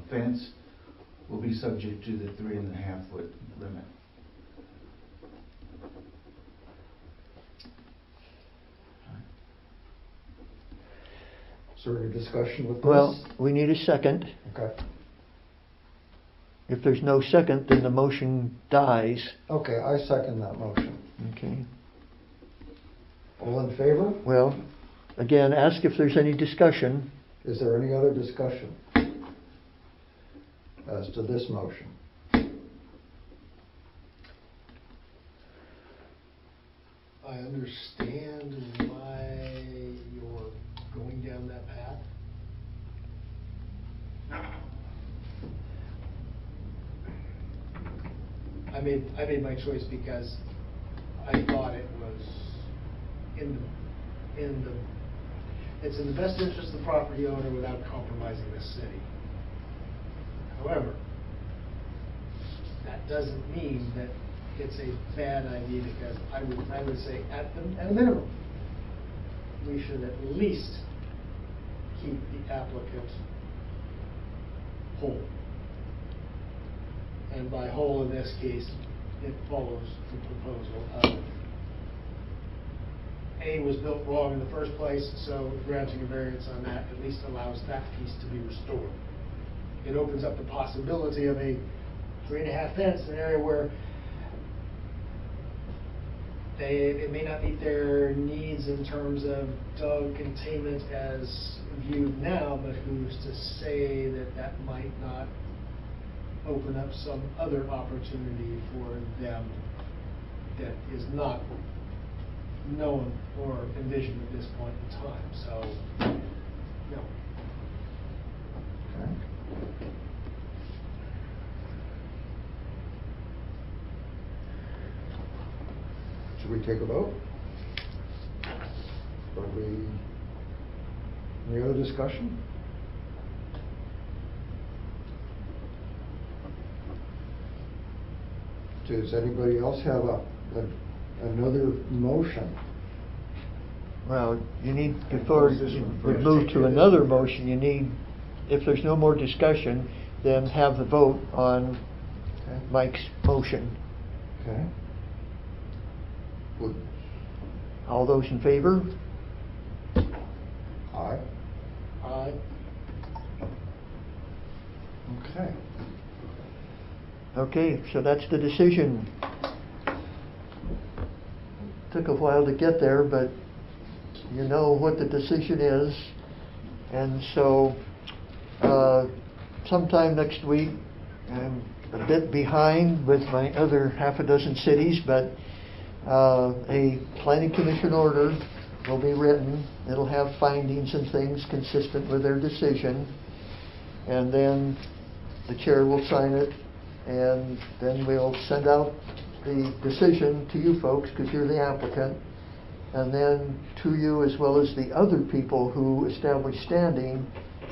fence will be subject to the 3.5-foot limit. Is there any discussion with this? Well, we need a second. Okay. If there's no second, then the motion dies. Okay, I second that motion. Okay. All in favor? Well, again, ask if there's any discussion. Is there any other discussion as to this motion? I understand why you're going down that path. I made my choice because I thought it was it's in the best interest of the property owner without compromising the city. However, that doesn't mean that it's a bad idea, because I would say at a minimum, we should at least keep the applicant whole. And by whole in this case, it follows the proposal of A was built wrong in the first place, so granting a variance on that at least allows that piece to be restored. It opens up the possibility of a 3.5 fence in an area where it may not meet their needs in terms of dog containment as viewed now, but who's to say that that might not open up some other opportunity for them that is not known or envisioned at this point in time. So, no. Okay. Should we take a vote? Any other discussion? Does anybody else have another motion? Well, you need, before you move to another motion, you need, if there's no more discussion, then have the vote on Mike's motion. Okay. Would- All those in favor? Aye. Aye. Okay. Okay, so that's the decision. Took a while to get there, but you know what the decision is. And so, sometime next week, I'm a bit behind with my other half a dozen cities, but a planning commission order will be written. It'll have findings and things consistent with their decision. And then the chair will sign it, and then we'll send out the decision to you folks, because you're the applicant, and then to you as well as the other people who establish standing,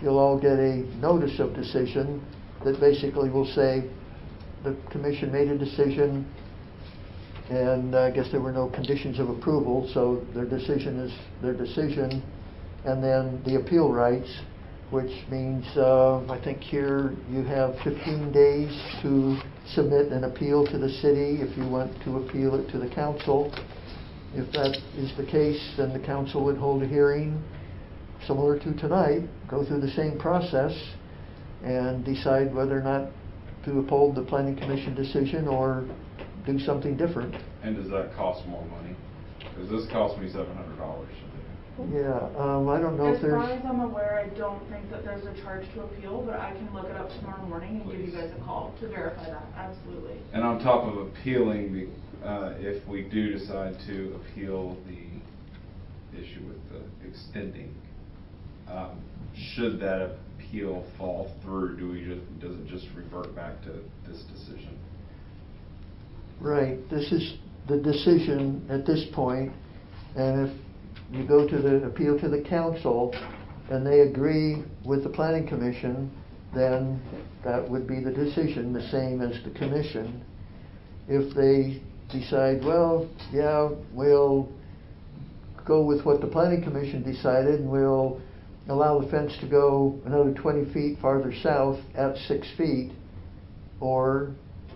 you'll all get a notice of decision that basically will say the commission made a decision, and I guess there were no conditions of approval, so their decision is their decision. And then the appeal rights, which means I think here you have 15 days to submit an appeal to the city if you want to appeal it to the council. If that is the case, then the council would hold a hearing similar to tonight, go through the same process, and decide whether or not to uphold the planning commission decision or do something different. And does that cost more money? Because this cost me $700. Yeah, I don't know if As far there's... as I'm aware, I don't think that there's a charge to appeal, but I can look it up tomorrow morning and give you guys a call to verify that, absolutely. And on top of appealing, if we do decide to appeal the issue with the extending should that appeal fall through, does it just revert back to this decision? Right, this is the decision at this point, and if you go to the appeal to the council and they agree with the planning commission, then that would be the decision, the same as the commission. If they decide, well, yeah, we'll go with what the planning commission decided and we'll allow the fence to go another 20 feet farther south at 6 feet, or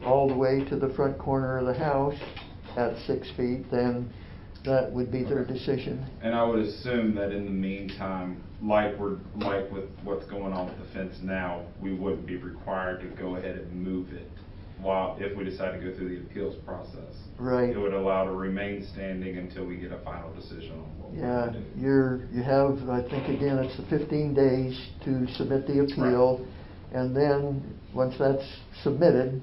all the way to the front corner of the house at 6 feet, then that would be their decision. And I would assume that in the meantime, like with what's going on with the fence now, we wouldn't be required to go ahead and move it if we decide to go through the appeals process. Right. It would allow to remain standing until we get a final decision on what we're going to do. You have, I think again, it's the 15 days to submit the appeal, and then once that's submitted,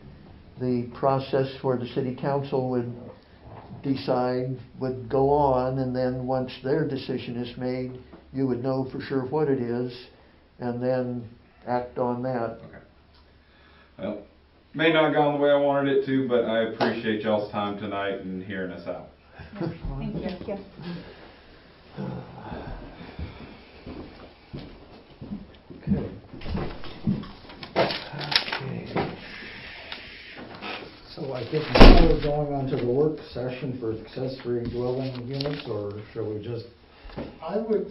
the process where the city council would decide would go on, and then once their decision is made, you would know for sure what it is, and then act on that. Okay. Well, may not have gone the way I wanted it to, but I appreciate y'all's time tonight and hearing us out. Thank you. Yes. Okay. So I think now we're going on to the work session for accessory dwelling units, or shall we just? I would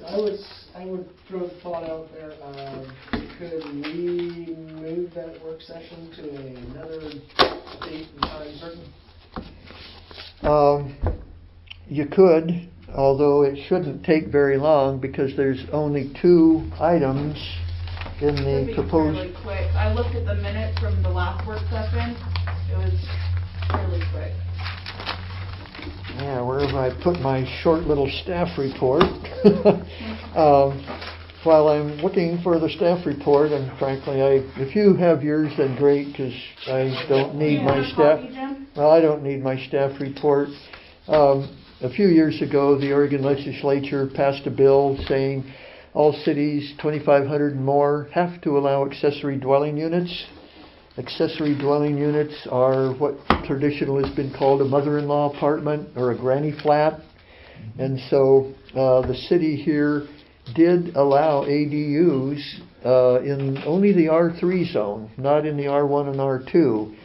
throw the thought out there, could we move that work session to another date and time certain? You could, although it shouldn't take very long because there's only 2 items in Should the be proposed. fairly quick. I looked at the minutes from the last work session. It was fairly quick. Yeah, where have I put my short little staff report? While I'm looking for the staff report, and frankly, if you have yours, then great, because I don't need You my want a staff. copy, Jim? Well, I don't need my staff report. A few years ago, the Oregon legislature passed a bill saying all cities 2,500 and more have to allow accessory dwelling units. Accessory dwelling units are what traditionally has been called a mother-in-law apartment or a granny flat. And so the city here did allow ADUs in only the R3 zone, not in the R1 and R2.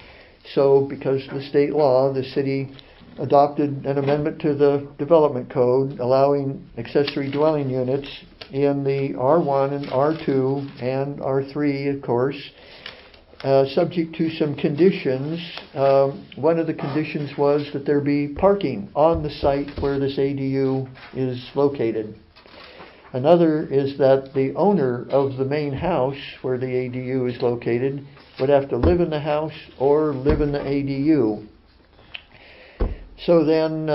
So because of the state law, the city adopted an amendment to the development code allowing accessory dwelling units in the R1 and R2 and R3, of course, subject to some conditions. One of the conditions was that there be parking on the site where this ADU is located. Another is that the owner of the main house where the ADU is located would have to live in the house or live in the ADU. So then,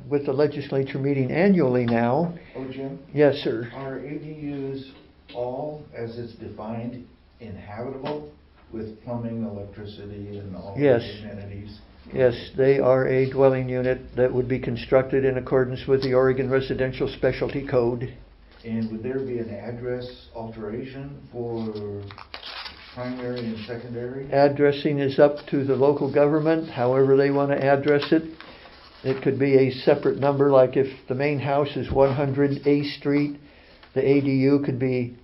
with the legislature meeting annually now. Oh, Jim? Yes, sir. Are ADUs all, as it's defined, inhabitable with plumbing, electricity, and all Yes. the amenities? Yes, they are a dwelling unit that would be constructed in accordance with the Oregon Residential Specialty Code. And would there be an address alteration for primary and secondary? Addressing is up to the local government, however they want to address it. It could be a separate number, like if the main house is 100 A Street, the ADU could be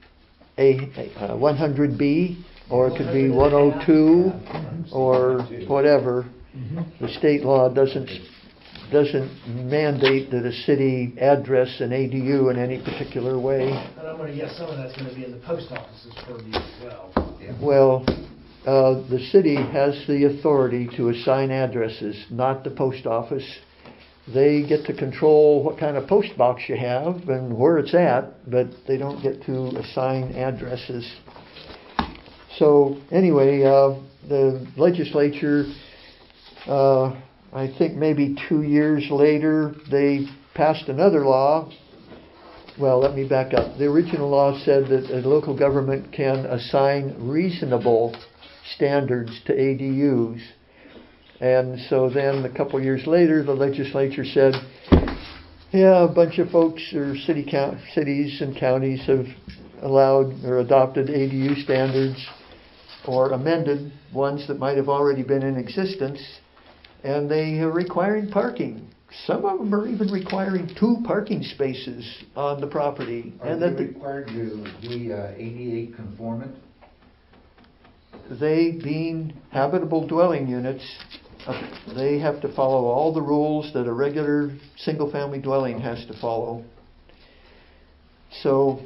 a 100B, or it could be 102, or whatever. The state law doesn't mandate that a city address an ADU in any particular way. And I'm gonna guess some of that's gonna be in the post office's purview as well. Well, the city has the authority to assign addresses, not the post office. They get to control what kind of post box you have and where it's at, but they don't get to assign addresses. So anyway, the legislature, I think maybe 2 years later, they passed another law. Well, let me back up. The original law said that a local government can assign reasonable standards to ADUs. And so then a couple years later, the legislature said, yeah, a bunch of folks or cities and counties have allowed or adopted ADU standards or amended ones that might have already been in existence, and they are requiring parking. Some of them are even requiring 2 parking spaces on the property. Are And they that required to be ADA conformant? they being habitable dwelling units, they have to follow all the rules that a regular single-family dwelling has to follow. So,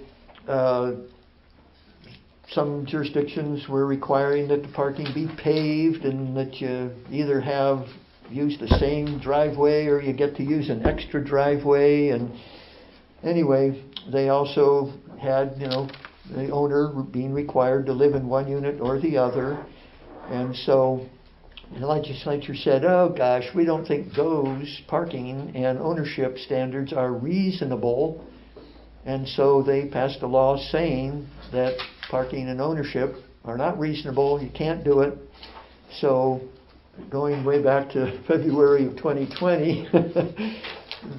some jurisdictions were requiring that the parking be paved and that you either use the same driveway or you get to use an extra driveway. And anyway, they also had, the owner being required to live in one unit or the other. And so the legislature said, oh gosh, we don't think those parking and ownership standards are reasonable. And so they passed a law saying that parking and ownership are not reasonable, you can't do it. So going way back to February of 2020,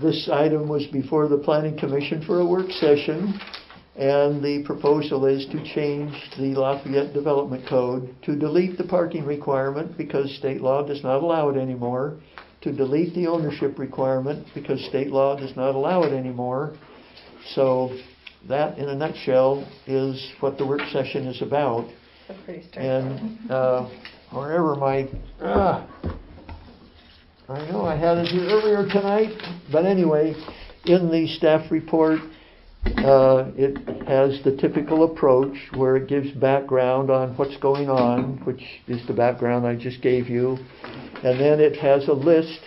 this item was before the Planning Commission for a work session, and the proposal is to change the Lafayette Development Code to delete the parking requirement because state law does not allow it anymore, to delete the ownership requirement because state law does not allow it anymore. So that, in a nutshell, is what the work session is about. That's pretty straightforward. And wherever I know I had it here earlier tonight, but anyway, in the staff report, it has the typical approach where it gives background on what's going on, which is the background I just gave you. And then it has a list,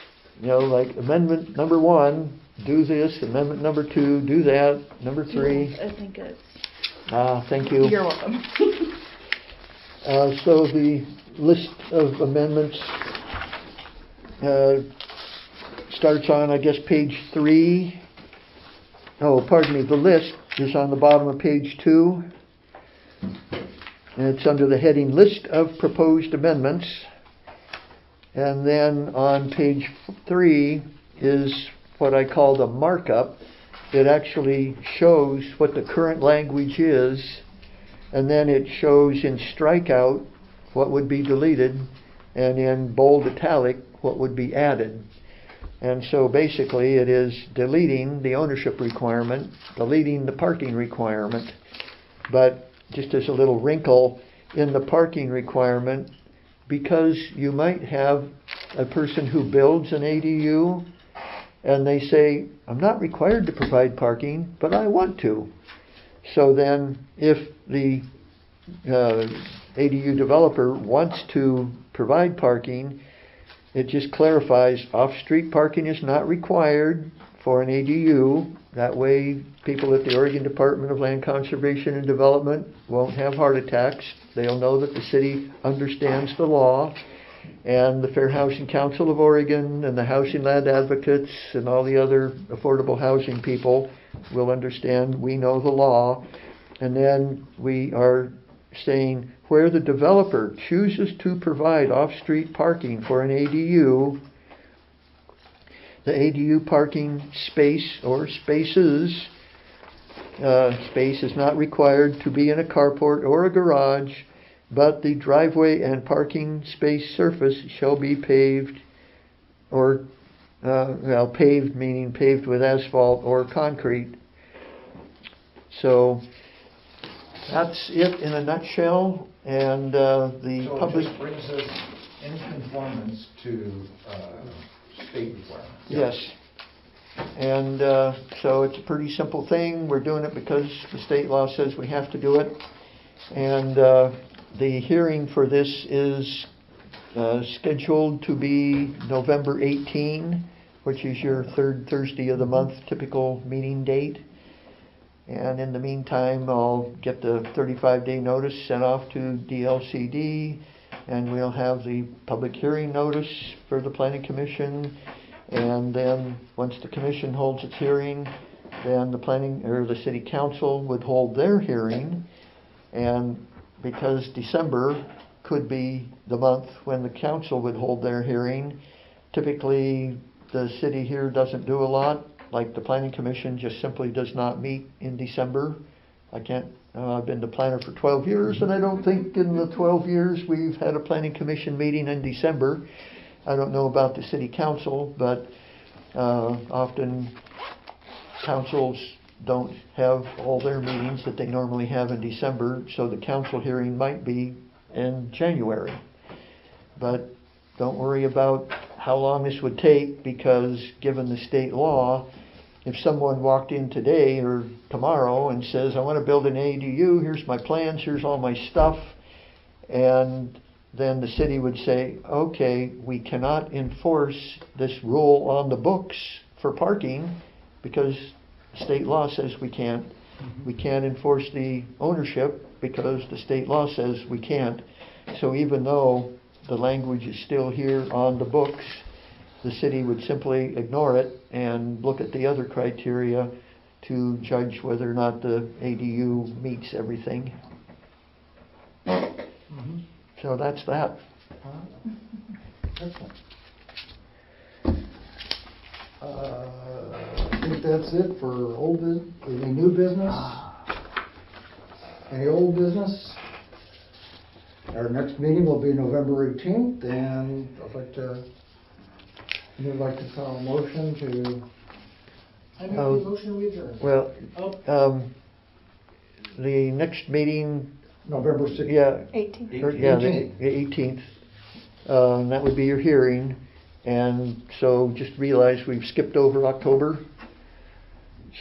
like amendment number 1, do this, amendment number 2, do that, number 3. Yes, I think it's... Thank you. You're welcome. So the list of amendments starts on, I guess, page 3. Oh, pardon me, the list is on the bottom of page 2. And it's under the heading List of Proposed Amendments. And then on page 3 is what I call the markup. It actually shows what the current language is, and then it shows in strikeout what would be deleted, and in bold italic what would be added. And so basically it is deleting the ownership requirement, deleting the parking requirement. But just as a little wrinkle, in the parking requirement, because you might have a person who builds an ADU and they say, I'm not required to provide parking, but I want to. So then if the ADU developer wants to provide parking, it just clarifies off-street parking is not required for an ADU. That way people at the Oregon Department of Land Conservation and Development won't have heart attacks. They'll know that the city understands the law. And the Fair Housing Council of Oregon and the Housing Land Advocates and all the other affordable housing people will understand we know the law. And then we are saying where the developer chooses to provide off-street parking for an ADU, the ADU parking space or spaces, space is not required to be in a carport or a garage, but the driveway and parking space surface shall be paved, or paved meaning paved with asphalt or concrete. So that's it in a nutshell. And the So public... it just brings us in conformance to state requirements. Yes. And so it's a pretty simple thing. We're doing it because the state law says we have to do it. And the hearing for this is scheduled to be November 18, which is your third Thursday of the month typical meeting date. And in the meantime, I'll get the 35-day notice sent off to DLCD, and we'll have the public hearing notice for the Planning Commission. And then once the Commission holds its hearing, then the City Council would hold their hearing. And because December could be the month when the Council would hold their hearing, typically the city here doesn't do a lot. Like the Planning Commission just simply does not meet in December. I've been the planner for 12 years, and I don't think in the 12 years we've had a planning commission meeting in December. I don't know about the city council, but often councils don't have all their meetings that they normally have in December, so the council hearing might be in January. But don't worry about how long this would take, because given the state law, if someone walked in today or tomorrow and says, I want to build an ADU, here's my plans, here's all my stuff, and then the city would say, okay, we cannot enforce this rule on the books for parking because state law says we can't. We can't enforce the ownership because the state law says we can't. So even though the language is still here on the books, the city would simply ignore it and look at the other criteria to judge whether or not the ADU meets everything. So that's that. Excellent. I think that's it for old business. Any new business? Any old business? Our next meeting will be November 18th, and I'd like to call a motion to. I make the motion we adjourn. Well, Oh. the next meeting, November 16th. yeah, 18. yeah, the 18th, that would be your hearing. And so just realize we've skipped over October.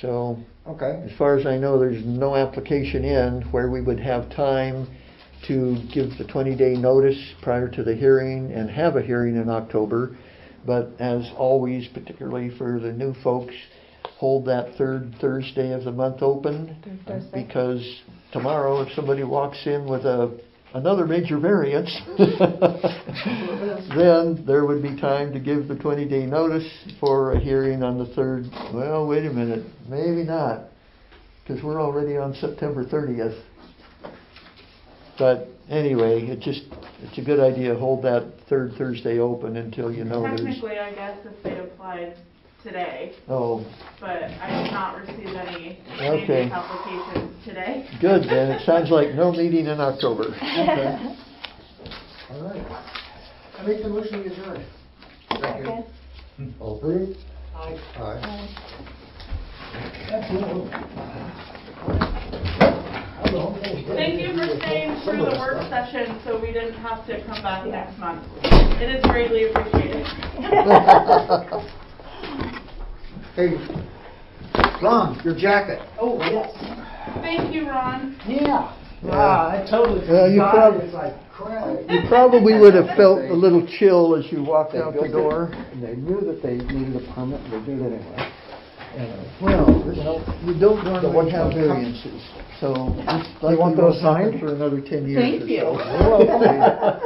So Okay. as far as I know, there's no application in where we would have time to give the 20-day notice prior to the hearing and have a hearing in October. But as always, particularly for the new folks, hold that third Thursday of the month open. Third Thursday. Because tomorrow, if somebody walks in with another major variance, then there would be time to give the 20-day notice for a hearing on the third. Well, wait a minute, maybe not, because we're already on September 30th. But anyway, it's a good idea to hold that third Thursday open until you know there's. Technically, I guess if they applied today, Oh, but I did not receive any Okay. applications today. good then. It sounds like no meeting in October. Okay. All right. I make the motion we adjourn. Second. All approved? Aye. Aye. That's Thank you for staying through the work session so we didn't have to come back next month. It is greatly appreciated. Hey, Ron, your jacket. Oh, yes. Thank you, Ron. Yeah. I totally Well, you forgot. prob- It's like, crap. You probably would have felt a little chill as you walked They out the built it, door. and they knew that they needed a permit, and they did it anyway. Well, you know, you don't normally one have time- variances, so it's You want likely those won't happen signed? for another 10 years Thank or you. so.